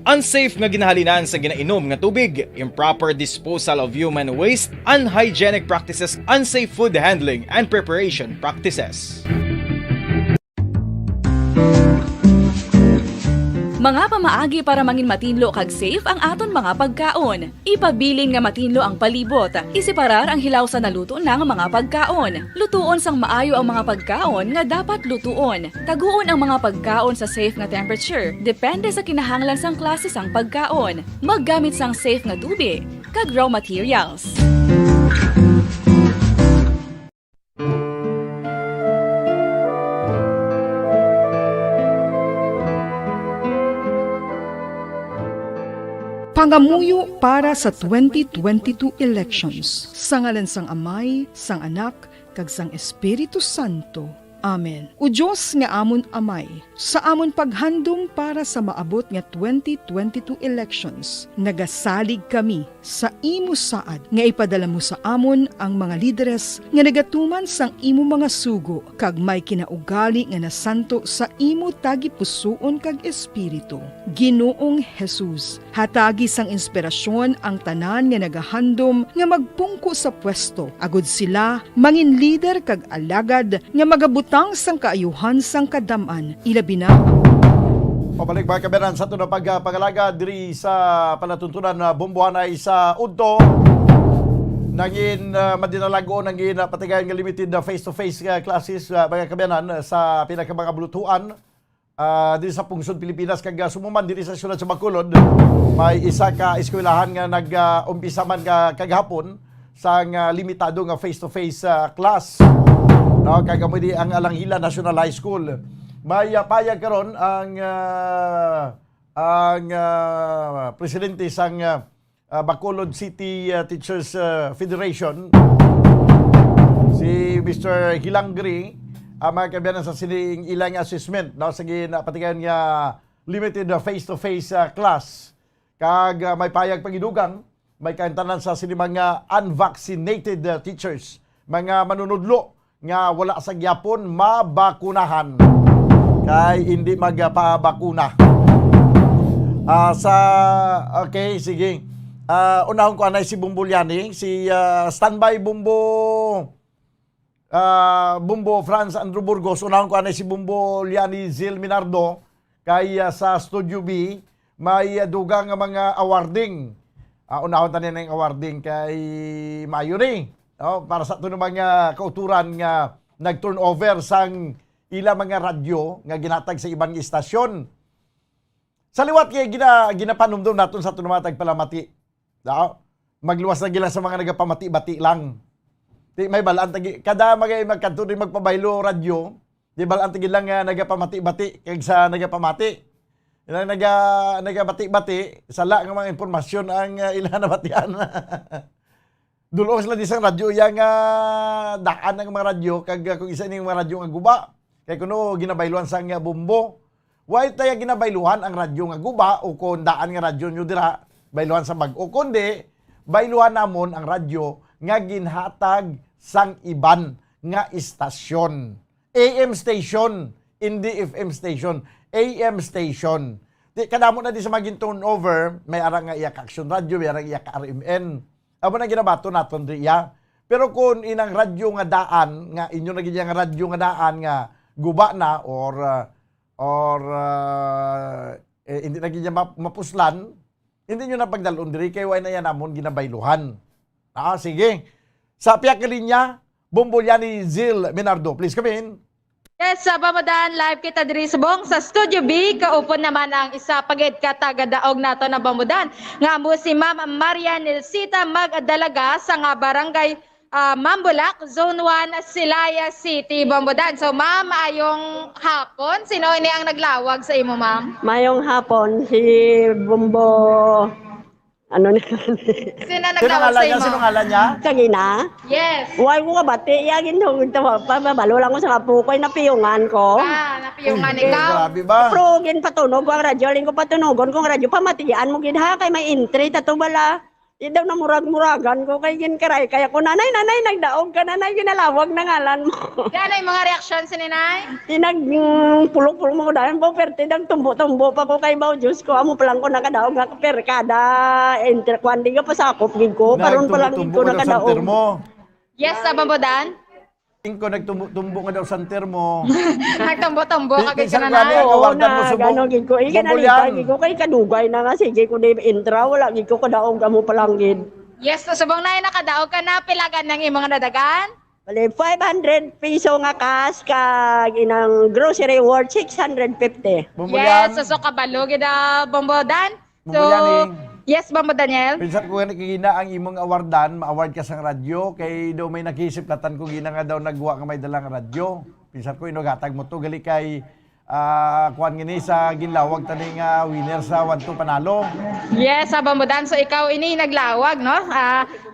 Unsafe nga ginahalinan sa ginainom nga tubig, improper disposal of human waste, unhygienic practices, unsafe food handling, and preparation practices. Mga pamaagi para mangin matinlo kag safe ang aton mga pagkaon. Ipabilin nga matinlo ang palibot. Isiparar ang hilaw sa naluto ng mga pagkaon. Lutuon sang maayo ang mga pagkaon nga dapat lutuon. Taguon ang mga pagkaon sa safe nga temperature. Depende sa kinahanglan sang klase sang pagkaon. Maggamit sang safe nga tubig kag raw materials. Pangamuyo para sa 2022 elections. Sa ngalan sang Amay, sang Anak, kag sang Espiritu Santo. Amen. O Diyos nga amon Amay, sa amon paghandom para sa maabot nga 2022 elections, nagasalig kami sa imo saad nga ipadala mo sa amon ang mga lideres nga nagatuman sang imo mga sugo kag may kinaugali nga nasanto sa imo tagipusoon kag espiritu. Ginoong Jesus, hatagi sang inspirasyon ang tanan nga nagahandom nga magpungko sa pwesto. Agud sila mangin leader kag alagad nga magabutang sang kaayuhan sang kadaman. Ilabi na. Pabalik mga kaberan sa ito na pagpangalaga diri sa palatuntunan na Bomboanay sa Udto. Naging madinalago, naging patigayan ng limited face-to-face classes mga kaberan sa pinakamangabulutuan diri sa Pungsod, Pilipinas, kag sumuman diri sa syudad sa Bacolod, may isa ka eskwelahan nga nag-umpisa man kagahapon sa limitado nga face-to-face class. No, kag mo di ang Alanghila National High School. May payag karon ang presidente sang Bacolod City Teachers Federation, si Mr. Hilangri, mga kabiyanan sa sining ilang assessment, no, sa ginapatigan nga limited face-to-face class. Kag may payag pangidugang, may kaintanan sa sining mga unvaccinated teachers, mga manunudlo nga wala sa gyapon mabakunahan kay hindi magpabakuna. Okay, sige. Unahon ko anay si Bumbo Liani, si standby Bumbo Franz Andrew Burgos. Unahon ko anay si Bumbo Liani Zil Minardo, kay sa Studio B may dugang nga mga awarding. Unahon tanin ng awarding kay Mayo ni. No, para sa ito mga kauturan nga nag-turnover sang ila mga radyo nga ginatag sa ibang istasyon. Sa liwat kay ginapanumdum naton sa tunumatag palamati. Magluwas na gila sa mga nagapamati-bati lang. Di may balaan tagi kada magkanto rin magpabaylo radyo, di balaan tagi lang nga nagapamati-bati kag sa nagapamati. Ilang nagabati-bati sala nga mga impormasyon ang ilang nabatian. Dulo sila di sang radyo yang daan ng mga radyo kag kung isa ning mga radyo nga guba. Kay kuno ginabayluhan sang Bumbo. Why tayo ginabayluhan ang radyo nga guba o kung daan nga radyo nyo dira, bayluhan sa bag-o. Kundi, bayluhan namon ang radyo nga ginhatag sang iban nga istasyon. AM station, hindi FM station. AM station. Kadamo na di sa maging turnover, may arang nga iyak action radio, may arang iyak RMN. Abo na ginabato naton riya. Pero kung inang radyo nga daan, nga inyo na ganyang radyo nga daan nga guba na hindi na ganyan mapuslan, hindi nyo na pagdalon diri kay way na yan namon ginabayluhan. Sige. Sa piyak linya, Bumbo Liani Zil Minardo. Please come in. Yes, sa Bamudan, live kita diri subong sa Studio B. Kaupon naman ang isa pagid katagadaog nato na Bamudan. Nga mo si Ma'am Maria Nelsita Magdalaga sa nga barangay Mambulak, Zone 1, Silaya City, Bamudan. So ma'am, ayong hapon, sino ini ang naglawag sa imo ma'am? Mayong hapon, si Bumbo, ano ni? Sino naglawag sa imo? Sino ngalan niya? Kagina? Yes. Huwag ko kabati, yagin hong pabalo lang ko sa kapukoy, napiyungan ko. Napiyungan ikaw. Grabe ba? Pero ginpatunog ko ang radyo, ling ko patunogon kung radyo, pamatian mo gina, kay may entry, tatubala. Idaw na murag-muragan ko kay ginkaray. Kaya ko, nanay, nagdaog ka, nanay, ginalawag na ngalan mo. Yan ay mga reaksyon si Ninay? Pulong-pulong mo ko dahil po, pero tumbo-tumbo pa ko kay Bao Diyos ko. Amo palang ko nakadaog nga, pero kada interkwandi ka pa sa akop, gig ko. Karoon palang gig ko nakadaog. Yes, sa Bamudan? Tingko nagtumbo nga daw sa termo. Nagtumbo-tumbo ka kay Pinsan kananay. nga Oo awardan mo na, subong. gano'n gid ko. Ikanalita, gid ko kay kadugay na nga. Sige ko na intra, wala gid ko kadaog amo palang gid. Yes, so subong na nakadaog ka na, pilagan ng imong nadagan? Bale, 500 piso nga cash kag inang grocery worth 650. Yes, so kabalo gid Bamudan. So, yes, Bambo Daniel. Pinsan ko nga kagina ang imong awardan, ma-award ka sa radyo, kay daw may nakisiplatan ko gina nga daw nagwa nga may dalang radyo. Pinsan ko inugatag mo to, gali kay kuan gini sa ginlawag taning winner sa 1-2 panalo. Yes, sa Bambudan. So ikaw ini naglawag, no?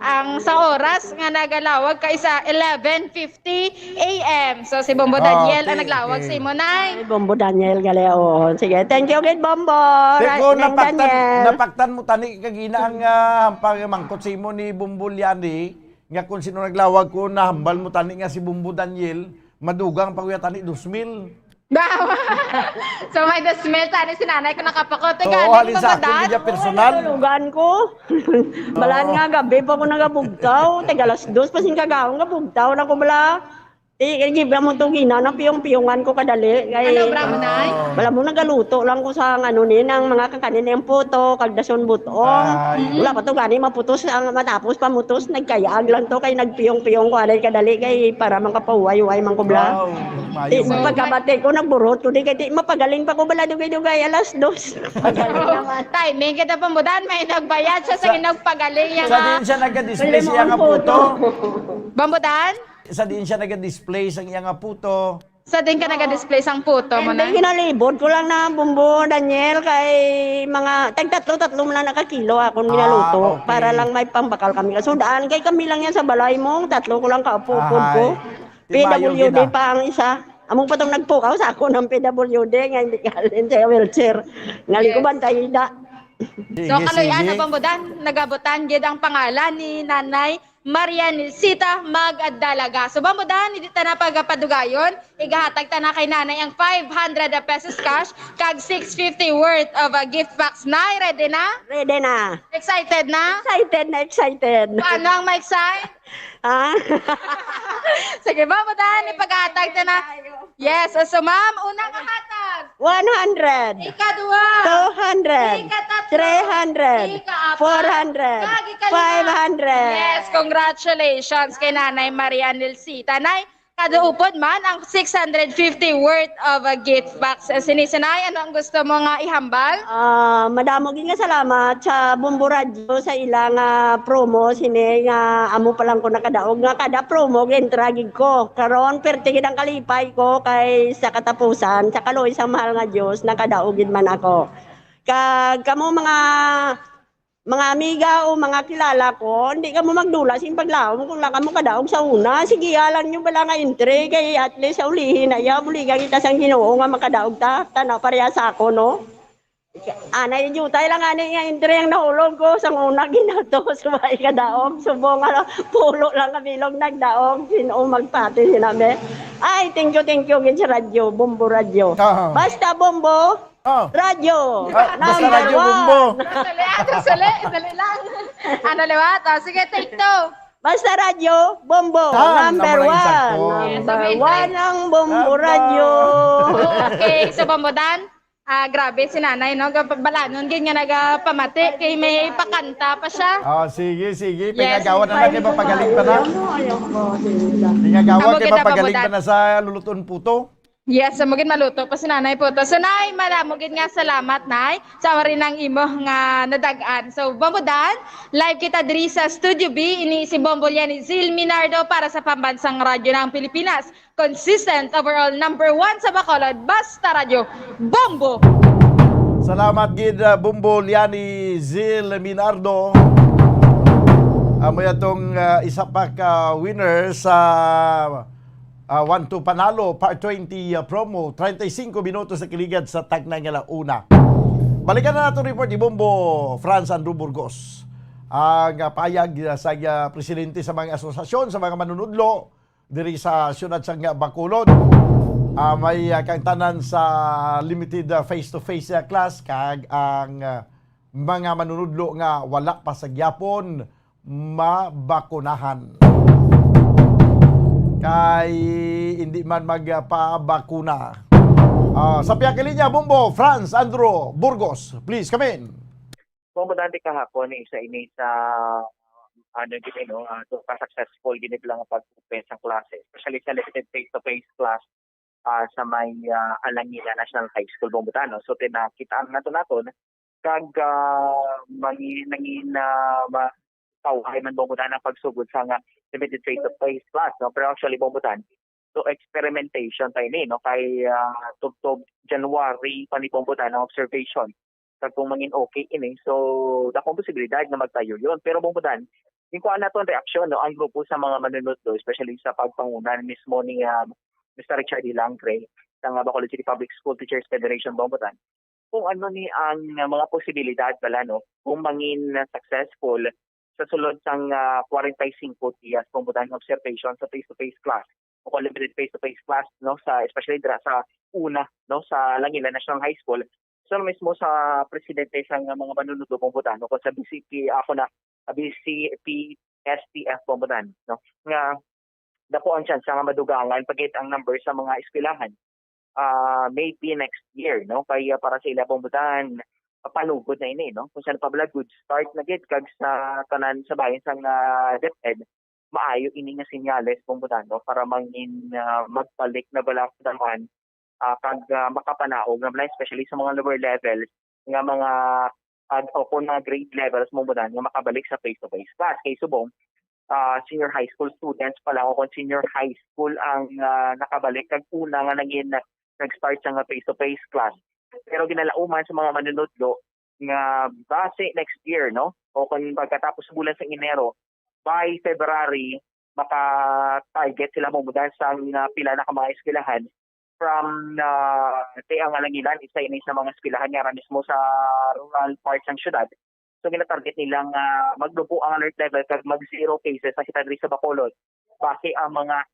Ang sa oras nga nagalawag kay sa 11:50 AM. So si Bambo Daniel ang naglawag sa imo nay. Bombo Daniel galeo. Sige, thank you gid Bombo. Teko napaktan mo tani kagina ang pagmangkot sa imo ni Bumbo Liani nga kung sino naglawag ko na hambal mo tani nga si Bumbo Daniel, madugang pagya tani 2,000. So may smell tani si nanay ko nakapakot. Oo, halin sa akin niya personal. Lugan ko. Balaan nga gabi pa ko nagabugtaw. Tagalas 2 pa sing kagaong gabugtaw na ko bala. Giba mo itong gina, na piyong-piyongan ko kadali. Ano, bravo nay? Wala mo, nagaluto lang ko sa ano ni, ng mga kakanin yung puto, kagdason butong. Wala pa to gani, maputos, ang matapos pamutos, nagkayag lang to, kay nagpiyong-piyong ko, aday kadali, kay para mangkapahuay-huay man ko bla. Pagkabate ko, nagburot ko, di mapagaling pa ko bala, dugay-dugay, alas 2. Pagaling naman. Timing kita pambudan, may nagbayad siya sa ginagpagaling yan. Sa din siya nag-display siya nga puto. Bambudan? Sa din siya nag-display sa iyang puto. Sa din ka nag-display sang puto mo na? Hindi, ginalibod ko lang na bumbo, Daniel, kay mga, tatlo mo lang nakakilo akong ginaluto. Okay. Para lang may pambakal kami. So, daan kay kami lang yan sa balay mo, tatlo ko lang kaupupod ko. PWD pa ang isa. Among patong nagpukaw sa ako ng PWD, nga hindi kalin sa wheelchair. Ngali ko bantay da. So, kaloyan na bambudan, nagabutan gid ang pangalan ni Nanay Marianisita Mag-Dalaga. So, bambudan, hindi ta na pagpadugayon, igahatag ta na kay Nanay ang 500 pesos cash, kag 650 worth of a gift box. Nay, ready na? Ready na. Excited na? Excited na, excited. Paano ang ma-excite? Ha? Sige, bambudan, ipaghatag ta na. Yes, so ma'am, unang kahatag. 100. Ikadua. 200. 300. 400. 500. Yes, congratulations kay Nanay Maria Nelsita. Nay, kaduupod man ang 650 worth of a gift box. Sinisinay, ano ang gusto mo nga ihambal? Madamo gid nga salamat sa Bumbo Radio sa ilang promo sini nga amo pa lang ko nakadaog nga kada promo gintragig ko. Karon perti gid ang kalipay ko kay sa katapusan sa kaloy sa mahal nga Dios nakadaog gid man ako. Kag kamo mga amiga o mga kilala ko, hindi ka mo magdula sin paglaom kung lang ka mo kadaog sa una. Sige, alang nyo bala nga entry, kay at least sa ulihin na iya, buliga kita sang Ginoo nga makadaog ta. Tanaw pareha sa ako, no? Anay jutay lang ani nga entry ang nahulog ko sa una ginato subay kadaog. Subong pulo lang kabilog nagdaog, sino magpati sinabi. Ay, thank you gid sa radyo, Bumbo Radio. Basta Bumbo. Radyo! Basta radyo Bumbo. Sali lang. Ano liwat? Sige, take 2. Basta radyo, Bumbo. Number 1. Number 1 ang Bumbo Radio. Okay, so Bambudan, grabe si nanay, no? Balanon, ganyan nga nagapamati, kay may pakanta pa siya. Sige. Pingagawa na natin, mapagaling pa na. Pingagawa kayo, mapagaling pa na sa luluton puto. Yes, mugid maluto pa si nanay po to. So nay, mugid nga salamat nay sa rin ang imo nga nadagan. So Bambudan, live kita diri sa Studio B ini si Bombolyan Zil Minardo para sa pambansang radyo ng Pilipinas. Consistent overall number 1 sa Bacolod, basta radyo Bombo. Salamat gid Bumbo Liani Zil Minardo. Amo yatong isa pa ka winner sa 1-2 panalo, part 20 promo, 35 minutos sa kiligad sa tagnang nga una. Balikan na nato report ni Bombo Franz Andrew Burgos. Ang payag sa presidente sa mga asosasyon, sa mga manunudlo diri sa siyudad sa Bacolod. May kang tanan sa limited face-to-face class kag ang mga manunudlo nga wala pa sa gyapon mabakunahan. Kay hindi man magpabakuna. Sa piyakilinya, Bumbo, Franz, Andrew, Burgos, please come in. Dati kahapon, isa ini sa successful ginip lang ang pag-open sa klase, especially sa limited face-to-face class sa may Alangina National High School, Bombutano. So, tinakitaan naton kag nangin tawhay man Bombutan ang pagsugod sa nga limited face-to-face class, no? Pero actually Bombutan, so experimentation tayo ni, no? Kay tugtog January pa ni Bombutan ang observation. Kag kung mangin okay ini, so dakong posibilidad na magtayo yon. Pero Bombutan, yung kuha na to ang reaksyon, no? Ang grupo sa mga manunod, especially sa pagpangunan mismo ni Mr. Richard D. Langre sa Bacolod City Public School Teachers Federation Bombutan. Kung ano ni ang mga posibilidad pala, no? Kung mangin successful sa sulod sang 45 días Bombutan observation sa face-to-face class o limited face-to-face class, no, sa especially sa una, no, sa Langila National High School. So mismo sa presidente sang mga manunod Bombutan, no, sa BCP STF Bombutan, no, nga dapo ang chance nga madugangan pagit ang number sa mga eskwelahan. Maybe next year, no? Kaya para sa ila pambutan, palugod na ini, no? Kung saan pa bala good start na gid kag sa tanan sa bayan sang DepEd, maayo ini nga senyales pambutan, no? Para mangin magpalik na bala naman kag makapanaog na bala, especially sa mga lower levels nga mga o kung mga grade levels pambutan nga makabalik sa face-to-face class. Kay subong senior high school students pa lang o kung senior high school ang nakabalik kag una nga nag-start sa nga face-to-face class. Pero ginalauman sa mga manunodlo nga base next year, no? O kung pagkatapos sa bulan sa Enero, by February, maka-target sila mamudan sa pila na ka mga eskwelahan from ang Alangilan, isa ini sa mga eskwelahan nga mismo sa rural parts ng syudad. So gina-target nilang magdupo ang alert level kag mag-zero cases sa kitadri sa Bacolod. Base ang mga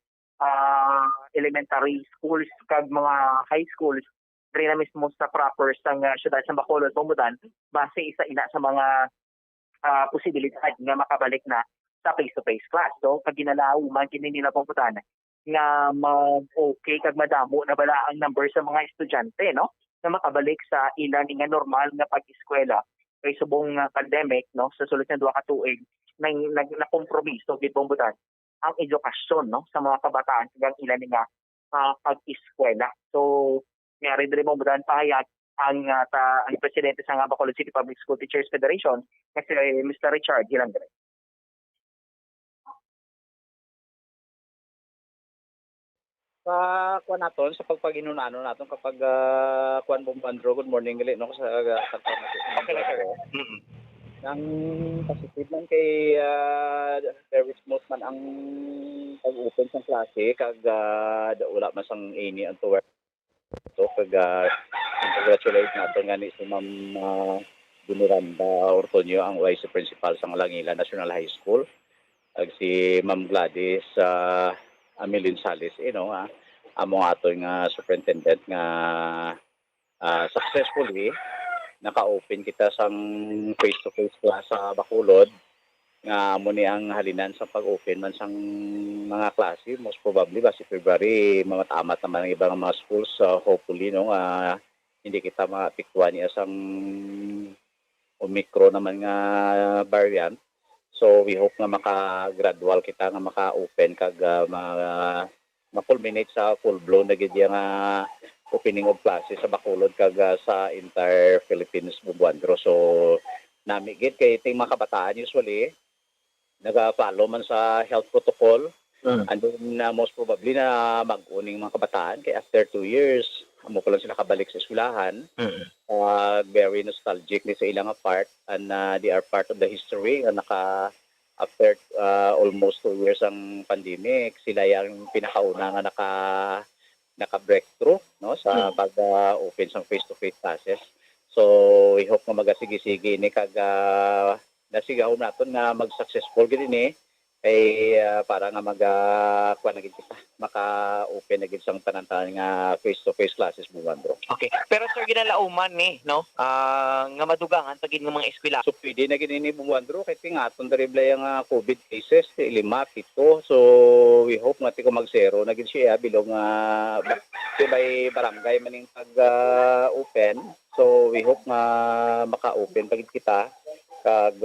elementary schools kag mga high schools diri na mismo sa proper sang syudad sa Bacolod pumudan base isa ina sa mga posibilidad nga makabalik na sa face-to-face class. So pag ginalao man kini nila pumudan nga okay kag madamo na bala ang number sa mga estudyante, no, na makabalik sa ilan nga normal nga pag-eskwela kay subong pandemic, no, sa sulod ng 2 ka tuig na kompromiso gid pumudan ang edukasyon, no, sa mga kabataan kag ilan nga pag-eskwela. So ngari diri mo budan pahayag ang presidente sa Bacolod City Public School Teachers Federation kasi Mr. Richard Hilangre. Sa kuan naton sa pagpaginunano naton kapag kuan bombandro, good morning gali no sa ang positive man kay very smooth man ang pag-open sa klase kag wala man sang any ang tower. So kag congratulate natin nga ni si Ma'am Binuranda Ortonio, ang Vice Principal sa Alangilan National High School. Ag si Ma'am Gladys Amelin Salis, among aton nga superintendent nga successfully naka-open kita sang face-to-face class sa Bacolod nga amo ni ang halinan sa pag-open man sang mga klase. Most probably ba si February mamatamat naman ang ibang mga schools, hopefully no hindi kita maapektuhan niya sang Omicron naman nga variant. So we hope nga maka-gradual kita nga maka-open kag ma-culminate sa full-blown na gid nga opening of classes sa Bacolod kag sa entire Philippines bubuandro. So nami gid kay ting mga kabataan usually naga-follow man sa health protocol. And then most probably na mag-uning mga kabataan kay after 2 years amo ko lang sila kabalik sa eskwelahan. Very nostalgic ni sa ilang part and they are part of the history na after almost 2 years ang pandemic, sila yung pinakauna nga naka-breakthrough no sa pag-open sa face-to-face classes. So we hope nga magasigi-sige ni kag nasigaw naton nga mag-successful gid ni ay para nga kuan na gid kita maka-open na gid sang tanan-tanan nga face-to-face classes buwandro. Okay. Pero sir ginalauman ni no nga madugangan pagid ng mga eskwela. So pwede na gid ni buwandro kay tingaton derible ang COVID cases 5 7. So we hope nga tiko mag-zero na gid siya bilog by barangay maning pag-open. So we hope nga maka-open pagid kita kag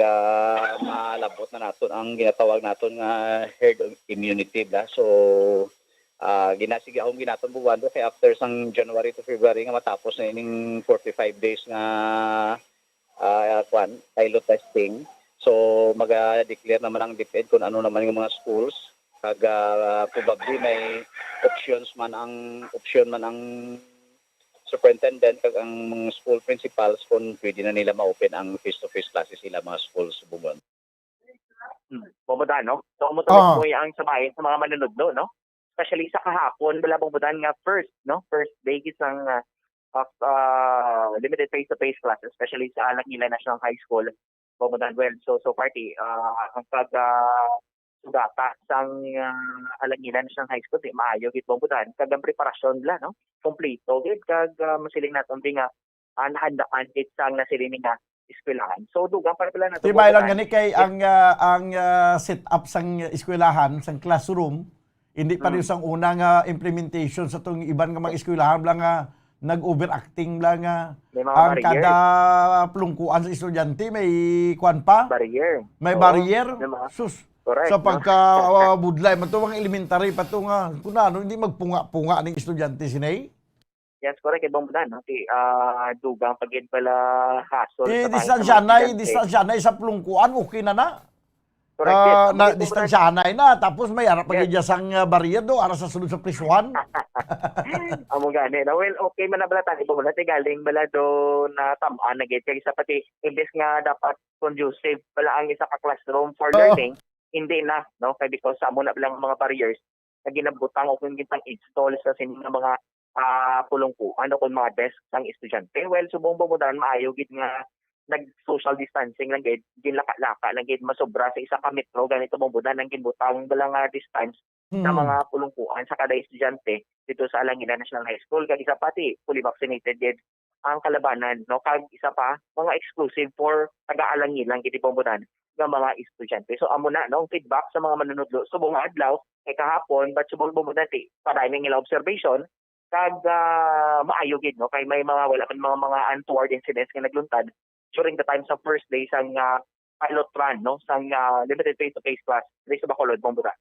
malabot na naton ang ginatawag naton nga herd immunity bla. So ginasigahom ginaton buwando kay after sang January to February nga matapos na ining 45 days nga pilot testing. So maga-declare naman ang DepEd kung ano naman yung mga schools kag probably may option man ang superintendent kag ang mga school principals kung pwede na nila ma-open ang face-to-face classes sila mga schools bubuan. Bumudan, no? So umutuloy mo ang sabahin sa mga manunod, no? Especially sa kahapon, wala bumudan nga first day isang limited face-to-face class, especially sa Alangilan National High School. Bumudan well. So party ang sugata sang Alangilan National High School maayo gid bumudan kag ang preparasyon la no kompleto gid kag masiling naton nga nahandaan gid sang nasiling nga eskwelahan. So dugang para pala nato Tibay lang gani kay ang set up sang eskwelahan sang classroom Hindi pa rin sang una nga implementation sa itong iban nga mga eskwelahan lang nga nag-overacting lang nga May mga ang barrier. kada plungkuan sa estudyante may kwan pa? Barrier. May Oo, barrier? diba? Sus. Correct, Sa no? pagka-budlay, man ito mga elementary pa ito nga. Kung ano, hindi magpunga-punga ng estudyante sinay? Yes, correct. Ibang budan. No? Dugang pagid pala hasol. Eh, sa mga estudyante. distansyanay sa plungkuan, okay na na. Correct. Yes. Na Ang distansyanay na, tapos may harap pagidya sang barrier do, ara sa sulod sa prisuhan. Amo gani. No? Well, okay man na balatan. Ibang budan. Galing bala do na tamaan na gate. Kaya isa pati, imbes nga dapat conducive pala ang isa ka classroom for learning, hindi na. No? Kaya because sa muna lang mga barriers na ginabutang o kung gintang install sa sining mga pulungkuan o kung mga desk ng estudyante. Well, subong budan, maayo gid nga nag-social distancing lang gid, ginlaka-laka lang gid masobra sa isa ka metro, ganito budan ang ginbutang bala nga distance sa mga pulungkuan sa kada estudyante dito sa Alangina National High School. Kag isa pati, fully vaccinated gid ang kalabanan. No? Kag isa pa, mga exclusive for taga-Alangilang gid budan ng mga estudyante. So amo na no feedback sa mga manunodlo subong adlaw kay kahapon but subong budan ti paraming ila observation kag maayo gid no kay may mga wala man mga untoward incidents nga nagluntad during the time sa first day sang pilot run no sang limited face-to-face class dito sa Bacolod, Bombudan.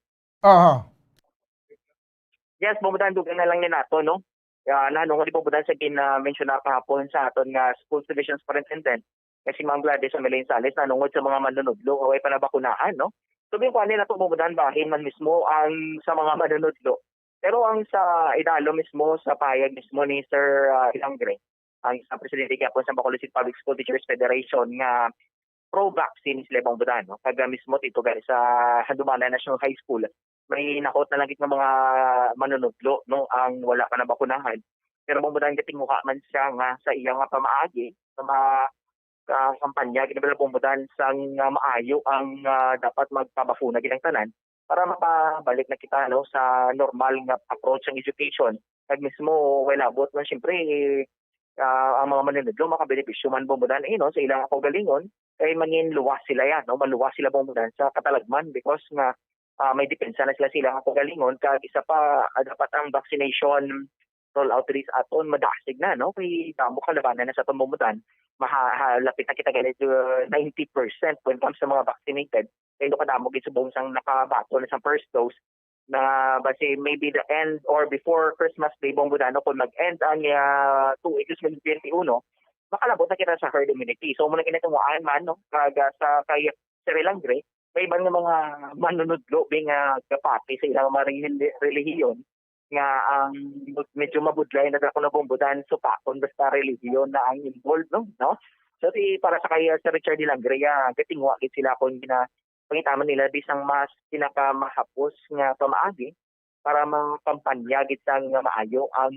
Yes, Bombudan, dugang na lang ni nato no. Nanong di Bombudan sa mention na kahapon sa aton nga school division superintendent kasi Ma'am Gladys Amelin Sales nanungod sa mga manunodlo away pa na bakunaan no. Sabi ko na to Bombudan bahin man mismo ang sa mga manunodlo. Pero ang sa idalo mismo sa payag mismo ni Sir Ilangre, ang isang presidente kapon sa Bacolod City Public School Teachers Federation nga pro-vaccine sila Bombudan no. Kaga mismo dito guys sa Handumana National High School may nakot na lang ng mga manunodlo no ang wala pa na bakunahan. Pero Bombudan gatinguha man siya nga sa iyang pamaagi sa mga kampanya ginabala Bombudan sang maayo ang dapat magpabakuna ginang tanan para mapabalik na kita no sa normal nga approach ng education. Kag mismo wala abot man syempre ang mga manunodlo makabenepisyo man Bombudan no sa ilang kaugalingon kay mangin luwas sila yan no maluwas sila Bombudan sa katalagman because nga may depensa na sila silang kaugalingon kag isa pa dapat ang vaccination roll out rates aton madasig na no kay damo kalabanan na sa atong Bombudan mahalapit na kita ganit 90% when it comes sa mga vaccinated. Kaya kadamo gid subong sang nakabato na sa first dose na base maybe the end or before Christmas Day Bombudan kung mag-end ang 2 weeks 2021 makalabot na kita sa herd immunity. So muna kinatuwaan man no kaga sa kay Sir Ilangre may ibang mga manunodlo bing kapati sa ilang mga relihiyon nga ang medyo mabudlay na ako na Bombudan so pakon basta relihiyon na ang involved no. So para sa kay Sir Richard Ilangre gatingwa gid sila kung pangitaman nila bisang mas pinakamahapos nga pamaagi para makampanya gid sang maayo ang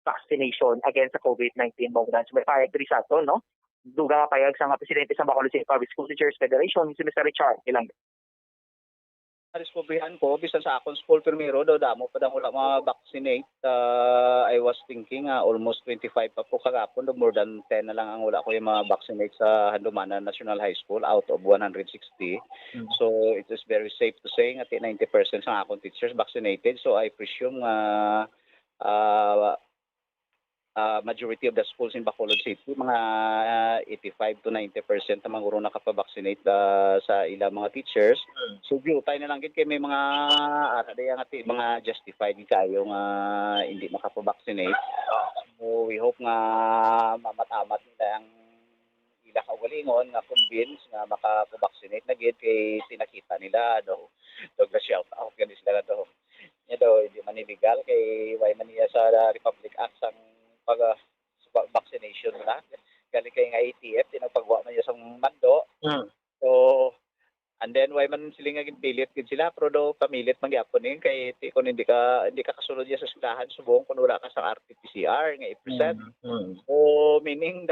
vaccination against sa COVID-19 Bombudan. So may payag diri sa ato no. Duga payag sa presidente sa Bacolod City Public School Teachers Federation si Mr. Richard Ilangre. Discoveryhan ko, bisan sa akong school primero, daw damo pa daw wala ma-vaccinate. I was thinking almost 25 pa po kagapon, more than 10 na lang ang wala ko yung ma-vaccinate sa Handumana National High School out of 160. So it is very safe to say nga 90% sa akong teachers vaccinated. So I presume majority of the schools in Bacolod City, mga 85 to 90% na mga nakapabaksinate sa ilang mga teachers. So, tayo na lang kay may mga mga justified kayo nga hindi makapabaksinate. So, we hope nga mamatamat nila ang ila kaugalingon nga convince nga makapabaksinate na gid kay tinakita nila daw shout out gani sila daw. Nya daw hindi man illegal kay why man niya sa Republic Act sang vaccination na galing kay nga ATF tinapagwa man niya sa mando. So and then why man sila nga ginpilit gid sila pero do pamilit man gyapon kay kung hindi ka kasunod niya sa eskwelahan subong kung wala ka sa RT-PCR nga i-present. So meaning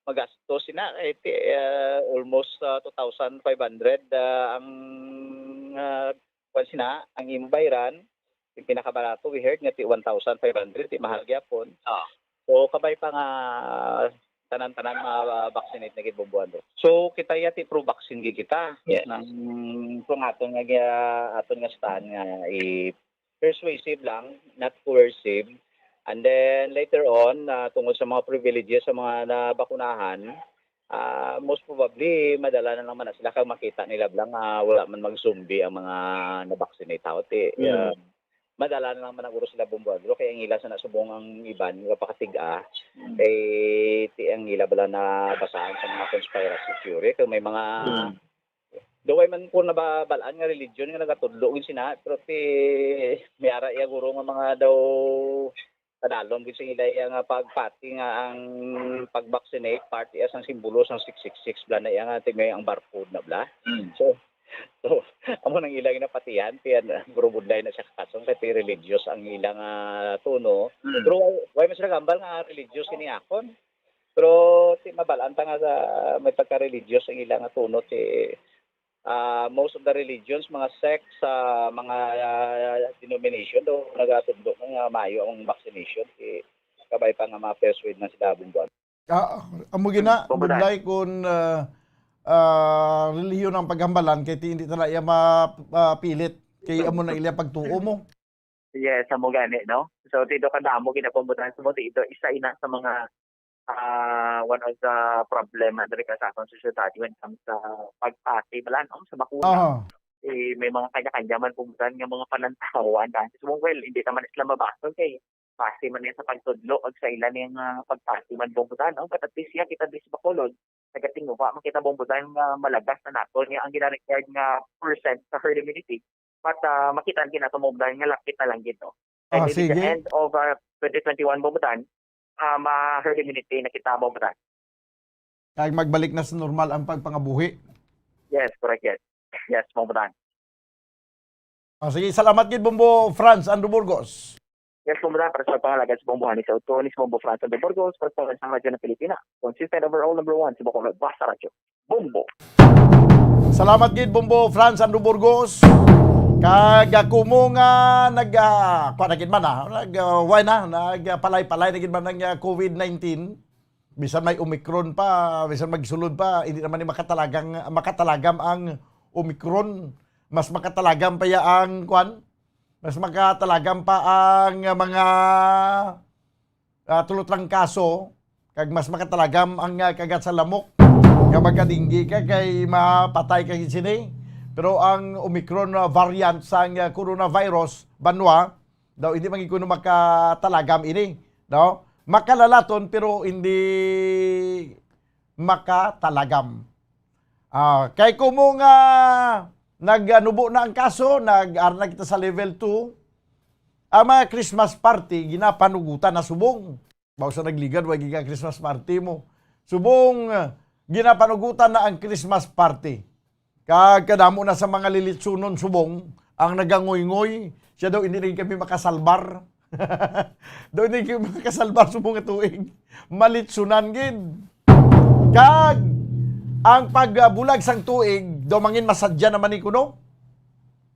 magastos sina kay almost 2,500 ang sina ang imbayran. Yung pinakabarato we heard nga 1,500 mahal gyapon. So kabay pa nga tanan-tanan ma-vaccinate na gid Bombudan. So kita yati pro vaccine gid kita. Yes. Nang kung aton nga staan nga persuasive lang, not coercive. And then later on, tungkol sa mga privileges sa mga nabakunahan, most probably, madala na naman na sila kang makita nila lang wala man mag-zombie ang mga na-vaccinate tao. Madala na naman ang uro sila bumbagro, kaya ang ila sa nasubong ang iban, kapakatiga, ang ila bala na basahan sa mga conspiracy theory. Kung may mga Daway man po nababalaan nga religion nga nagatudlogin sina pero may ara iya guro nga mga daw kadalom gid sa ila nga pagpati nga ang pag-vaccinate party as ang simbolo sang 666 bla na iya nga tingay ang barcode na bla. So amo nang ilang napatiyan tiyan guro budlay na siya kakasong kay religious ang ilang tuno. Pero way man sila gambal nga religious kini akon. Pero mabalaan ta nga sa may pagka-religious ang ilang tuno most of the religions, mga sects, mga denomination, do nagatudlo ng mayo ang vaccination. Kabay pa nga ma-persuade na sila bumbon. Amo gina, budlay kung relihiyon ang paghambalan, kaya hindi talaga iya mapilit. Kaya amo na ila pagtuo mo. Yes, amo gani, no? So, dito kadamo ginapambutan sa mo dito, isa ina sa mga one of the problema diri ka sa atong society when it comes sa pagpati balan sa bakuna. May mga kanya-kanya man pumutan nga mga panantawan dahil so, well, hindi naman sila mabasol kay pasi man sa pagtudlo og sa ilan yung pagpati man pumutan, no? But at least kita dis Bacolod nagatingo pa makita pumutan nga malagas na nato niya ang gina-required nga percent sa herd immunity. But makita gina to pumutan nga lapit na lang gito. And at the end of 2021 pumutan herd immunity na kita mo ba? Kaya magbalik na sa normal ang pagpangabuhi. Yes, correct. Yes, mo ba? Sige, salamat gid Bombo Franz Andrew Burgos. Yes, mo ba? Para sa pangalaga sa Bombohan sa Autonis Bombo Franz Andrew Burgos para sa radyo ng Pilipina. Consistent overall number 1 sa Bacolod Basta Radyo. Bombo. Salamat gid Bombo Franz Andrew Burgos. Kag ako mo nga nagpalay na gid man ng COVID-19 bisan may Omicron pa, bisan magsulod pa, hindi naman ni makatalagam ang Omicron. Mas makatalagam pa ya ang mas makatalagam pa ang mga tulotlang kaso kag mas makatalagam ang kagat sa lamok nga magkadinggi ka kay mapatay ka sini. Pero ang Omicron variant sa coronavirus, banwa, daw hindi magikuno makatalagam ini. No? Makalalaton pero hindi makatalagam. Kay kumo nga nagnubo na ang kaso, nag-arna kita sa level 2, ang mga Christmas party, ginapanugutan na subong. Bawa sa nagligad, wag giga Christmas party mo. Subong, ginapanugutan na ang Christmas party. Kadamo na sa mga lilitsunon subong, ang nagangoy-ngoy, siya daw hindi rin kami makasalbar. Daw hindi kami makasalbar subong nga tuig. Malitsunan gid. Kag, ang pagbulag sang tuig, daw mangin masadya naman ni kuno.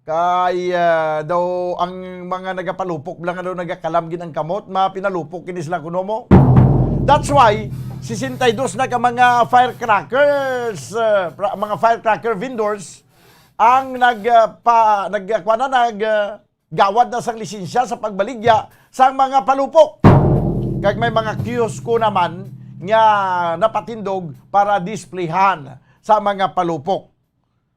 Kay daw ang mga nagapalupok lang daw nagakalam gid ang kamot, mapinalupok kini sila kuno mo. That's why 62 na ka mga firecrackers, mga firecracker vendors ang naggawad na sang lisensya sa pagbaligya sa mga palupok. Kag may mga kiosko naman nga napatindog para displayhan sa mga palupok.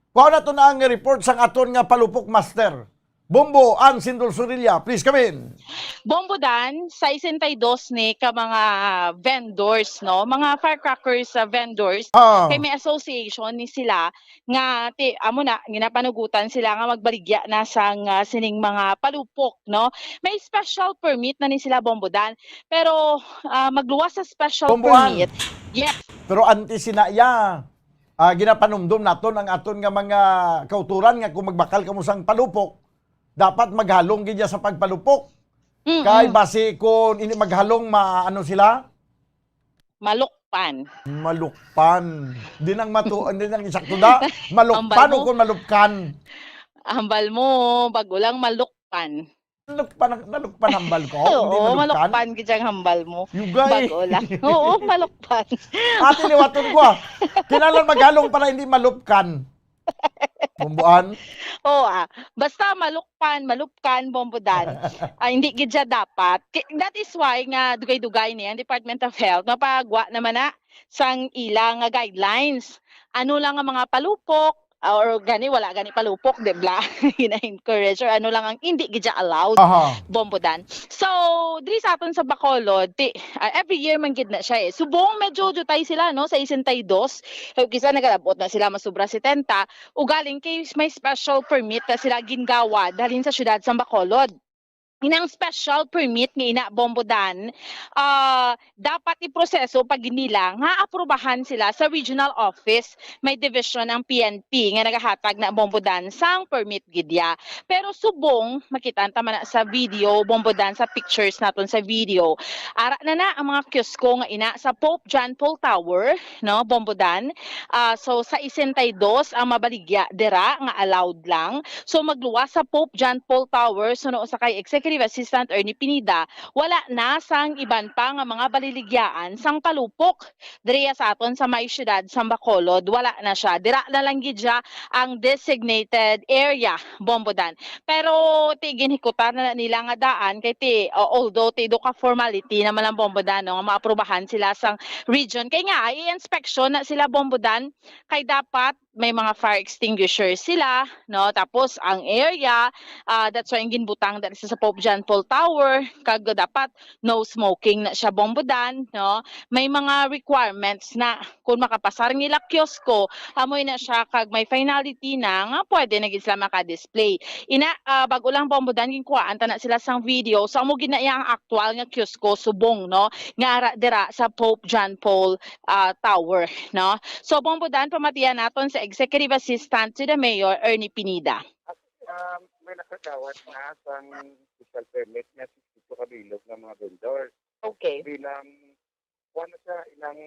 Kuha na to na ang report sang aton nga palupok master. Bombo Ann Sindol Surilla, please come in. Bombo Dan, sa 62 ni ka mga vendors, no? Mga firecrackers vendors, kay may association ni sila nga amo na ginapanugutan sila nga magbaligya na sang sining mga palupok, no? May special permit na ni sila Bombo Dan, pero magluwas sa special Bombo permit. Yes. Pero anti sinaya ginapanumdum naton ang aton nga mga kauturan nga kung magbakal kamo sang palupok dapat maghalong gid sa pagpalupok. Kay base kung ini maghalong maano sila? Malukpan. Malukpan. Dinang dinang isakto da. Malukpan o kung malupkan. Hambal mo, bago lang malukpan. Nalukpan hambal ko? Oo, malukpan gid ang hambal mo. Yugay. Bago lang. Oo, malukpan. Ate liwaton ko. Kinalan maghalong para hindi malupkan. Bumbuan? Oo, basta malupkan, bombodan. Hindi gid siya dapat. That is why nga dugay-dugay niya ang Department of Health mapagwa naman na sang ilang nga guidelines. Ano lang ang mga palupok or gani wala gani palupok, di ba? Ina-encourage or ano lang ang hindi gid siya allowed bombodan. So, diri sa aton sa Bacolod, every year man gid na siya eh. Subong medyo jutay sila no sa 62. Kisa nagalabot na sila masubra 70 ugaling kay may special permit na sila gingawa dalhin sa syudad sa Bacolod. Inang special permit nga ina bombodan dapat iproseso pag nila nga aprobahan sila sa regional office may division ng PNP nga nagahatag na bombodan sang permit gidya. Pero subong makita tama na sa video bombodan sa pictures naton sa video. Ara na ang mga kiosko nga ina sa Pope John Paul Tower no bombodan. So sa 62 ang mabaligya dira nga allowed lang. So magluwas sa Pope John Paul Tower suno sa kay Executive Assistant Ernie Pinida, wala na sang iban pa nga mga baliligyaan sang palupok. Diriya sa aton sa may syudad sa Bacolod, wala na siya. Dira na lang gid siya ang designated area bombodan. Pero ginhikutan na nila nga daan kay although do ka formality naman ang bombodan no, nga maaprubahan sila sang region kay nga i-inspection na sila bombodan kay dapat may mga fire extinguisher sila no, tapos ang area that's why ang ginbutang dali sa Pope John Paul Tower kag dapat no smoking na siya bombodan no. May mga requirements na kung makapasar nila kiosko amoy na siya kag may finality na nga pwede na gid sila maka-display. Ina bago lang bombodan ginkuhaan ta na sila sang video so amo ginaya ang actual nga kiosko subong no nga dira sa Pope John Paul Tower no. So bombodan pamatiyan naton sa Executive Assistant to the Mayor Ernie Pinida. May nakagawat na sang special permit na 62 kabilog ng mga vendors. Okay. Bilang one sa ilang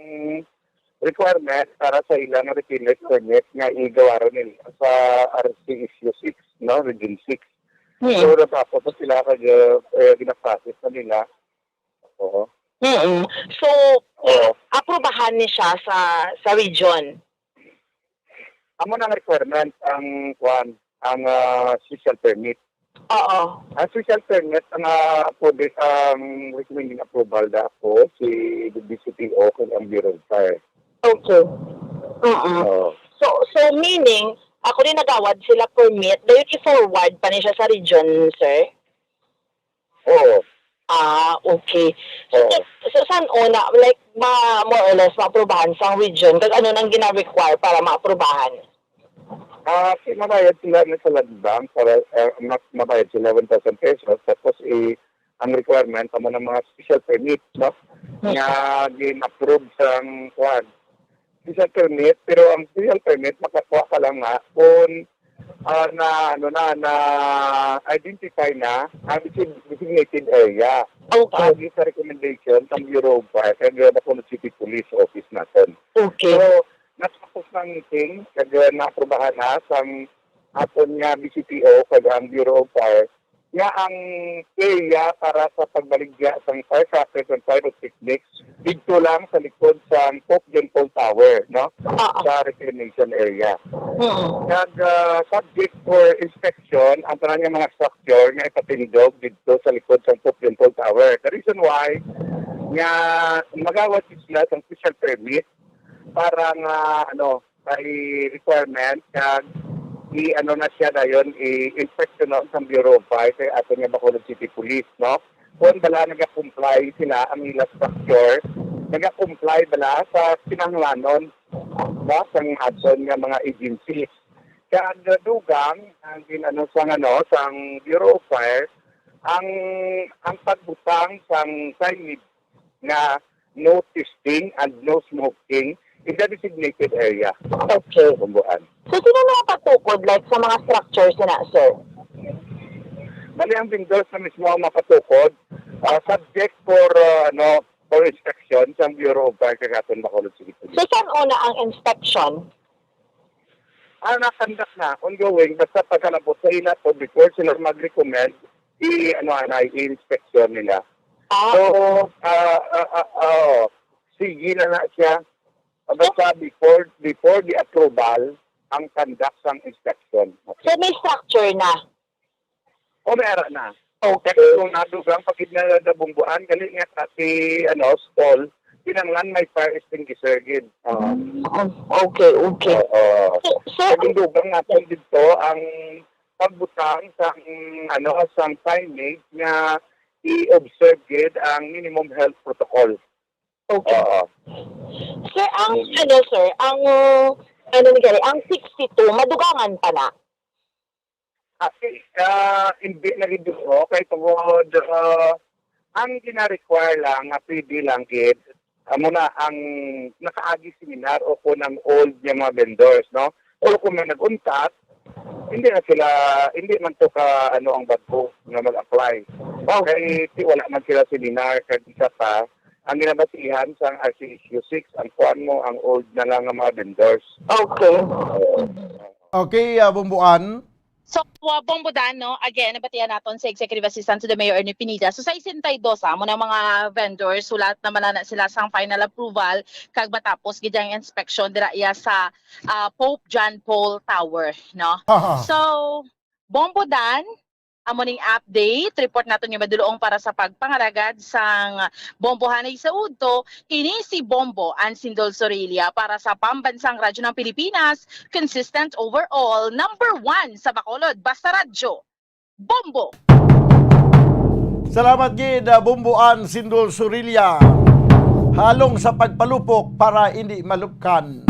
requirement para sa ilang repeated permit nga igawa rin nila sa RC issue 6, no? Region 6. So, napapos sila kaya ginaprocess na nila. Oo. So, aprobahan ni siya sa region. Amo nang requirement ang special permit. Oo. Ang special permit ang recommending approval da ako si DCPO kung ang Bureau of Fire. Okay. So meaning ako rin nagawad sila permit, dayon i-forward pa ni siya sa region, sir? Oo. Okay. So saan una, like more or less maaprubahan sa region, kag ano nang gina-require para maaprubahan? Mabayad sila sa land bank para mabayad sila 1,000 pesos tapos ang requirement tama ng mga special permit no nga gin-approve sang special permit pero ang special permit makakuha ka lang nga kung na identify na ang designated area. Okay. Sa recommendation ng Bureau of Fire kag Bacolod City Police Office natin. Okay. So, natapos ng meeting, kaya na-aprobahan na sa aton nga BCPO, kaya ang Bureau of Fire, nga ang area para sa pagbaligya sa firecrackers and pyrotechnics, dito lang sa likod sa Pope John Paul Tower, no? Sa reclamation area. Kag subject for inspection, ang tanang mga structure nga ipatindog dito sa likod sa Pope John Paul Tower. The reason why, nga magawat sila sa special permit, para nga may requirement kag na siya dayon i-inspection sa Bureau of Fire kay ato nga Bacolod City Police no kung bala naga-comply sila ang ila structure naga-comply bala sa kinahanglanon no sang aton nga mga agencies kag dugang ang sang Bureau of Fire ang pagbutang sang signage na no testing and no smoking in the designated area. Okay. Bumbuan. So, sino mga patukod like sa mga structures na, sir? Bali ang vendors na mismo ang mapatukod subject for inspection sa Bureau of Fire kagaton Bacolod City. So, saan una ang inspection? Nakandak na, ongoing, basta pagkalabot sa ila to before sila mag-recommend, i-inspection nila. So, sige na siya. Basta before the approval, ang conduct ng inspection. So may structure na. O meron na. Okay. Kasi kung nadugang pagid na nabumbuan, gali nga kasi stall, pinanglan may fire extinguisher gid. Okay. So dugang natin dito ang pagbutang sang signage nga i-observe gid ang minimum health protocol. Okay. Sir, ang 62 madugangan pa na. Hindi na rin dito, kay tungod, ang gina-require lang, nga pwede lang gid, muna ang nakaagi seminar o kung ng old yung mga vendors, no? O kung may nag-untat, hindi man to ka, ang bago na mag-apply. Okay, wala man sila seminar, kag isa pa, ang ginabasihan sa RCQ 6, ang kuan mo, ang old na lang ng mga vendors. Okay. Okay, Bumbuan. So, Bombodan, no? Again, nabatihan natin sa Executive Assistant to the Mayor Ernie Pineda. So, sa 62, mo na mga vendors, sulat naman na sila sa final approval kag matapos gidyang inspection dira iya sa Pope John Paul Tower, no? So, Bombodan, amuning update, report natin yung madulong para sa pagpangaragad sang Bombohanay sa Udto, kini si Bombo Ansindol Sorilia para sa Pambansang Radyo ng Pilipinas, consistent overall, #1 sa Bacolod, basta radyo, Bombo! Salamat gid, Bumbuan Sindol Sorilia. Halong sa pagpalupok para hindi malupkan.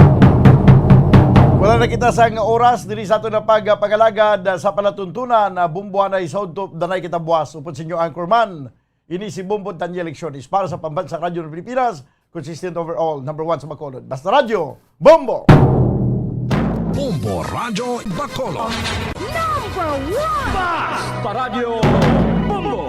Wala na kita sa oras diri sa ato na pagpagalagad sa palatuntunan na Bumbuhanay sa Udto, danay kita buwas upod sa inyo anchorman. Ini si Bombo Daniel Lecciones para sa Pambansang Radyo ng Pilipinas, consistent overall, #1 sa Bacolod. Basta radyo, Bombo! Bombo Radyo Bacolod. #1 Basta radyo, Bombo!